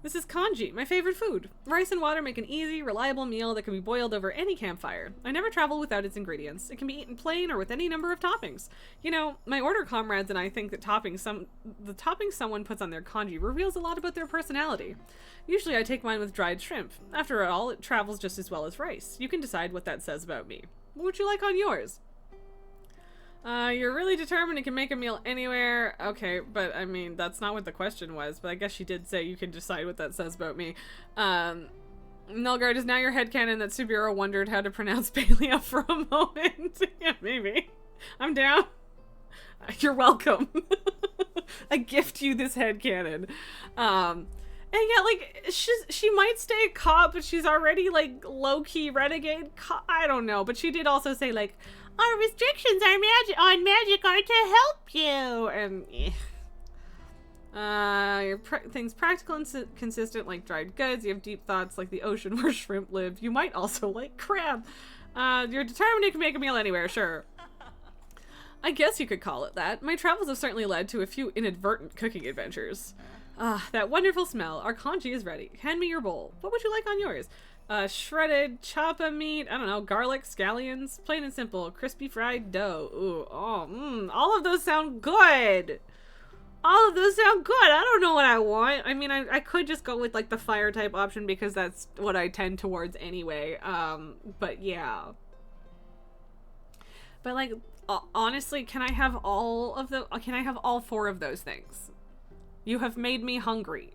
S5: This is congee, my favorite food. Rice and water make an easy, reliable meal that can be boiled over any campfire. I never travel without its ingredients. It can be eaten plain or with any number of toppings. You know, my Order comrades and I think that the topping someone puts on their congee reveals a lot about their personality. Usually I take mine with dried shrimp. After all, it travels just as well as rice. You can decide what that says about me. What would you like on yours? You're really determined and can make a meal anywhere. Okay, but I mean, that's not what the question was, but I guess she did say you can decide what that says about me. Nilgard, is now your headcanon that Subiru wondered how to pronounce Palia for a moment? Yeah, maybe. I'm down. You're welcome. I gift you this headcanon. And yeah, like, she might stay a cop, but she's already, like, low-key renegade cop. I don't know, but she did also say, like, our restrictions on magic are to help you, and your things practical and consistent like dried goods. You have deep thoughts like the ocean where shrimp live. You might also like crab. You're determined you can make a meal anywhere, sure. I guess you could call it that. My travels have certainly led to a few inadvertent cooking adventures. That wonderful smell. Our congee is ready. Hand me your bowl. What would you like on yours? Shredded choppa meat, I don't know, garlic, scallions, plain and simple, crispy fried dough. Ooh, oh, all of those sound good. All of those sound good. I don't know what I want. I mean, I could just go with like the fire type option because that's what I tend towards anyway. But yeah. But like, honestly, can I have all 4 of those things? You have made me hungry.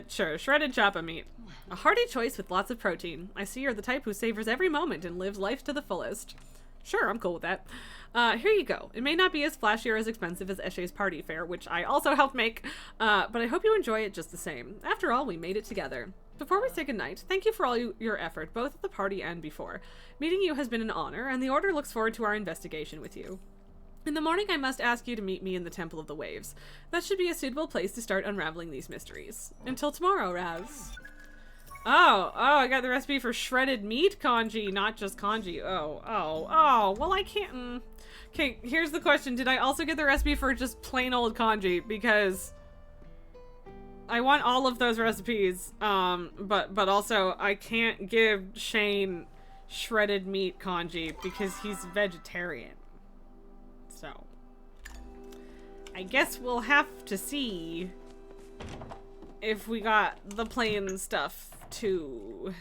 S5: Sure, shredded choppa meat. A hearty choice with lots of protein. I see you're the type who savors every moment and lives life to the fullest. Sure, I'm cool with that. Here you go. It may not be as flashy or as expensive as Eshe's party fare, which I also helped make, but I hope you enjoy it just the same. After all, we made it together. Before we say goodnight, thank you for all your effort, both at the party and before. Meeting you has been an honor, and the Order looks forward to our investigation with you. In the morning, I must ask you to meet me in the Temple of the Waves. That should be a suitable place to start unraveling these mysteries. Until tomorrow, Raz. Oh, I got the recipe for shredded meat kanji, not just kanji. Oh, well, I can't. Okay, here's the question. Did I also get the recipe for just plain old kanji? Because I want all of those recipes, but also I can't give Shane shredded meat kanji because he's vegetarian. So, I guess we'll have to see if we got the plain stuff too.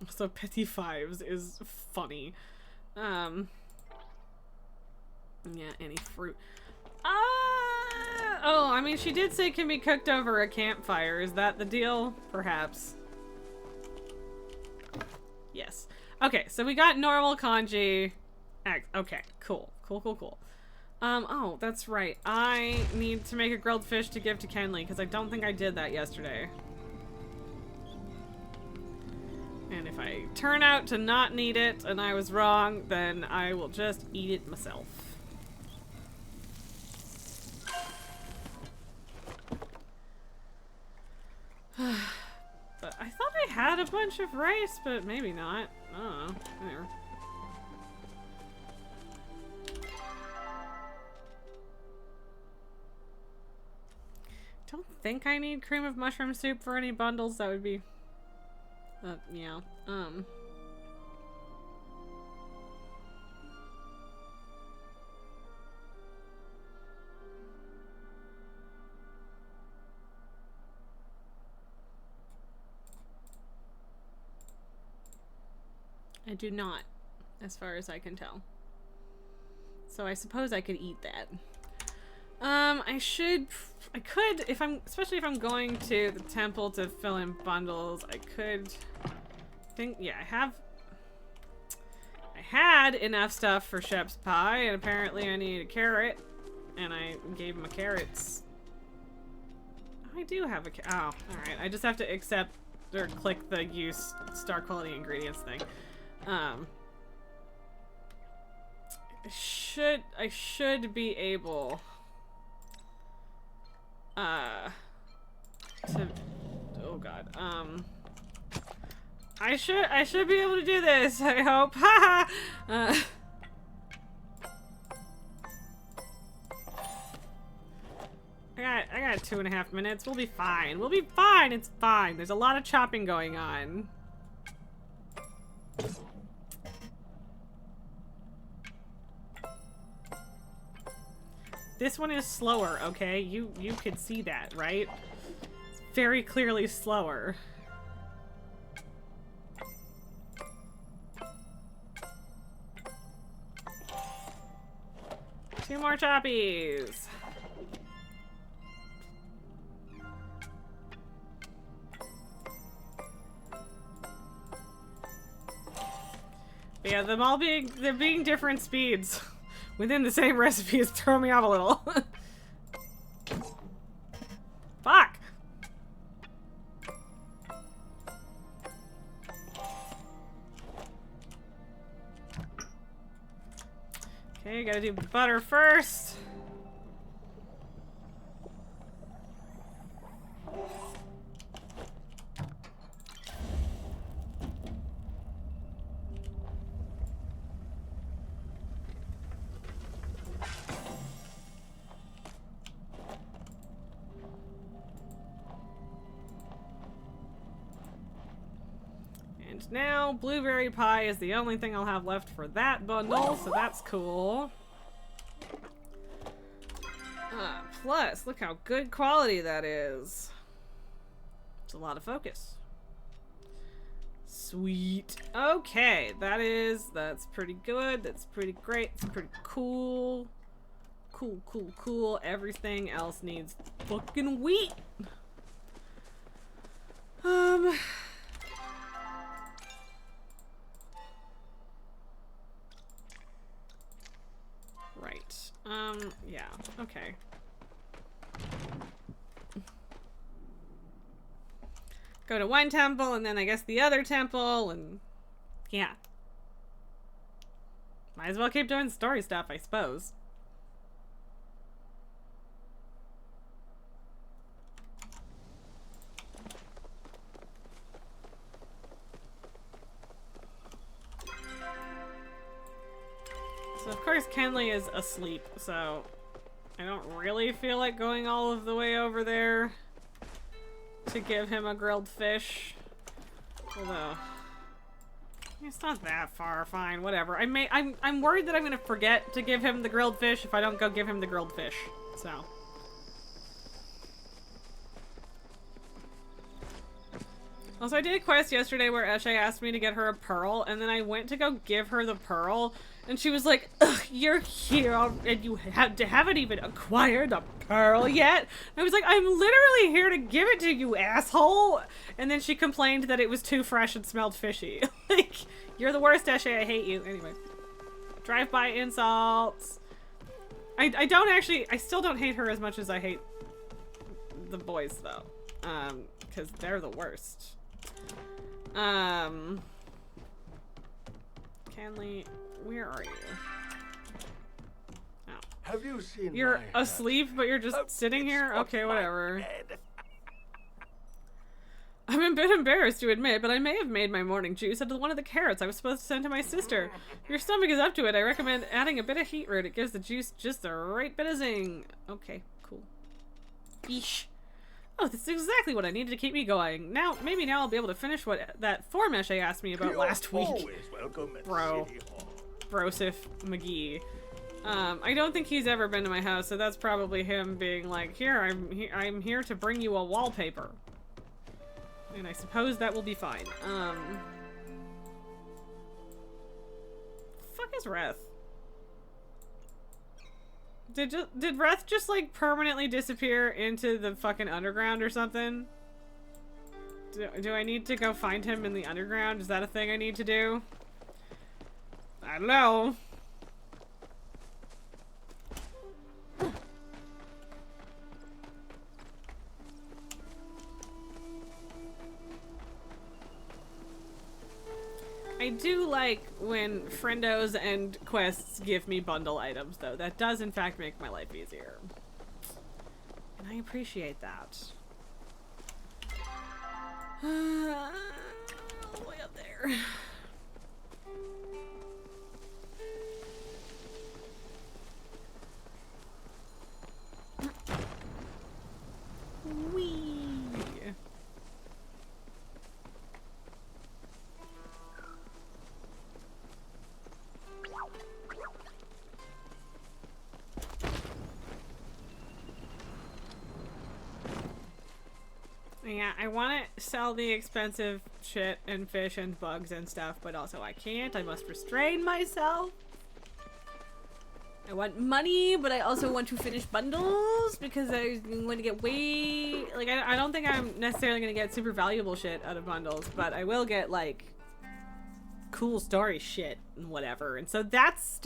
S5: So Petty Fives is funny. Yeah, any fruit. Oh, I mean, she did say it can be cooked over a campfire. Is that the deal? Perhaps. Yes. Okay, so we got normal kanji. Okay, cool. Oh, that's right. I need to make a grilled fish to give to Kenley, because I don't think I did that yesterday. And if I turn out to not need it, and I was wrong, then I will just eat it myself. But I thought I had a bunch of rice, but maybe not. I don't know. Whatever. Don't think I need cream of mushroom soup for any bundles. That would be... yeah. I do not, as far as I can tell. So I suppose I could eat that. I could, especially if I'm going to the temple to fill in bundles, I could yeah, I had enough stuff for Shep's pie, and apparently I need a carrot, and I gave him a carrots. I do have oh, alright, I just have to accept, or click the use star quality ingredients thing. I should be able to, oh god, I should be able to do this, I hope. Haha. I got 2.5 minutes. We'll be fine. We'll be fine. It's fine. There's a lot of chopping going on. This one is slower, okay? You could see that, right? It's very clearly slower. Two more choppies. But yeah, they're being different speeds within the same recipe is throwing me off a little. Fuck! Okay, gotta do butter first. Now, blueberry pie is the only thing I'll have left for that bundle, so that's cool. plus. Look how good quality that is. It's a lot of focus. Sweet. Okay, that's pretty good. That's pretty great. It's pretty cool. Cool, cool, cool. Everything else needs fucking wheat. Right. Yeah. Okay. Go to one temple, and then I guess the other temple, and yeah. Might as well keep doing story stuff, I suppose. So of course Kenley is asleep, so I don't really feel like going all of the way over there to give him a grilled fish. Although it's not that far, fine, whatever. I'm worried that I'm gonna forget to give him the grilled fish if I don't go give him the grilled fish. So also, I did a quest yesterday where Eshe asked me to get her a pearl, and then I went to go give her the pearl, and she was like, ugh, you're here, and you haven't even acquired a pearl yet? And I was like, I'm literally here to give it to you, asshole! And then she complained that it was too fresh and smelled fishy. Like, you're the worst, Eshe, I hate you. Anyway. Drive-by insults. I still don't hate her as much as I hate the boys, though. Because they're the worst. Kenley, where are you? Oh.
S11: Have you seen
S5: You're asleep, but you're just sitting here? Okay, whatever. I'm a bit embarrassed to admit, but I may have made my morning juice out of one of the carrots I was supposed to send to my sister. If your stomach is up to it, I recommend adding a bit of heat root. It gives the juice just the right bit of zing. Okay, cool. Yeesh. Oh, this is exactly what I needed to keep me going. Maybe now I'll be able to finish what that form Eshe asked me about last week. Brosif McGee. I don't think he's ever been to my house, so that's probably him being like, I'm here to bring you a wallpaper. And I suppose that will be fine. Fuck is Reth? Did Reth just like permanently disappear into the fucking underground or something? Do I need to go find him in the underground? Is that a thing I need to do? I don't know. I do like when friendos and quests give me bundle items, though. That does, in fact, make my life easier. And I appreciate that. All the way up there. Whee! Yeah, I want to sell the expensive shit and fish and bugs and stuff, but also I can't. I must restrain myself. I want money, but I also want to finish bundles because I'm going to get way... Like, I don't think I'm necessarily going to get super valuable shit out of bundles, but I will get, like, cool story shit and whatever. And so that's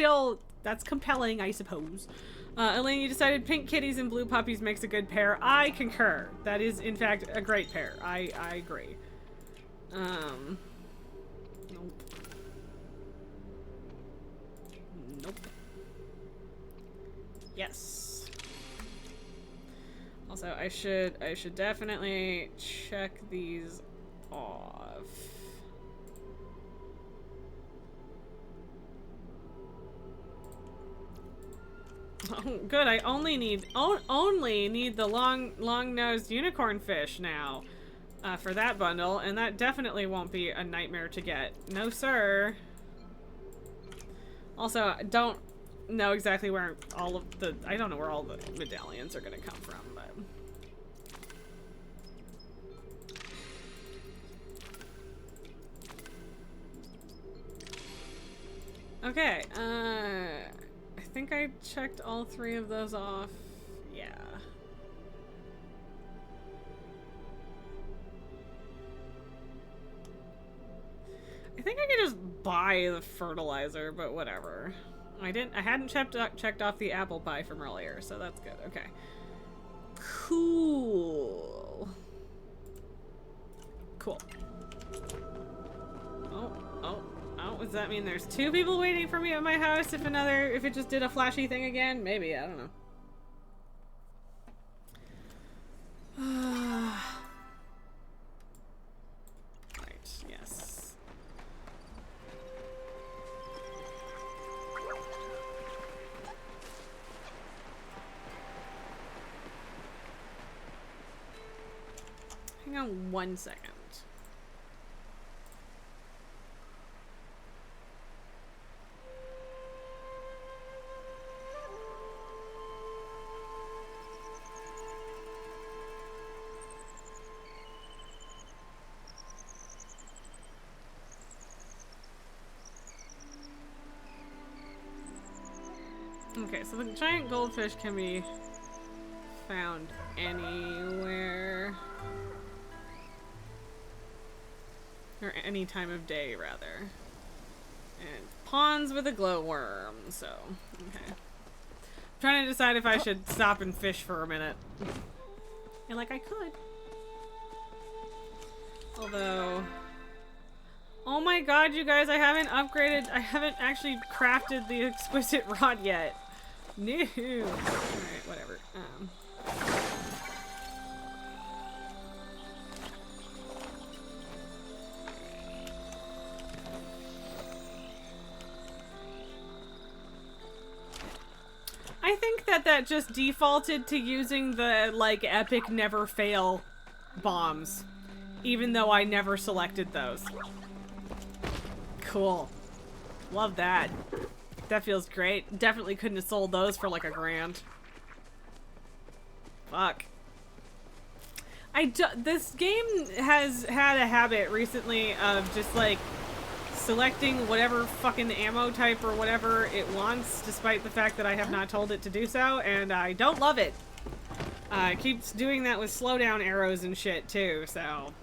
S5: compelling, I suppose. Elaine, you decided pink kitties and blue puppies makes a good pair. I concur. That is, in fact, a great pair. I agree. Nope. Nope. Yes. Also, I should definitely check these off. Oh, good. I only need the long-nosed unicorn fish now for that bundle, and that definitely won't be a nightmare to get. No, sir. Also, don't know exactly where all of the... I don't know where all the medallions are gonna come from, but... Okay, I think I checked all 3 of those off. Yeah. I think I could just buy the fertilizer, but whatever. I hadn't checked off the apple pie from earlier, so that's good. Okay. Cool. Cool. Oh, does that mean there's 2 people waiting for me at my house if it just did a flashy thing again? Maybe, I don't know. Right, yes. Hang on 1 second. Okay, so the giant goldfish can be found anywhere. Or any time of day, rather. And ponds with a glowworm, so, okay. I'm trying to decide if I should stop and fish for a minute. And like I could. Although... Oh my god, you guys, I haven't actually crafted the exquisite rod yet. No. Alright, whatever. I think that just defaulted to using the, like, epic never fail bombs. Even though I never selected those. Cool. Love that. That feels great. Definitely couldn't have sold those for like $1,000. Fuck. This game has had a habit recently of just like selecting whatever fucking ammo type or whatever it wants, despite the fact that I have not told it to do so, and I don't love it. It keeps doing that with slowdown arrows and shit too, so...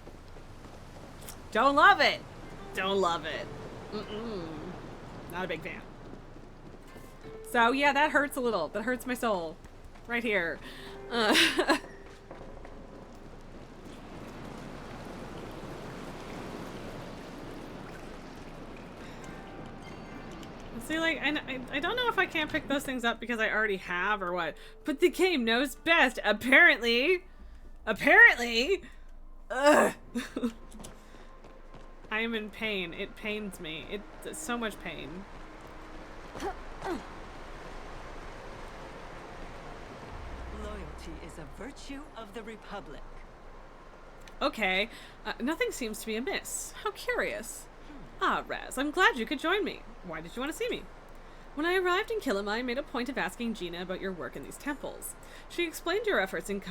S5: Don't love it! Don't love it. Not a big fan. So yeah, that hurts a little. That hurts my soul. Right here. See, like, I don't know if I can't pick those things up because I already have or what, but the game knows best, apparently. Apparently! Ugh. I am in pain. It pains me. It's so much pain.
S10: Loyalty is a virtue of the Republic.
S5: Okay. Nothing seems to be amiss. How curious. Ah, Raz, I'm glad you could join me. Why did you want to see me? When I arrived in Kilima, I made a point of asking Gina about your work in these temples. She explained your efforts in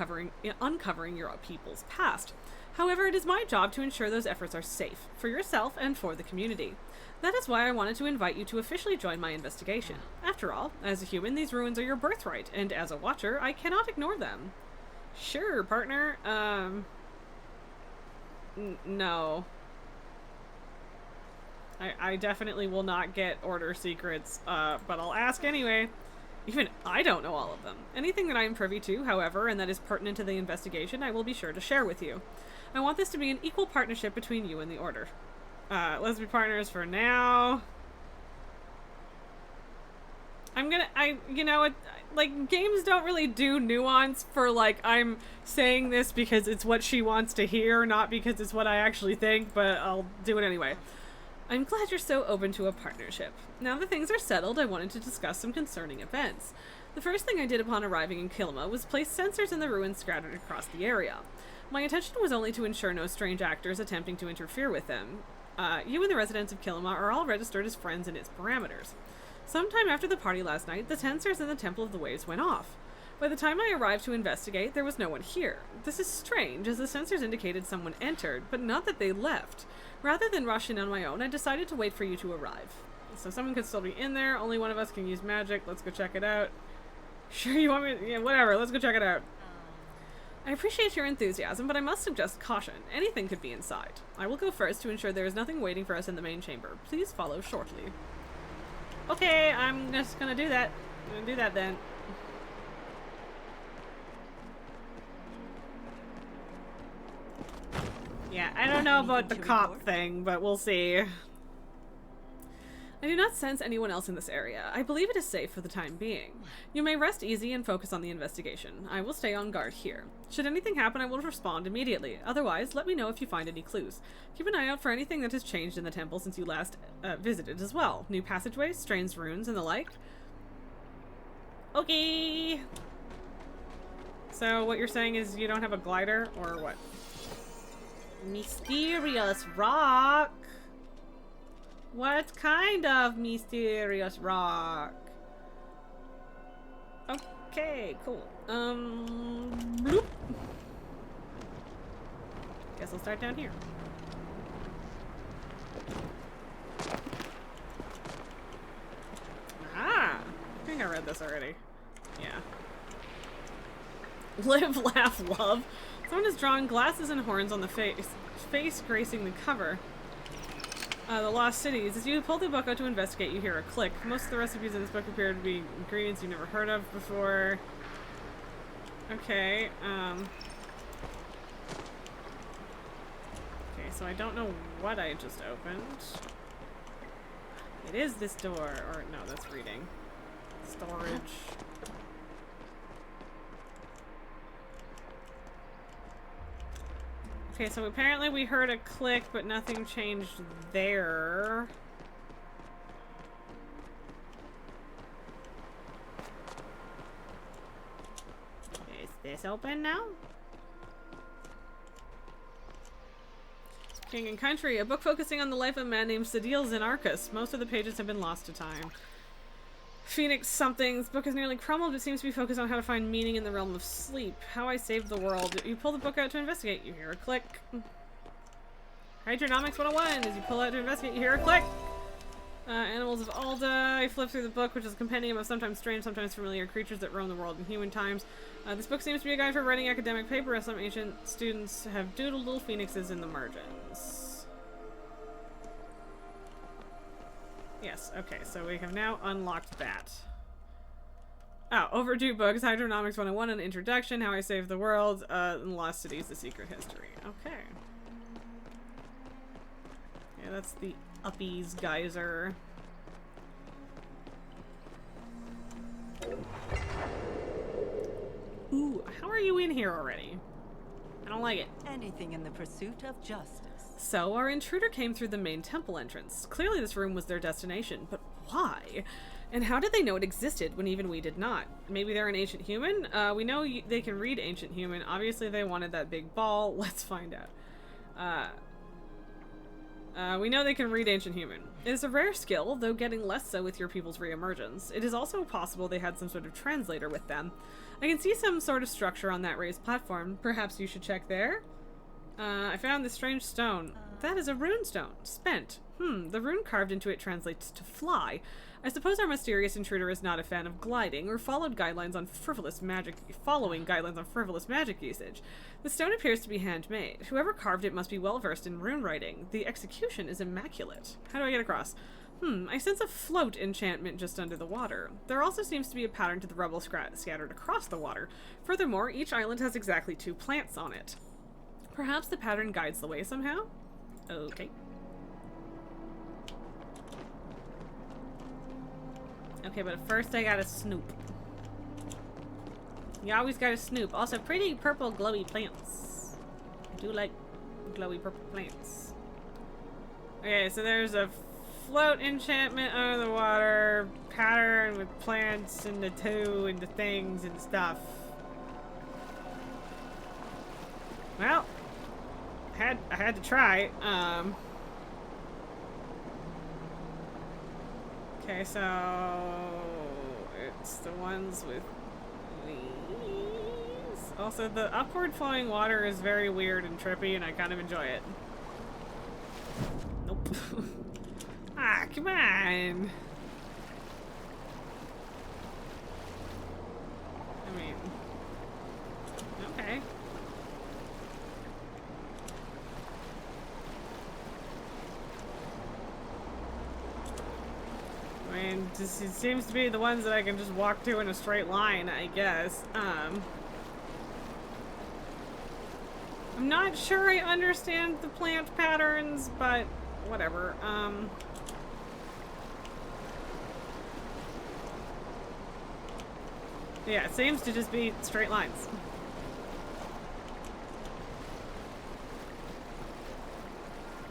S5: uncovering your people's past. However, it is my job to ensure those efforts are safe, for yourself and for the community. That is why I wanted to invite you to officially join my investigation. After all, as a human, these ruins are your birthright, and as a watcher, I cannot ignore them. Sure, partner. No. I definitely will not get order secrets, but I'll ask anyway. Even I don't know all of them. Anything that I am privy to, however, and that is pertinent to the investigation, I will be sure to share with you. I want this to be an equal partnership between you and the Order. Let's be partners for now. You know, like, games don't really do nuance for, like, I'm saying this because it's what she wants to hear, not because it's what I actually think, but I'll do it anyway. I'm glad you're so open to a partnership. Now that things are settled, I wanted to discuss some concerning events. The first thing I did upon arriving in Kilima was place sensors in the ruins scattered across the area. My intention was only to ensure no strange actors attempting to interfere with them. You and the residents of Kilima are all registered as friends in its parameters. Sometime after the party last night, the sensors in the Temple of the Waves went off. By the time I arrived to investigate, there was no one here. This is strange, as the sensors indicated someone entered, but not that they left. Rather than rush in on my own, I decided to wait for you to arrive. So someone could still be in there, only one of us can use magic. Let's go check it out. Sure, you want me to, yeah, whatever, let's go check it out. I appreciate your enthusiasm, but I must suggest caution. Anything could be inside. I will go first to ensure there is nothing waiting for us in the main chamber. Please follow shortly. Okay, I'm just gonna do that. I'm gonna do that then. Yeah, I don't know about the cop thing, but we'll see. I do not sense anyone else in this area. I believe it is safe for the time being. You may rest easy and focus on the investigation. I will stay on guard here. Should anything happen, I will respond immediately. Otherwise, let me know if you find any clues. Keep an eye out for anything that has changed in the temple since you last visited as well. New passageways, strange runes, and the like. Okay. So what you're saying is you don't have a glider, or what? Mysterious rock? What kind of mysterious rock? Okay, cool. Bloop. Guess I'll start down here. Ah! I think I read this already. Yeah. Live, laugh, love. Someone has drawn glasses and horns on the face gracing the cover. The Lost Cities. As you pull the book out to investigate, you hear a click. Most of the recipes in this book appear to be ingredients you've never heard of before. Okay, okay, so I don't know what I just opened. It is this door, or no, that's reading. Storage. Okay, so apparently we heard a click, but nothing changed there. Is this open now? King and Country, a book focusing on the life of a man named Sadil Zinarchus. Most of the pages have been lost to time. Phoenix something's book is nearly crumbled, but seems to be focused on how to find meaning in the realm of sleep. How I saved the world. You pull the book out to investigate, you hear a click. Hydronomics 101. As you pull out to investigate, you hear a click. Animals of Alda. I flip through the book, which is a compendium of sometimes strange, sometimes familiar creatures that roam the world in human times. This book seems to be a guide for writing academic paper, as some ancient students have doodled little phoenixes in the margins. Yes, okay, so we have now unlocked that. Oh, overdue books, Hydronomics 101, an introduction, How I Saved the World, and Lost Cities, The Secret History. Okay. Yeah, that's the Uppies geyser. Ooh, how are you in here already? I don't like it.
S10: Anything in the pursuit of justice.
S5: So, our intruder came through the main temple entrance. Clearly this room was their destination, but why? And how did they know it existed when even we did not? Maybe they're an ancient human? We know they can read ancient human. Obviously they wanted that big ball. Let's find out. We know they can read ancient human. It is a rare skill, though getting less so with your people's reemergence. It is also possible they had some sort of translator with them. I can see some sort of structure on that raised platform. Perhaps you should check there? I found this strange stone. That is a rune stone. Spent. The rune carved into it translates to fly. I suppose our mysterious intruder is not a fan of gliding, or following guidelines on frivolous magic usage. The stone appears to be handmade. Whoever carved it must be well versed in rune writing. The execution is immaculate. How do I get across? I sense a float enchantment just under the water. There also seems to be a pattern to the rubble scattered across the water. Furthermore, each island has exactly 2 plants on it. Perhaps the pattern guides the way somehow? Okay. Okay, but first I gotta snoop. You always gotta snoop. Also, pretty purple glowy plants. I do like glowy purple plants. Okay, so there's a float enchantment under the water, pattern with plants and the 2 and the things and stuff. Well, I had to try. Okay, so it's the ones with these. Also, the upward flowing water is very weird and trippy, and I kind of enjoy it. Nope. Ah, come on. I mean, okay. I mean, it seems to be the ones that I can just walk to in a straight line, I guess. I'm not sure I understand the plant patterns, but whatever. Yeah, it seems to just be straight lines.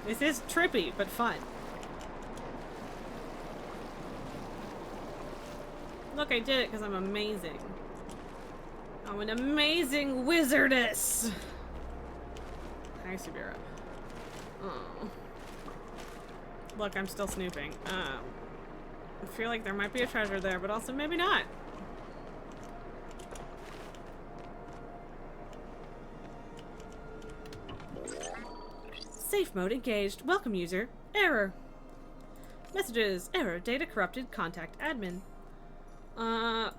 S5: This is trippy, but fun. Look, I did it because I'm amazing. I'm an amazing wizardess. Hi, Subira. Oh. Look, I'm still snooping. I feel like there might be a treasure there, but also maybe not. Safe mode engaged. Welcome, user. Error. Messages. Error. Data corrupted. Contact admin.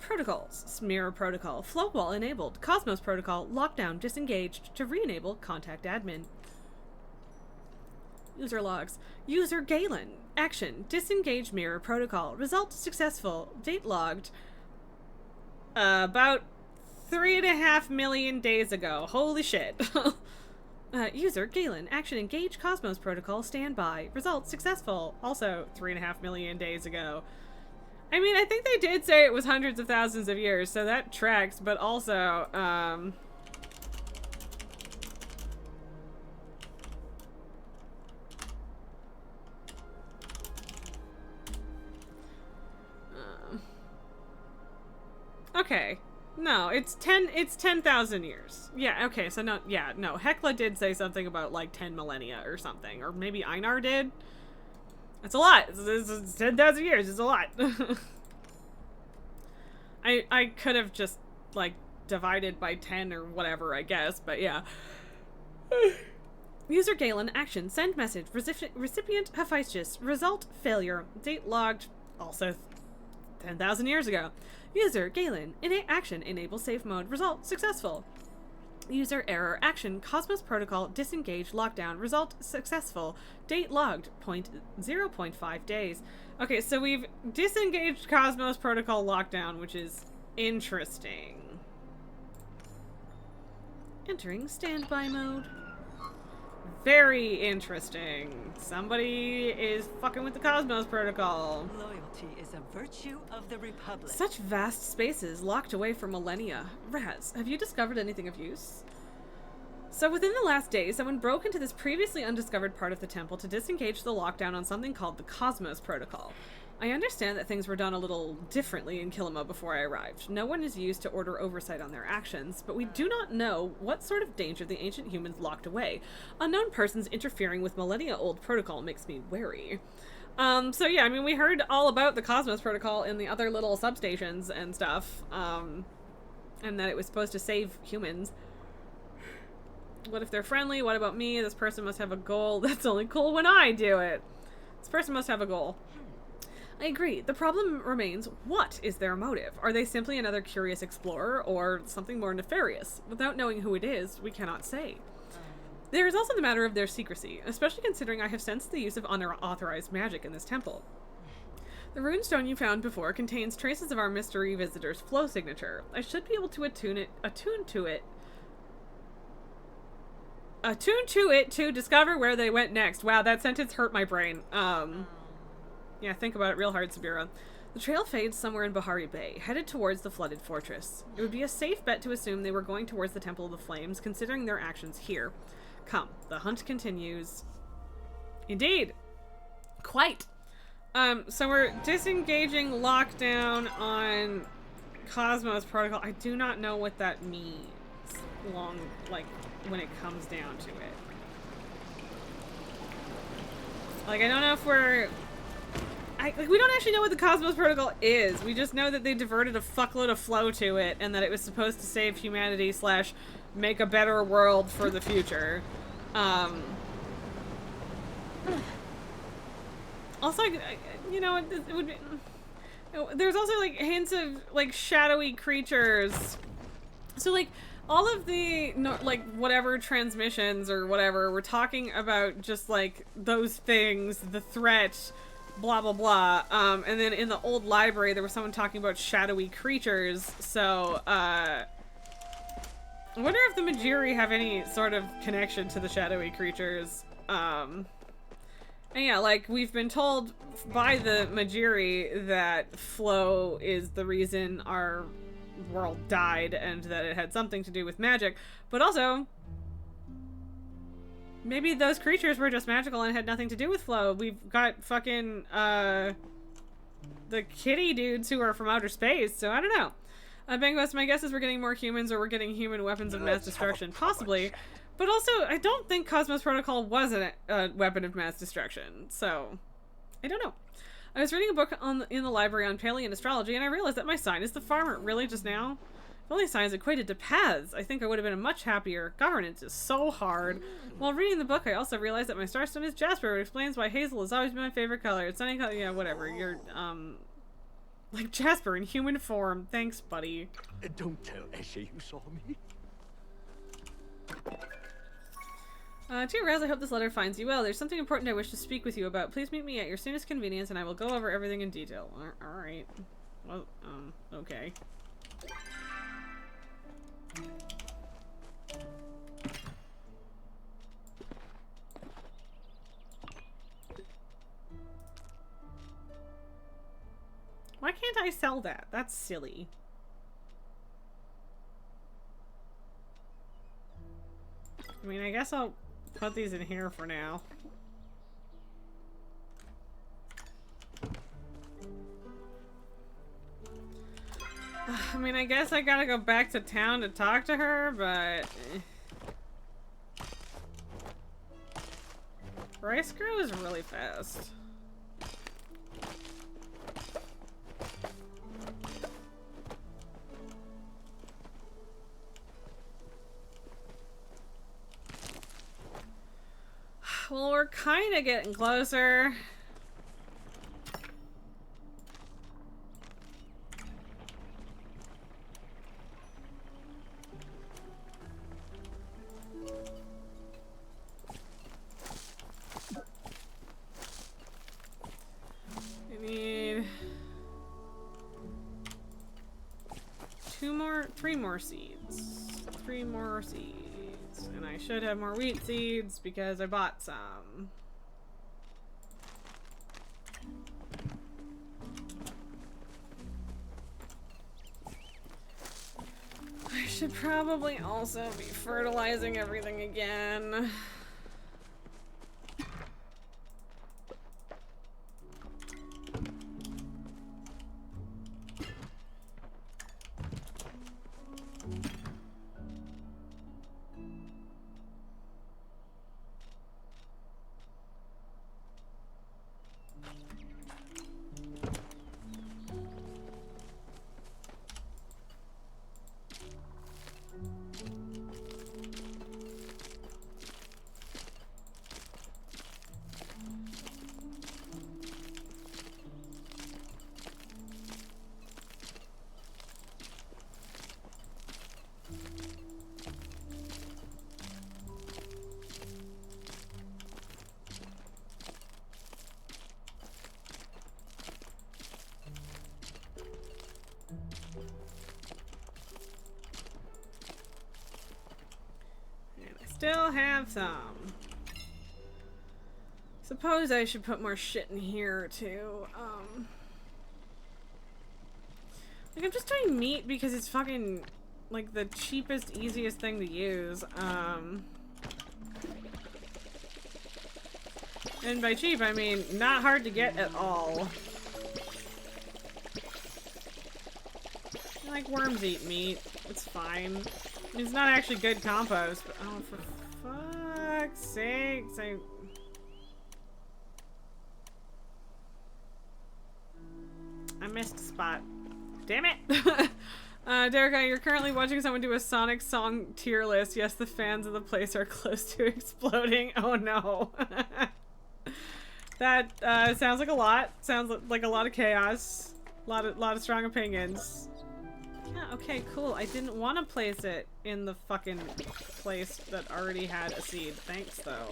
S5: Protocols. Smear protocol. Flow wall enabled. Cosmos protocol. Lockdown disengaged. To re-enable, contact admin. User logs. User Galen. Action. Disengage mirror protocol. Result successful. Date logged. About 3.5 million days ago. Holy shit. User Galen. Action. Engage Cosmos protocol. Standby. Result successful. Also 3.5 million days ago. I mean, I think they did say it was hundreds of thousands of years, so that tracks, but also, okay. No, it's 10,000 years. Yeah, okay, so no, yeah, no. Hecla did say something about, like, 10 millennia or something, or maybe Einar did. It's a lot. It's 10,000 years. It's a lot. I could have just, like, divided by 10 or whatever, I guess, but yeah. User Galen. Action. Send message. Recipient Hephaestus. Result failure. Date logged. Also 10,000 years ago. User Galen. Action. Enable safe mode. Result successful. User error. Action. Cosmos protocol disengage lockdown. Result successful. Date logged. 0.5 days. Okay, so we've disengaged Cosmos protocol lockdown, which is interesting. Entering standby mode. Very interesting. Somebody is fucking with the Cosmos protocol.
S10: Loyalty is a virtue of the Republic.
S5: Such vast spaces locked away for millennia. Raz, have you discovered anything of use? So within the last day, someone broke into this previously undiscovered part of the temple to disengage the lockdown on something called the Cosmos protocol. I understand that things were done a little differently in Kilima before I arrived. No one is used to order oversight on their actions, but we do not know what sort of danger the ancient humans locked away. Unknown persons interfering with millennia-old protocol makes me wary. So yeah, I mean, we heard all about the Cosmos protocol in the other little substations and stuff, and that it was supposed to save humans. What if they're friendly? What about me? This person must have a goal. That's only cool when I do it. This person must have a goal. I agree. The problem remains, what is their motive? Are they simply another curious explorer, or something more nefarious? Without knowing who it is, we cannot say. There is also the matter of their secrecy, especially considering I have sensed the use of unauthorized magic in this temple. The runestone you found before contains traces of our mystery visitor's flow signature. I should be able to attune to it to discover where they went next. Wow, that sentence hurt my brain. Yeah, think about it real hard, Sabira. The trail fades somewhere in Bahari Bay, headed towards the flooded fortress. It would be a safe bet to assume they were going towards the Temple of the Flames, considering their actions here. Come, the hunt continues. Indeed! Quite! So we're disengaging lockdown on Cosmos Protocol. I do not know what that means, when it comes down to it. Like, I don't know if we're Like, we don't actually know what the Cosmos Protocol is. We just know that they diverted a fuckload of flow to it, and that it was supposed to save humanity / make a better world for the future. Also, you know, it would be... There's also, like, hints of, like, shadowy creatures. So, like, all of the, like, whatever transmissions or whatever, we're talking about just, like, those things, the threat, blah, blah, blah. And then in the old library, there was someone talking about shadowy creatures. So, I wonder if the Majiri have any sort of connection to the shadowy creatures. And yeah, like, we've been told by the Majiri that flow is the reason our world died and that it had something to do with magic. But also, maybe those creatures were just magical and had nothing to do with flow. We've got fucking, the kitty dudes who are from outer space, so I don't know. Bangos, my guess is we're getting more humans or we're getting human weapons of mass destruction, possibly. But also, I don't think Cosmos Protocol was a weapon of mass destruction, so I don't know. I was reading a book in the library on Palean astrology, and I realized that my sign is the farmer. Really, just now? If only signs equated to paths, I think I would have been a much happier. Governance is so hard. While reading the book, I also realized that my starstone is Jasper, which explains why hazel has always been my favorite color. It's sunny color. Yeah, whatever. You're, like Jasper in human form. Thanks, buddy.
S11: Don't tell Eshe you saw me.
S5: Dear Raz, I hope this letter finds you well. There's something important I wish to speak with you about. Please meet me at your soonest convenience, and I will go over everything in detail. Alright. Well, okay. Why can't I sell that? That's silly. I mean, I guess I'll put these in here for now. I mean, I guess I gotta go back to town to talk to her, but... Rice grows really fast. Well, we're kind of getting closer. I need 3 more seeds. 3 more seeds. And I should have more wheat seeds because I bought some. I should probably also be fertilizing everything again. Still have some. Suppose I should put more shit in here too. Like, I'm just doing meat because it's fucking like the cheapest, easiest thing to use. And by cheap, I mean not hard to get at all. Like, worms eat meat. It's fine. It's not actually good compost, but oh, for fuck's sakes, I missed a spot. Damn it! Derek, you're currently watching someone do a Sonic song tier list. Yes, the fans of the place are close to exploding. Oh no. That sounds like a lot. Sounds like a lot of chaos. A lot of strong opinions. Yeah, okay, cool. I didn't want to place it in the fucking place that already had a seed. Thanks, though.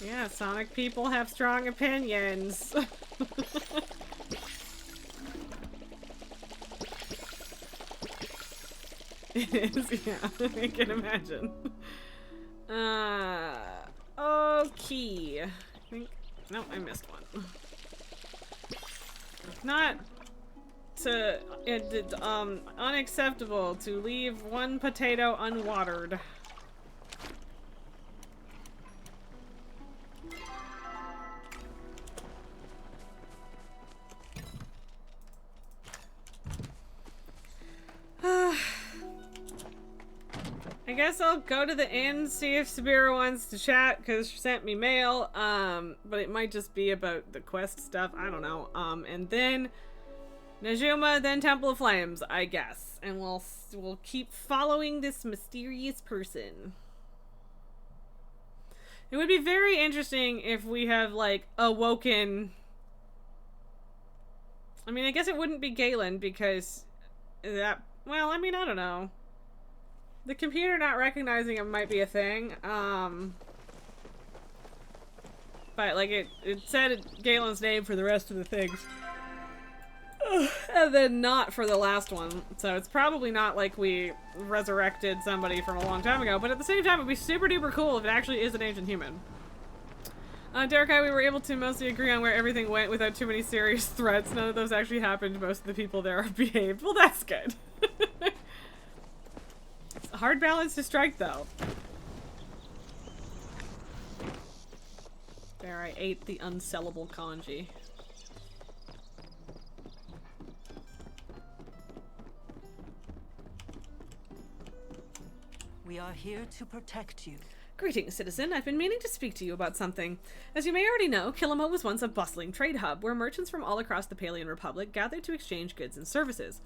S5: Yeah, Sonic people have strong opinions. It is, yeah, I can imagine. Okay. I think, no, I missed one. Not to, unacceptable to leave one potato unwatered. I guess I'll go to the inn, see if Sabira wants to chat, because she sent me mail, but it might just be about the quest stuff, I don't know, and then Najuma, then Temple of Flames, I guess, and we'll keep following this mysterious person. It would be very interesting if we have, like, awoken... I mean, I guess it wouldn't be Galen, because that... Well, I mean, I don't know. The computer not recognizing him might be a thing, but, like, it said Galen's name for the rest of the things. And then not for the last one, so it's probably not like we resurrected somebody from a long time ago, but at the same time, it'd be super duper cool if it actually is an ancient human. Derek, we were able to mostly agree on where everything went without too many serious threats. None of those actually happened. Most of the people there behaved. Well, that's good. It's a hard balance to strike, though. There, I ate the unsellable kanji.
S10: We are here to protect you.
S5: Greetings, citizen. I've been meaning to speak to you about something. As you may already know, Kilima was once a bustling trade hub where merchants from all across the Palean Republic gathered to exchange goods and services.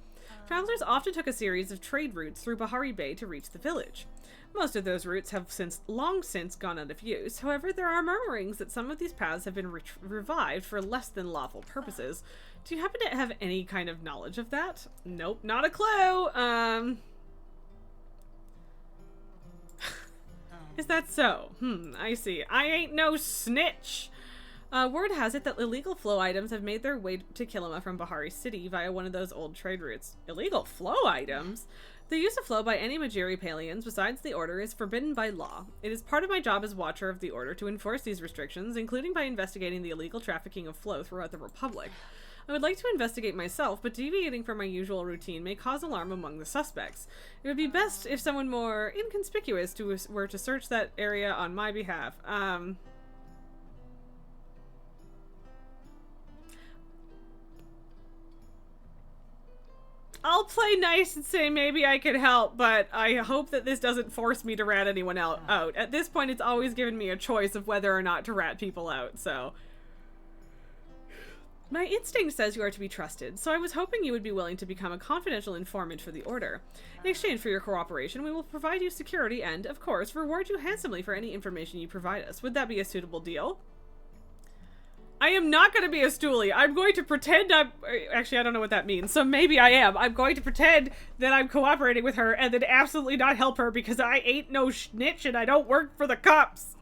S5: Travelers often took a series of trade routes through Bahari Bay to reach the village. Most of those routes have long since gone out of use. However, there are murmurings that some of these paths have been revived for less than lawful purposes. Do you happen to have any kind of knowledge of that? Nope, not a clue. Is that so? I see. I ain't no snitch! Word has it that illegal flow items have made their way to Kilima from Bahari City via one of those old trade routes. Illegal flow items? The use of flow by any Majiri Palians besides the Order is forbidden by law. It is part of my job as Watcher of the Order to enforce these restrictions, including by investigating the illegal trafficking of flow throughout the Republic. I would like to investigate myself, but deviating from my usual routine may cause alarm among the suspects. It would be best if someone more inconspicuous were to search that area on my behalf. I'll play nice and say maybe I could help, but I hope that this doesn't force me to rat anyone out. At this point, it's always given me a choice of whether or not to rat people out, so... My instinct says you are to be trusted, so I was hoping you would be willing to become a confidential informant for the Order. In exchange for your cooperation, we will provide you security and, of course, reward you handsomely for any information you provide us. Would that be a suitable deal? I am not going to be a stoolie. I'm going to pretend I'm... Actually, I don't know what that means, so maybe I am. I'm going to pretend that I'm cooperating with her and then absolutely not help her because I ain't no snitch and I don't work for the cops.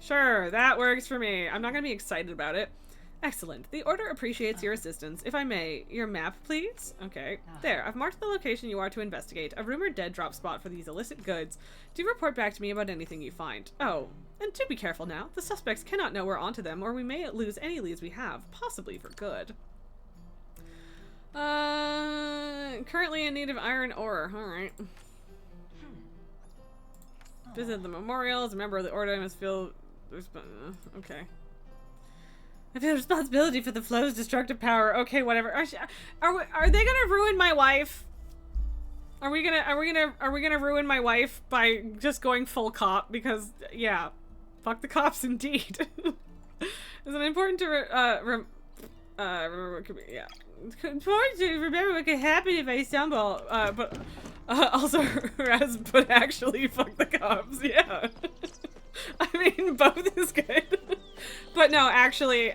S5: Sure, that works for me. I'm not going to be excited about it. Excellent. The Order appreciates your assistance. If I may, your map, please? Okay. There, I've marked the location you are to investigate, a rumored dead drop spot for these illicit goods. Do report back to me about anything you find. Oh, and do be careful now. The suspects cannot know we're onto them, or we may lose any leads we have, possibly for good. Currently in need of iron ore. Alright. Visit the memorial. As a member of the Order, I must feel... okay. I feel responsibility for the flow's destructive power. Okay, whatever. Are they gonna ruin my wife? Are we gonna ruin my wife by just going full cop? Because yeah, fuck the cops indeed. Is it important to remember what could be? Yeah, it's important to remember what could happen if I stumble. But also, but actually, fuck the cops. Yeah. I mean, both is good. But no, actually,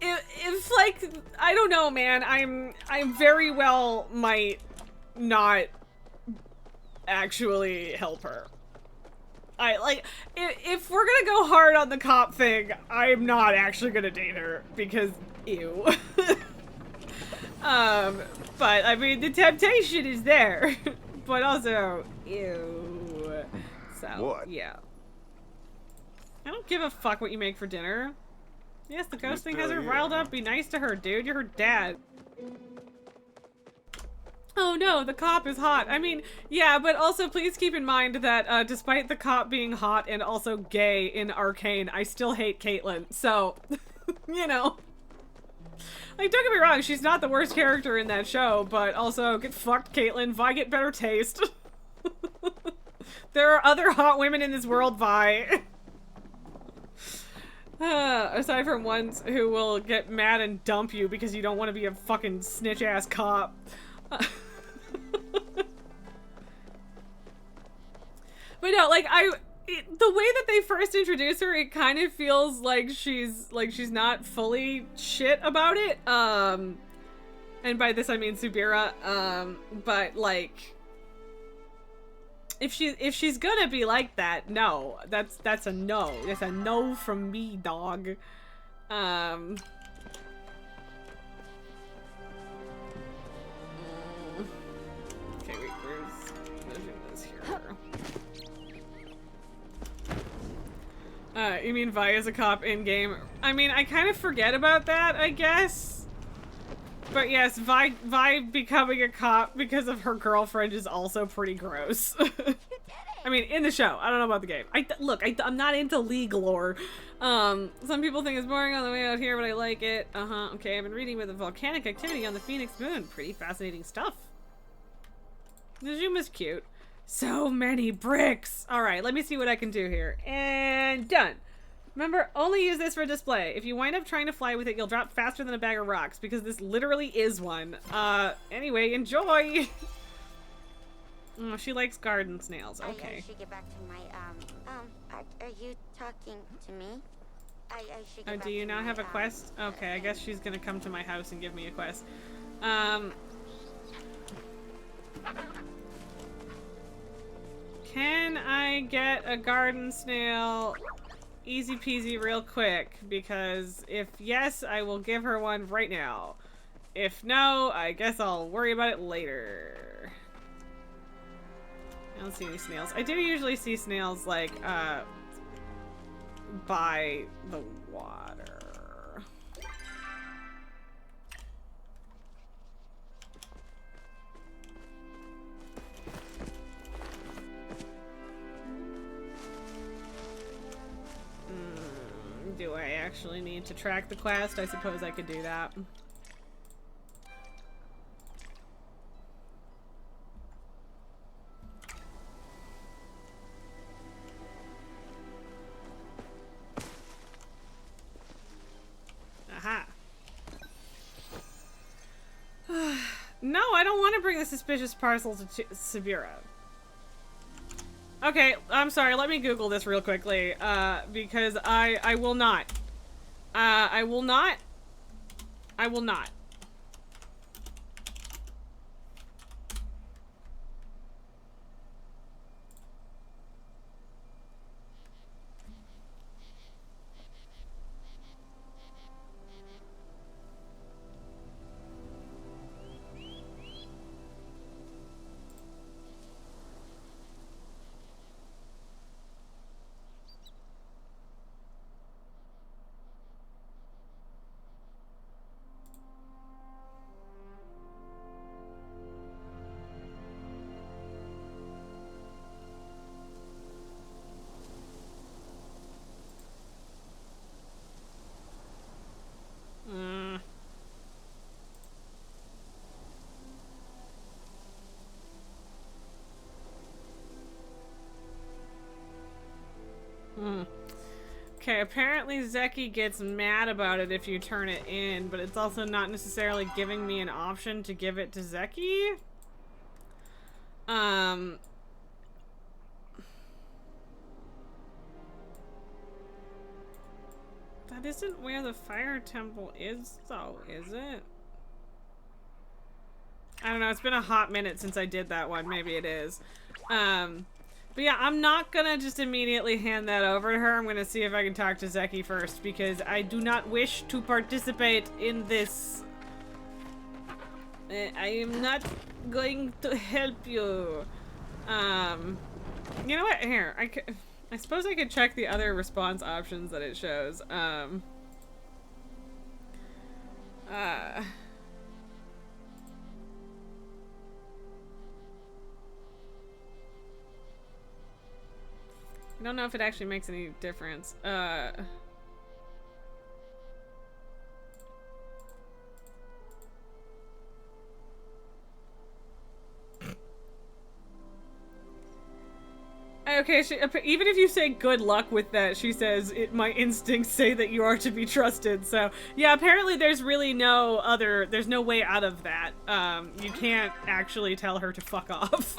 S5: if like, I don't know, man, I'm very well might not actually help her. If we're gonna go hard on the cop thing, I'm not actually gonna date her because ew. But I mean, the temptation is there, but also ew. So
S8: What?
S5: yeah. I don't give a fuck what you make for dinner. Yes, the ghost thing has her riled up. Be nice to her, dude. You're her dad. Oh no, the cop is hot. I mean, yeah, but also please keep in mind that despite the cop being hot and also gay in Arcane, I still hate Caitlyn. So, you know. Like, don't get me wrong, she's not the worst character in that show, but also, get fucked, Caitlyn. Vi, get better taste. There are other hot women in this world, Vi. Aside from ones who will get mad and dump you because you don't want to be a fucking snitch-ass cop. But no, like, the way that they first introduce her, it kind of feels like she's not fully shit about it. And by this I mean Subira. But like, if she's gonna be like that, no, that's a no. That's a no from me, dog. Okay, wait, where's this here? You mean Vi is a cop in-game? I mean, I kind of forget about that, I guess. But yes, Vi becoming a cop because of her girlfriend is also pretty gross. I mean, in the show. I don't know about the game. Look, I'm not into League lore. Some people think it's boring on the way out here, but I like it. Okay, I've been reading about the volcanic activity on the Phoenix Moon. Pretty fascinating stuff. The zoom is cute. So many bricks! Alright, let me see what I can do here. And done. Remember, only use this for display. If you wind up trying to fly with it, you'll drop faster than a bag of rocks, because this literally is one. Anyway, enjoy! Oh, she likes garden snails. Okay.
S2: I should get back to my, are you talking to me? I should get back
S5: do you
S2: to
S5: not
S2: my,
S5: have a quest? Okay, I guess she's gonna come to my house and give me a quest. Can I get a garden snail easy peasy real quick? Because if yes, I will give her one right now. If no, I guess I'll worry about it later. I don't see any snails. I do usually see snails, like, by the water. Do I actually need to track the quest? I suppose I could do that. Aha. No, I don't want to bring the suspicious parcel to Subira. Okay, I'm sorry, let me Google this real quickly, because I will not. I will not. I will not. Okay, apparently Zeki gets mad about it if you turn it in, but it's also not necessarily giving me an option to give it to Zeki. That isn't where the fire temple is, though, is it? I don't know, it's been a hot minute since I did that one. Maybe it is. But yeah, I'm not gonna just immediately hand that over to her. I'm gonna see if I can talk to Zeki first, because I do not wish to participate in this. I am not going to help you. You know what? Here, I suppose I could check the other response options that it shows. I don't know if it actually makes any difference. Okay, even if you say good luck with that, she says, my instincts say that you are to be trusted. So, yeah, apparently there's really there's no way out of that. You can't actually tell her to fuck off.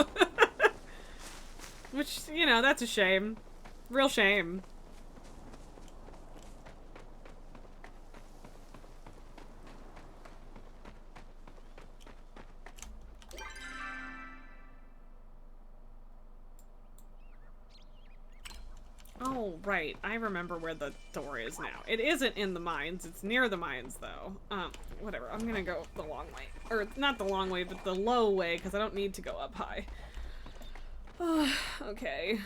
S5: Which, you know, that's a shame. Real shame. Oh, right. I remember where the door is now. It isn't in the mines. It's near the mines, though. Whatever. I'm gonna go the long way. Or, not the long way, but the low way, because I don't need to go up high. Okay.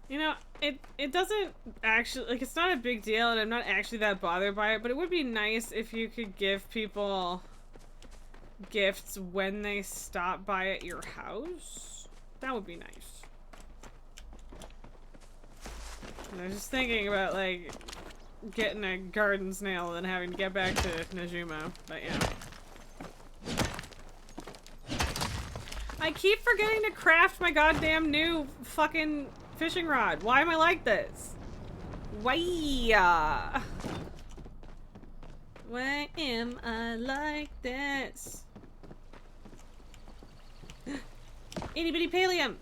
S5: You know, it doesn't actually, like, it's not a big deal, and I'm not actually that bothered by it, but it would be nice if you could give people gifts when they stop by at your house. That would be nice. And I was just thinking about, like, getting a garden snail and having to get back to Najuma, but yeah. I keep forgetting to craft my goddamn new fucking fishing rod. Why am I like this? Why? Why am I like this? Itty bitty pallium.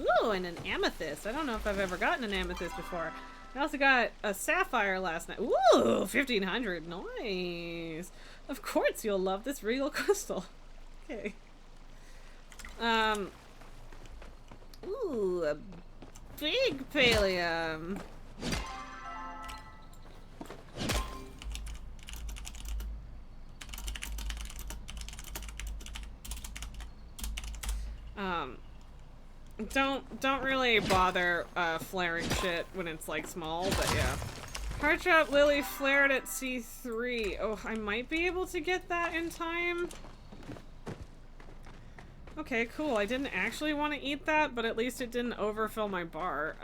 S5: Ooh, and an amethyst. I don't know if I've ever gotten an amethyst before. I also got a sapphire last night. Ooh, 1500. Nice. Of course you'll love this regal crystal. Okay. Ooh, a big pallium. Don't really bother flaring shit when it's like small, but yeah. Heart Drop Lily flared at C3. Oh, I might be able to get that in time. Okay, cool. I didn't actually want to eat that, but at least it didn't overfill my bar.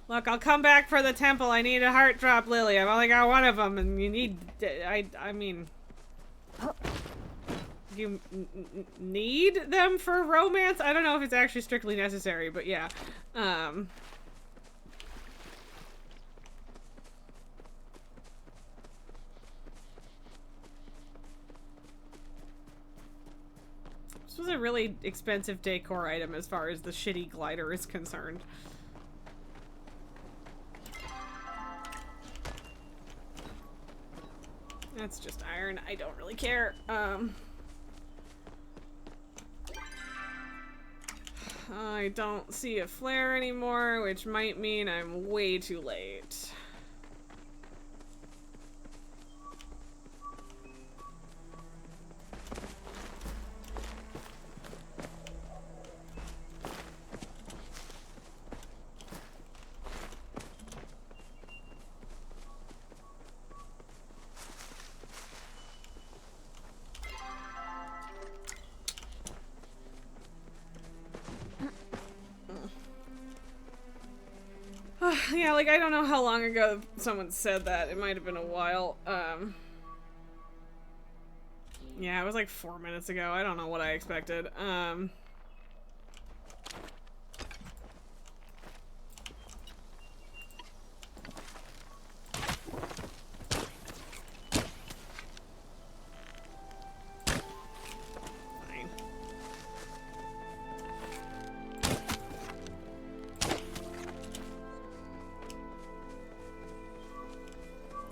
S5: Look, I'll come back for the temple. I need a Heart Drop Lily. I've only got one of them, and you need... I mean... You need them for romance? I don't know if it's actually strictly necessary, but yeah. This was a really expensive decor item as far as the shitty glider is concerned. That's just iron. I don't really care. I don't see a flare anymore, which might mean I'm way too late. Yeah, like, I don't know how long ago someone said that. It might have been a while. Yeah, it was like 4 minutes ago. I don't know what I expected.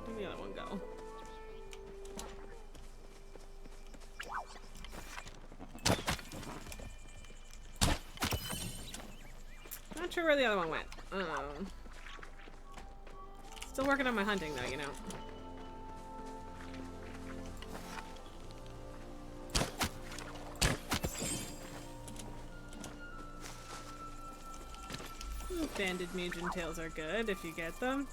S5: Where'd the other one go? Not sure where the other one went. Still working on my hunting though, you know. Banded Mugen tails are good if you get them.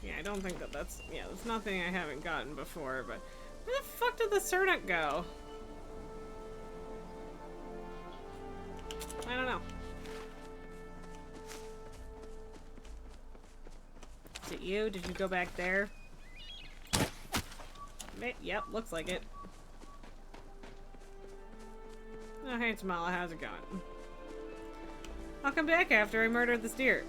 S5: Yeah, I don't think that's... Yeah, that's nothing I haven't gotten before, but... Where the fuck did the Cernuk go? I don't know. Is it you? Did you go back there? Yep, looks like it. Oh, hey, Tamala, how's it going? I'll come back after I murdered this deer.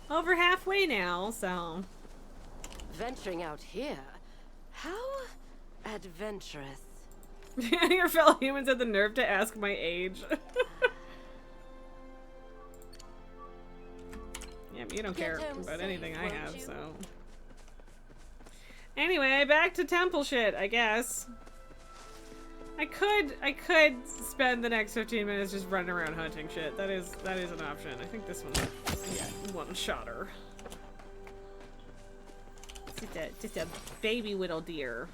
S5: Over halfway now, so...
S3: Venturing out here? How adventurous.
S5: Your fellow humans had the nerve to ask my age. Yep, you don't care about anything I have, so... Anyway, back to temple shit, I guess. I could spend the next 15 minutes just running around hunting shit. That is an option. I think this one's one-shotter. Just a baby whittle deer.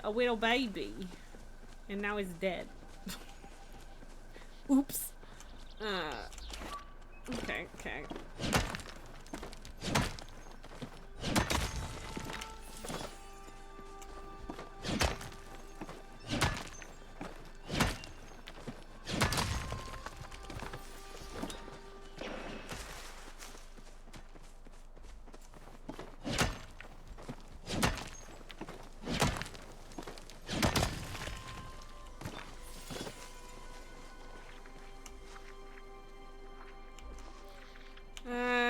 S5: A whittle baby. And now he's dead. Oops. Okay.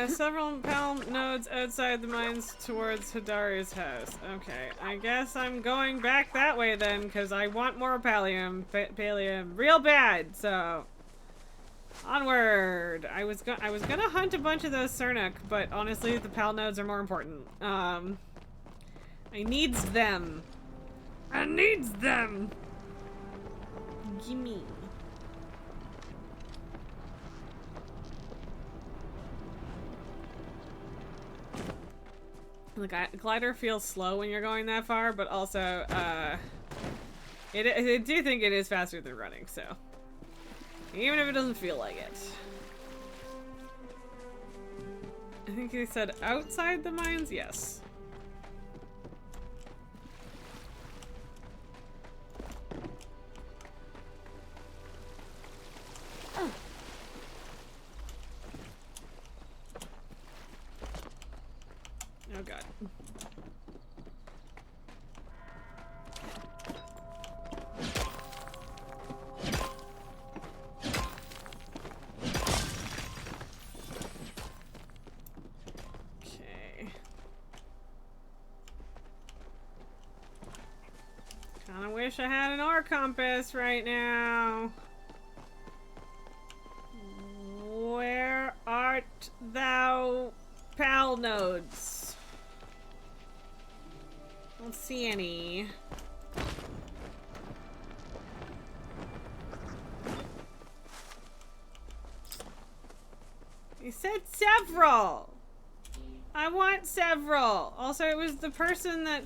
S5: Several palm nodes outside the mines towards Hidari's house. Okay, I guess I'm going back that way then, because I want more pallium real bad, so... Onward! I was gonna hunt a bunch of those Cernuk, but honestly, the pal nodes are more important. I needs them. I needs them! Gimme. The glider feels slow when you're going that far, but also, I do think it is faster than running, so. Even if it doesn't feel like it. I think he said outside the mines? Yes. Oh god. Okay. Kinda wish I had an ore compass right now. Where art thou, pal nodes? Don't see any. He said several. I want several. Also, it was the person that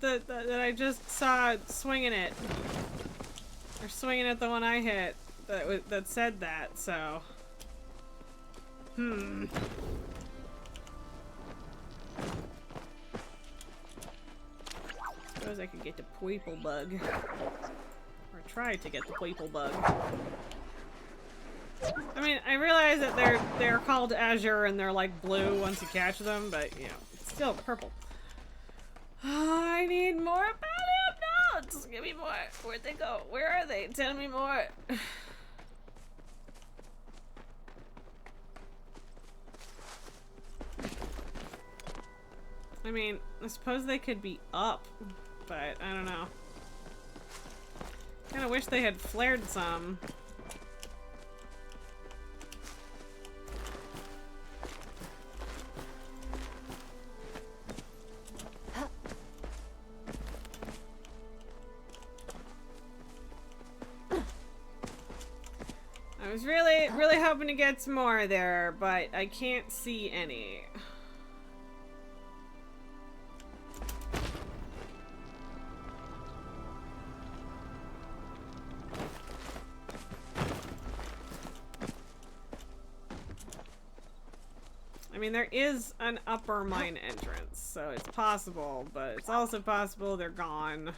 S5: that I just saw swinging it, or swinging at the one I hit that said that. So Suppose I could get the purple bug. Or try to get the purple bug. I mean, I realize that they're called azure and they're like blue once you catch them, but you know, it's still purple. I need more paleo notes! Give me more! Where'd they go? Where are they? Tell me more! I mean, I suppose they could be up, but I don't know. Kinda wish they had flared some. I was really hoping to get some more there, but I can't see any. I mean, there is an upper mine entrance, so it's possible, but it's also possible they're gone.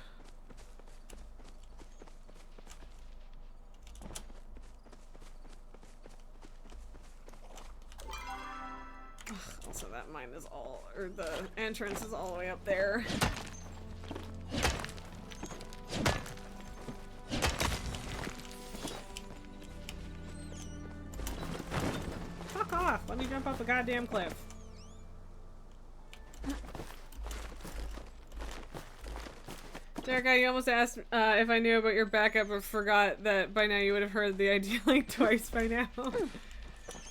S5: Also, that mine is all, or the entrance is all the way up there. Fuck off! Let me jump off a goddamn cliff. Derek, you almost asked if I knew about your backup, but forgot that by now you would have heard the idea like twice by now.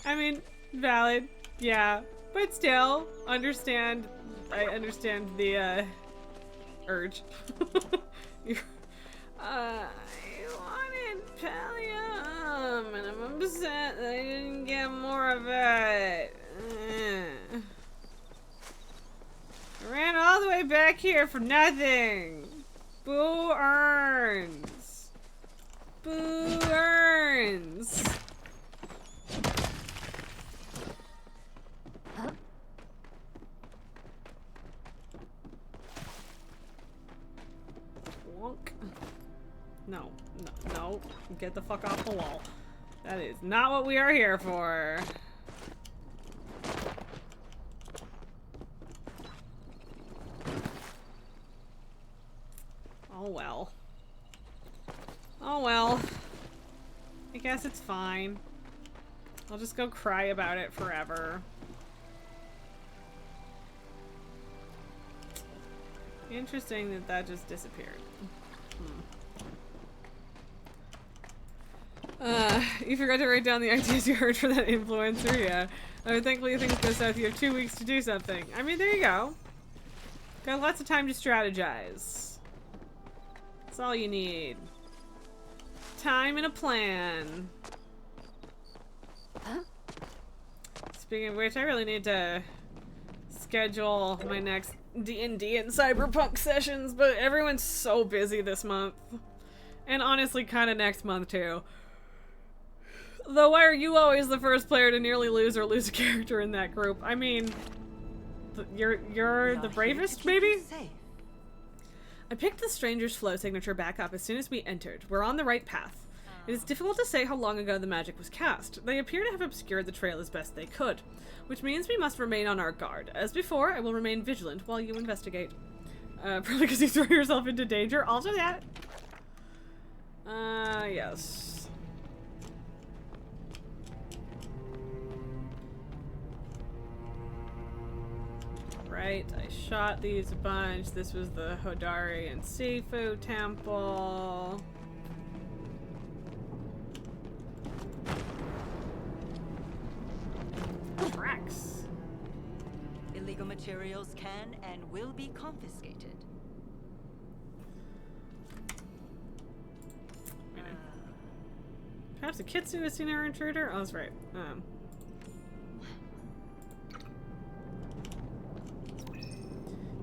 S5: I mean, valid. Yeah. But still, I understand the, urge. I wanted pallium, and I'm upset that I didn't get more of it. I ran all the way back here for nothing. Boo earns. Boo earns. No, no, no. Get the fuck off the wall. That is not what we are here for. Oh well. Oh well. I guess it's fine. I'll just go cry about it forever. Interesting that that just disappeared. You forgot to write down the ideas you heard for that influencer, yeah. Thankfully things go south, you have 2 weeks to do something. I mean, there you go. Got lots of time to strategize. That's all you need. Time and a plan. Speaking of which, I really need to schedule my next D&D and Cyberpunk sessions, but everyone's so busy this month. And honestly, kind of next month, too. Though, why are you always the first player to nearly lose or lose a character in that group? I mean, you're the bravest, maybe? I picked the Stranger's Flow signature back up as soon as we entered. We're on the right path. It is difficult to say how long ago the magic was cast. They appear to have obscured the trail as best they could, which means we must remain on our guard. As before, I will remain vigilant while you investigate. Probably because you throw yourself into danger. Also that. Yes. Right, I shot these a bunch. This was the Hodari and Sifu temple. Tracks.
S10: Illegal materials can and will be confiscated.
S5: Perhaps a Kitsu has seen our intruder? Oh, that's right.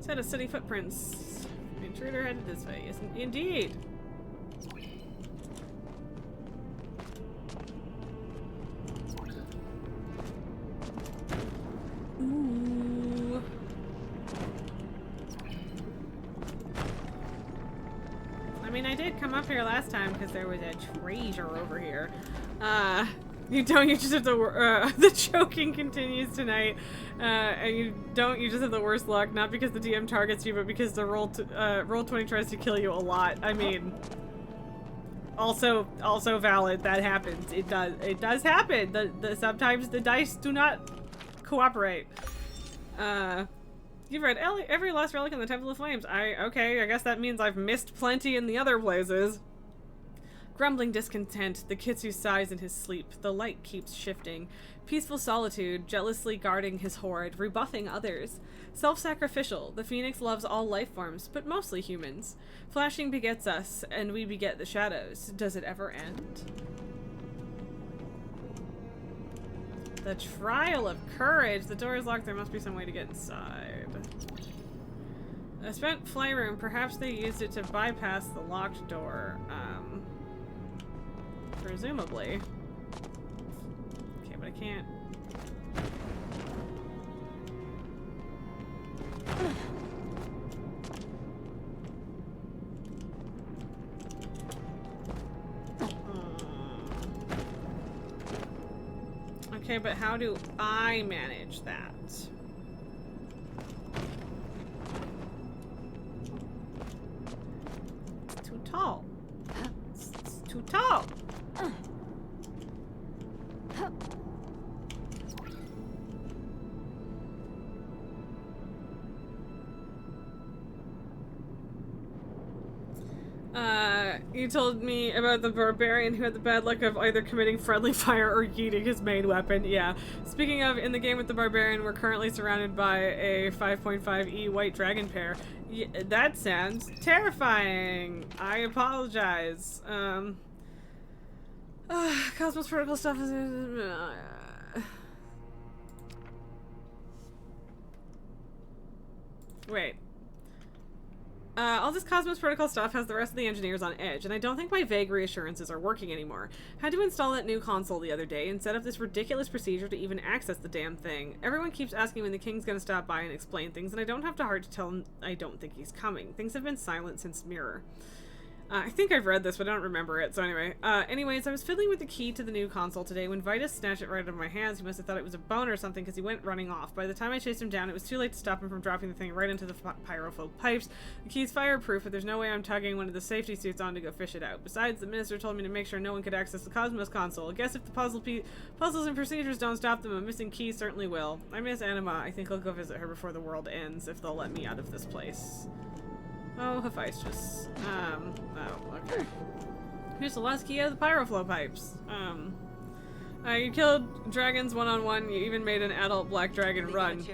S5: Set of city footprints. The intruder headed this way. Yes, indeed. Ooh. I mean, I did come up here last time because there was a treasure over here. You just have to, the choking continues tonight, and you just have the worst luck, not because the DM targets you, but because the roll 20 tries to kill you a lot. I mean, also valid, that happens. It does happen. Sometimes the dice do not cooperate. You've read every lost relic in the Temple of Flames. Okay, I guess that means I've missed plenty in the other places. Grumbling discontent, the Kitsu sighs in his sleep. The light keeps shifting. Peaceful solitude, jealously guarding his horde, rebuffing others. Self-sacrificial, the Phoenix loves all life forms, but mostly humans. Flashing begets us, and we beget the shadows. Does it ever end? The Trial of Courage. The door is locked. There must be some way to get inside. A spent fly room. Perhaps they used it to bypass the locked door. Presumably. Okay, but I can't. Okay, but how do I manage that? It's too tall. It's too tall. You told me about the barbarian who had the bad luck of either committing friendly fire or yeeting his main weapon. Yeah. Speaking of, in the game with the barbarian, we're currently surrounded by a 5.5E white dragon pair. Yeah, that sounds terrifying. I apologize. Cosmos Protocol stuff is... Wait. All this Cosmos Protocol stuff has the rest of the engineers on edge, and I don't think my vague reassurances are working anymore. Had to install that new console the other day and set up this ridiculous procedure to even access the damn thing. Everyone keeps asking when the king's gonna stop by and explain things, and I don't have the heart to tell him I don't think he's coming. Things have been silent since Mirror. I think I've read this, but I don't remember it, so anyway. Anyways, I was fiddling with the key to the new console today when Vitus snatched it right out of my hands. He must have thought it was a bone or something because he went running off. By the time I chased him down, it was too late to stop him from dropping the thing right into the pyroflow pipes. The key's fireproof, but there's no way I'm tugging one of the safety suits on to go fish it out. Besides, the minister told me to make sure no one could access the Cosmos console. I guess if the puzzles and procedures don't stop them, a missing key certainly will. I miss Anima. I think I'll go visit her before the world ends, if they'll let me out of this place. Oh, Hephaestus. Oh, okay. Here's the last key of the pyroflow pipes. You killed dragons one-on-one, you even made an adult black dragon run.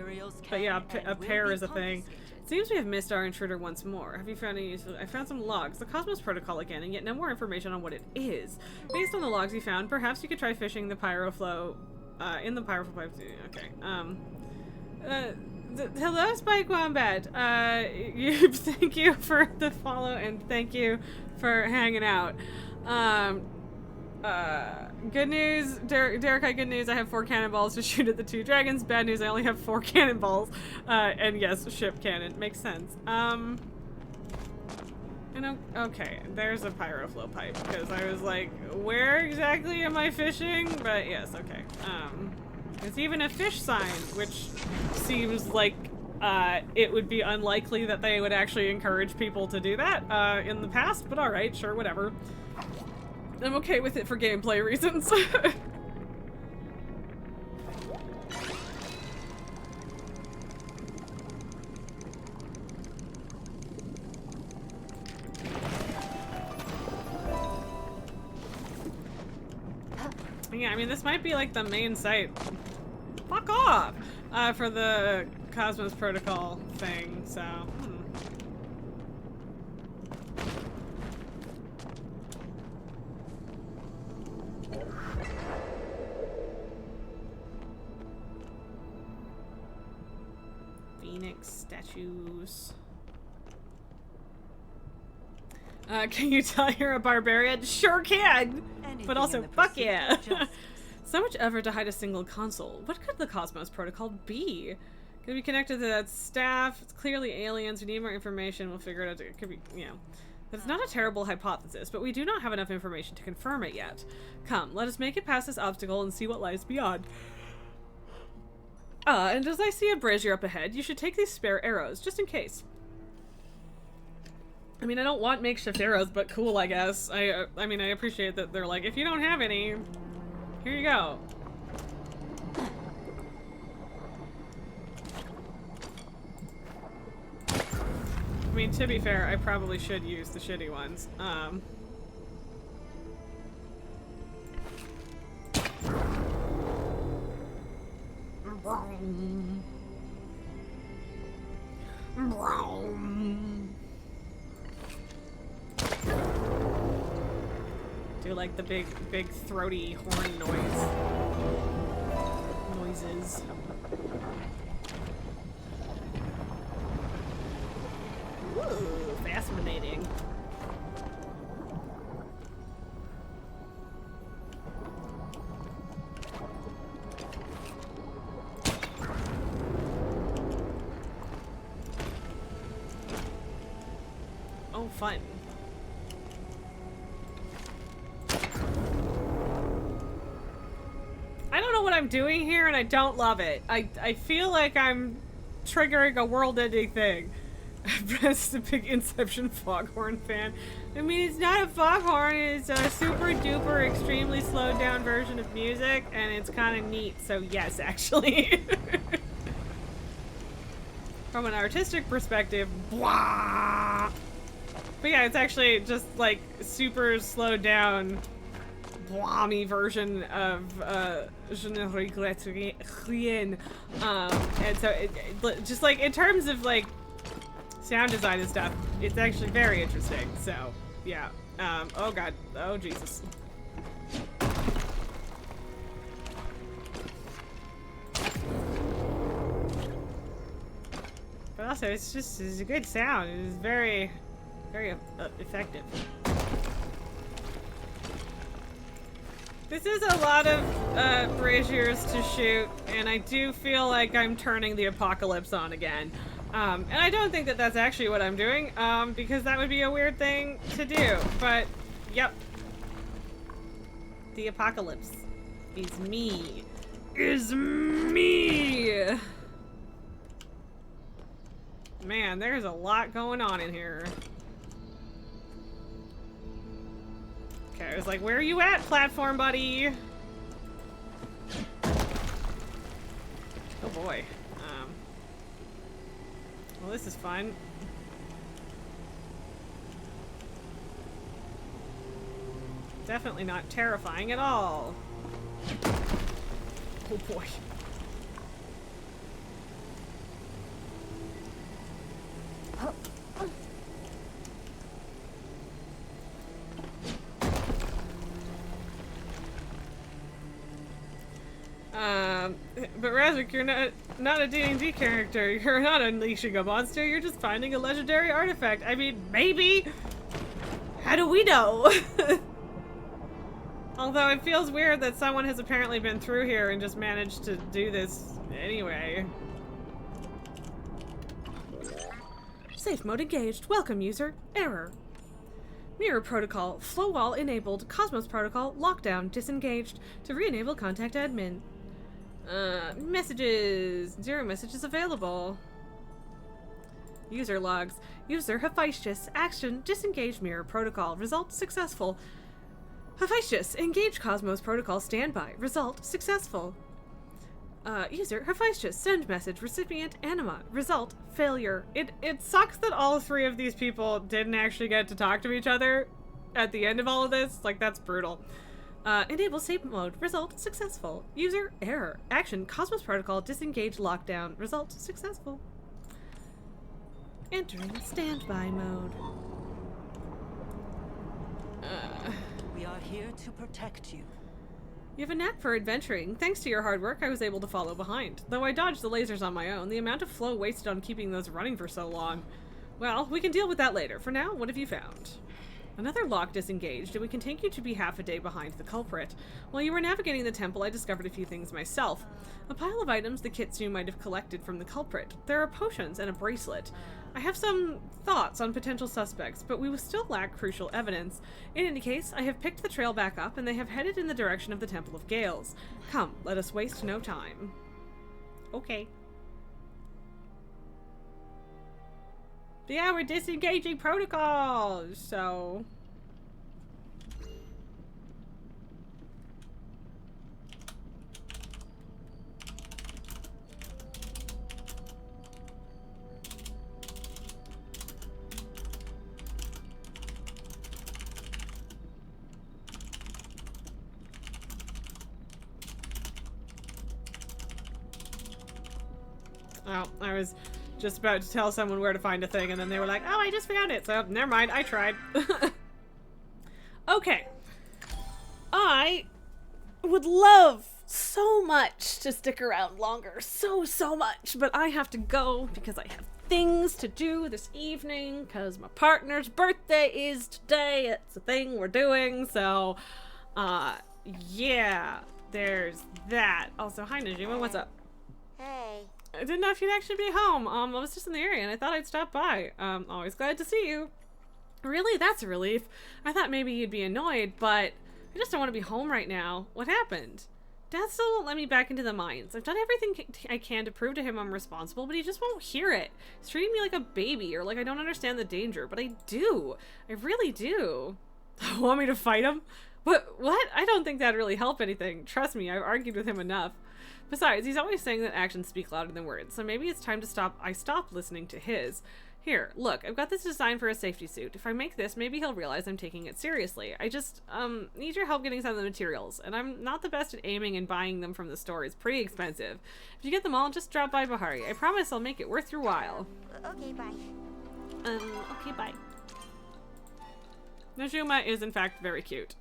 S5: But yeah, a pair is a thing. It seems we have missed our intruder once more. Have you found any useful... I found some logs. The Cosmos Protocol again, and yet no more information on what it is. Based on the logs you found, perhaps you could try fishing the pyroflow, in the pyroflow pipes. Okay, hello, Spike Wombat. Thank you for the follow and thank you for hanging out. Good news, Derek, good news. I have 4 cannonballs to shoot at the 2 dragons. Bad news, I only have 4 cannonballs. And yes, ship cannon. Makes sense. Okay, there's a pyroflow pipe because I was like, where exactly am I fishing? But yes, okay. It's even a fish sign, which seems like it would be unlikely that they would actually encourage people to do that in the past, but alright, sure, whatever. I'm okay with it for gameplay reasons. Yeah, I mean, this might be like the main site. Fuck off! For the Cosmos Protocol thing, so. Phoenix statues. Can you tell you're a barbarian? Sure can! But also, fuck yeah! So much effort to hide a single console. What could the Cosmos Protocol be? Could be connected to that staff. It's clearly aliens. We need more information. We'll figure it out. It could be, you know. It's not a terrible hypothesis, but we do not have enough information to confirm it yet. Come, let us make it past this obstacle and see what lies beyond. And as I see a brazier up ahead, you should take these spare arrows, just in case. I mean, I don't want makeshift arrows, but cool, I guess. I mean, I appreciate that they're like, if you don't have any, here you go. I mean, to be fair, I probably should use the shitty ones. Do like the big throaty horn noises. Ooh, fascinating. Oh, fun. I don't know what I'm doing here, and I don't love it. I feel like I'm triggering a world-ending thing. Brett's a big Inception Foghorn fan. I mean, it's not a foghorn, it's a super duper extremely slowed down version of music, and it's kind of neat, so yes, actually. From an artistic perspective, blah! But yeah, it's actually just like super slowed down, blommy version of Je ne regrette rien. And so it, just like in terms of like sound design and stuff, it's actually very interesting. So yeah. Oh god. Oh Jesus. But also, it's a good sound. It is very, very effective. This is a lot of braziers to shoot, and I do feel like I'm turning the apocalypse on again. And I don't think that that's actually what I'm doing, because that would be a weird thing to do. But, yep. The apocalypse is me. Is me! Man, there's a lot going on in here. Okay, I was like, where are you at, platform buddy? Oh boy. Well, this is fun. Definitely not terrifying at all. Oh boy. But Razvik, you're not a D&D character. You're not unleashing a monster. You're just finding a legendary artifact. I mean, maybe. How do we know? Although it feels weird that someone has apparently been through here and just managed to do this anyway. Safe mode engaged. Welcome, user. Error. Mirror protocol. Flow wall enabled. Cosmos protocol. Lockdown disengaged. To re-enable, contact admin. Messages. 0 messages available. User logs. User Hephaestus. Action. Disengage mirror protocol. Result successful. Hephaestus. Engage Cosmos protocol. Standby. Result successful. User Hephaestus. Send message. Recipient anima. Result failure. It sucks that all 3 of these people didn't actually get to talk to each other at the end of all of this. Like, that's brutal. Enable safe mode. Result successful. User error. Action. Cosmos protocol. Disengage lockdown. Result successful. Entering standby mode.
S10: We are here to protect you.
S5: You have a knack for adventuring. Thanks to your hard work, I was able to follow behind. Though I dodged the lasers on my own, the amount of flow wasted on keeping those running for so long. Well, we can deal with that later. For now, what have you found? Another lock disengaged, and we continue to be half a day behind the culprit. While you were navigating the temple, I discovered a few things myself. A pile of items the Kitsune might have collected from the culprit. There are potions and a bracelet. I have some thoughts on potential suspects, but we will still lack crucial evidence. In any case, I have picked the trail back up, and they have headed in the direction of the Temple of Gales. Come, let us waste no time. Okay. Yeah, we're disengaging protocols, so... Oh, I was just about to tell someone where to find a thing, and then they were like, oh, I just found it, so never mind, I tried. Okay. I would love so much to stick around longer, so much, but I have to go because I have things to do this evening, because my partner's birthday is today. It's a thing we're doing, so, yeah, there's that. Also, hi, Najima, what's up?
S2: Hey.
S5: I didn't know if you'd actually be home. I was just in the area and I thought I'd stop by. Always glad to see you. Really? That's a relief. I thought maybe you'd be annoyed, but I just don't want to be home right now. What happened? Dad still won't let me back into the mines. I've done everything I can to prove to him I'm responsible, but he just won't hear it. He's treating me like a baby, or like I don't understand the danger, but I do. I really do. Want me to fight him? What? I don't think that'd really help anything. Trust me, I've argued with him enough. Besides, he's always saying that actions speak louder than words, so maybe it's time to stop listening to his. Here, look, I've got this design for a safety suit. If I make this, maybe he'll realize I'm taking it seriously. I just, need your help getting some of the materials, and I'm not the best at aiming and buying them from the store. It's pretty expensive. If you get them all, just drop by Bahari. I promise I'll make it worth your while.
S2: Okay, bye.
S5: Okay, bye. Najuma is, in fact, very cute.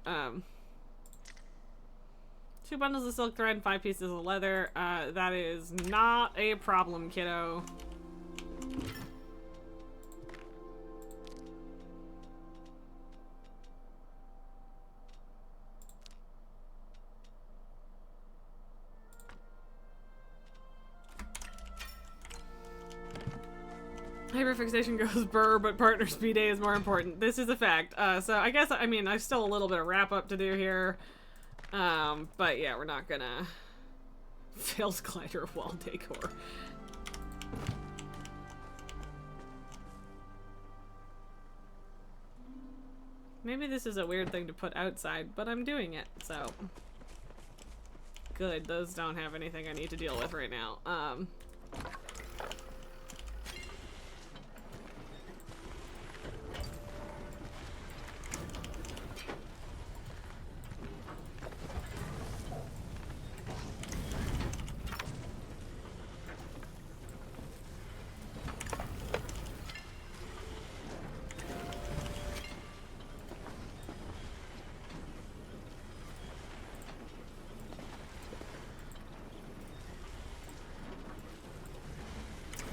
S5: 2 bundles of silk thread, 5 pieces of leather. That is not a problem, kiddo. Hyperfixation goes burr, but partner speed A is more important. This is a fact. So I guess, I mean, I've still a little bit of wrap up to do here. But yeah, we're not gonna failed glider wall decor. Maybe this is a weird thing to put outside, but I'm doing it, so good. Those don't have anything I need to deal with right now.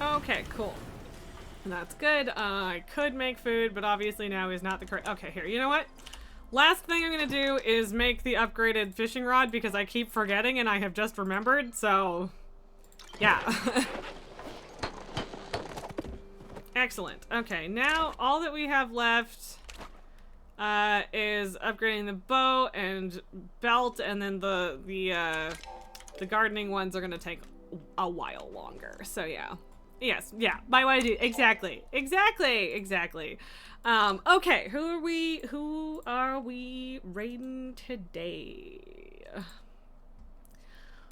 S5: Okay, cool. That's good. I could make food, but obviously now is not the correct... Okay, here, you know what? Last thing I'm gonna do is make the upgraded fishing rod because I keep forgetting and I have just remembered, so... Yeah. Excellent. Okay, now all that we have left is upgrading the bow and belt, and then the gardening ones are gonna take a while longer, so yeah. Yes, yeah, by what I do, exactly. Okay, who are we raiding today?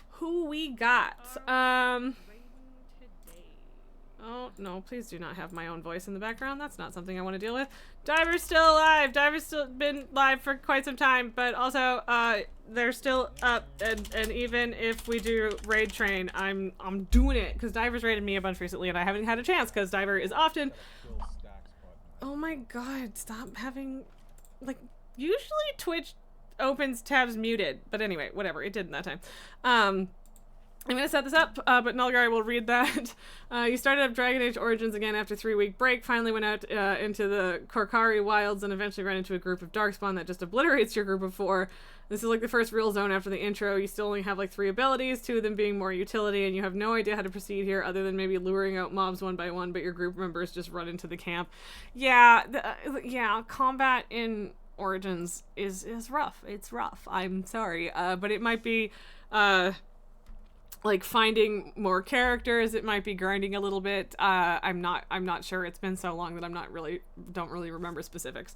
S5: Who we got? Oh, no, please do not have my own voice in the background. That's not something I want to deal with. Diver's still alive. Diver's still been live for quite some time, but also, they're still up, and even if we do raid train, I'm doing it, because Diver's raided me a bunch recently, and I haven't had a chance, because Diver is often... Oh my god, stop having... Like, usually Twitch opens tabs muted, but anyway, whatever, it didn't that time. I'm gonna set this up, but Nulgar will read that. You started up Dragon Age Origins again after a 3-week break, finally went out into the Korkari wilds, and eventually ran into a group of Darkspawn that just obliterates your group of 4. This is like the first real zone after the intro. You still only have like 3 abilities, 2 of them being more utility, and you have no idea how to proceed here other than maybe luring out mobs one by one, but your group members just run into the camp. Yeah, combat in Origins is rough. It's rough. I'm sorry, but it might be like finding more characters. It might be grinding a little bit. I'm not sure. It's been so long that don't really remember specifics.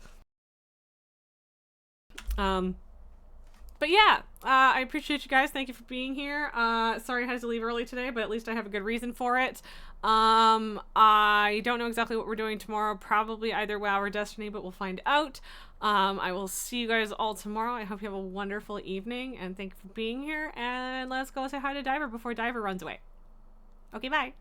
S5: But yeah, I appreciate you guys. Thank you for being here. Sorry I had to leave early today, but at least I have a good reason for it. I don't know exactly what we're doing tomorrow. Probably either WoW or Destiny, but we'll find out. I will see you guys all tomorrow. I hope you have a wonderful evening, and thank you for being here. And let's go say hi to Diver before Diver runs away. Okay, bye.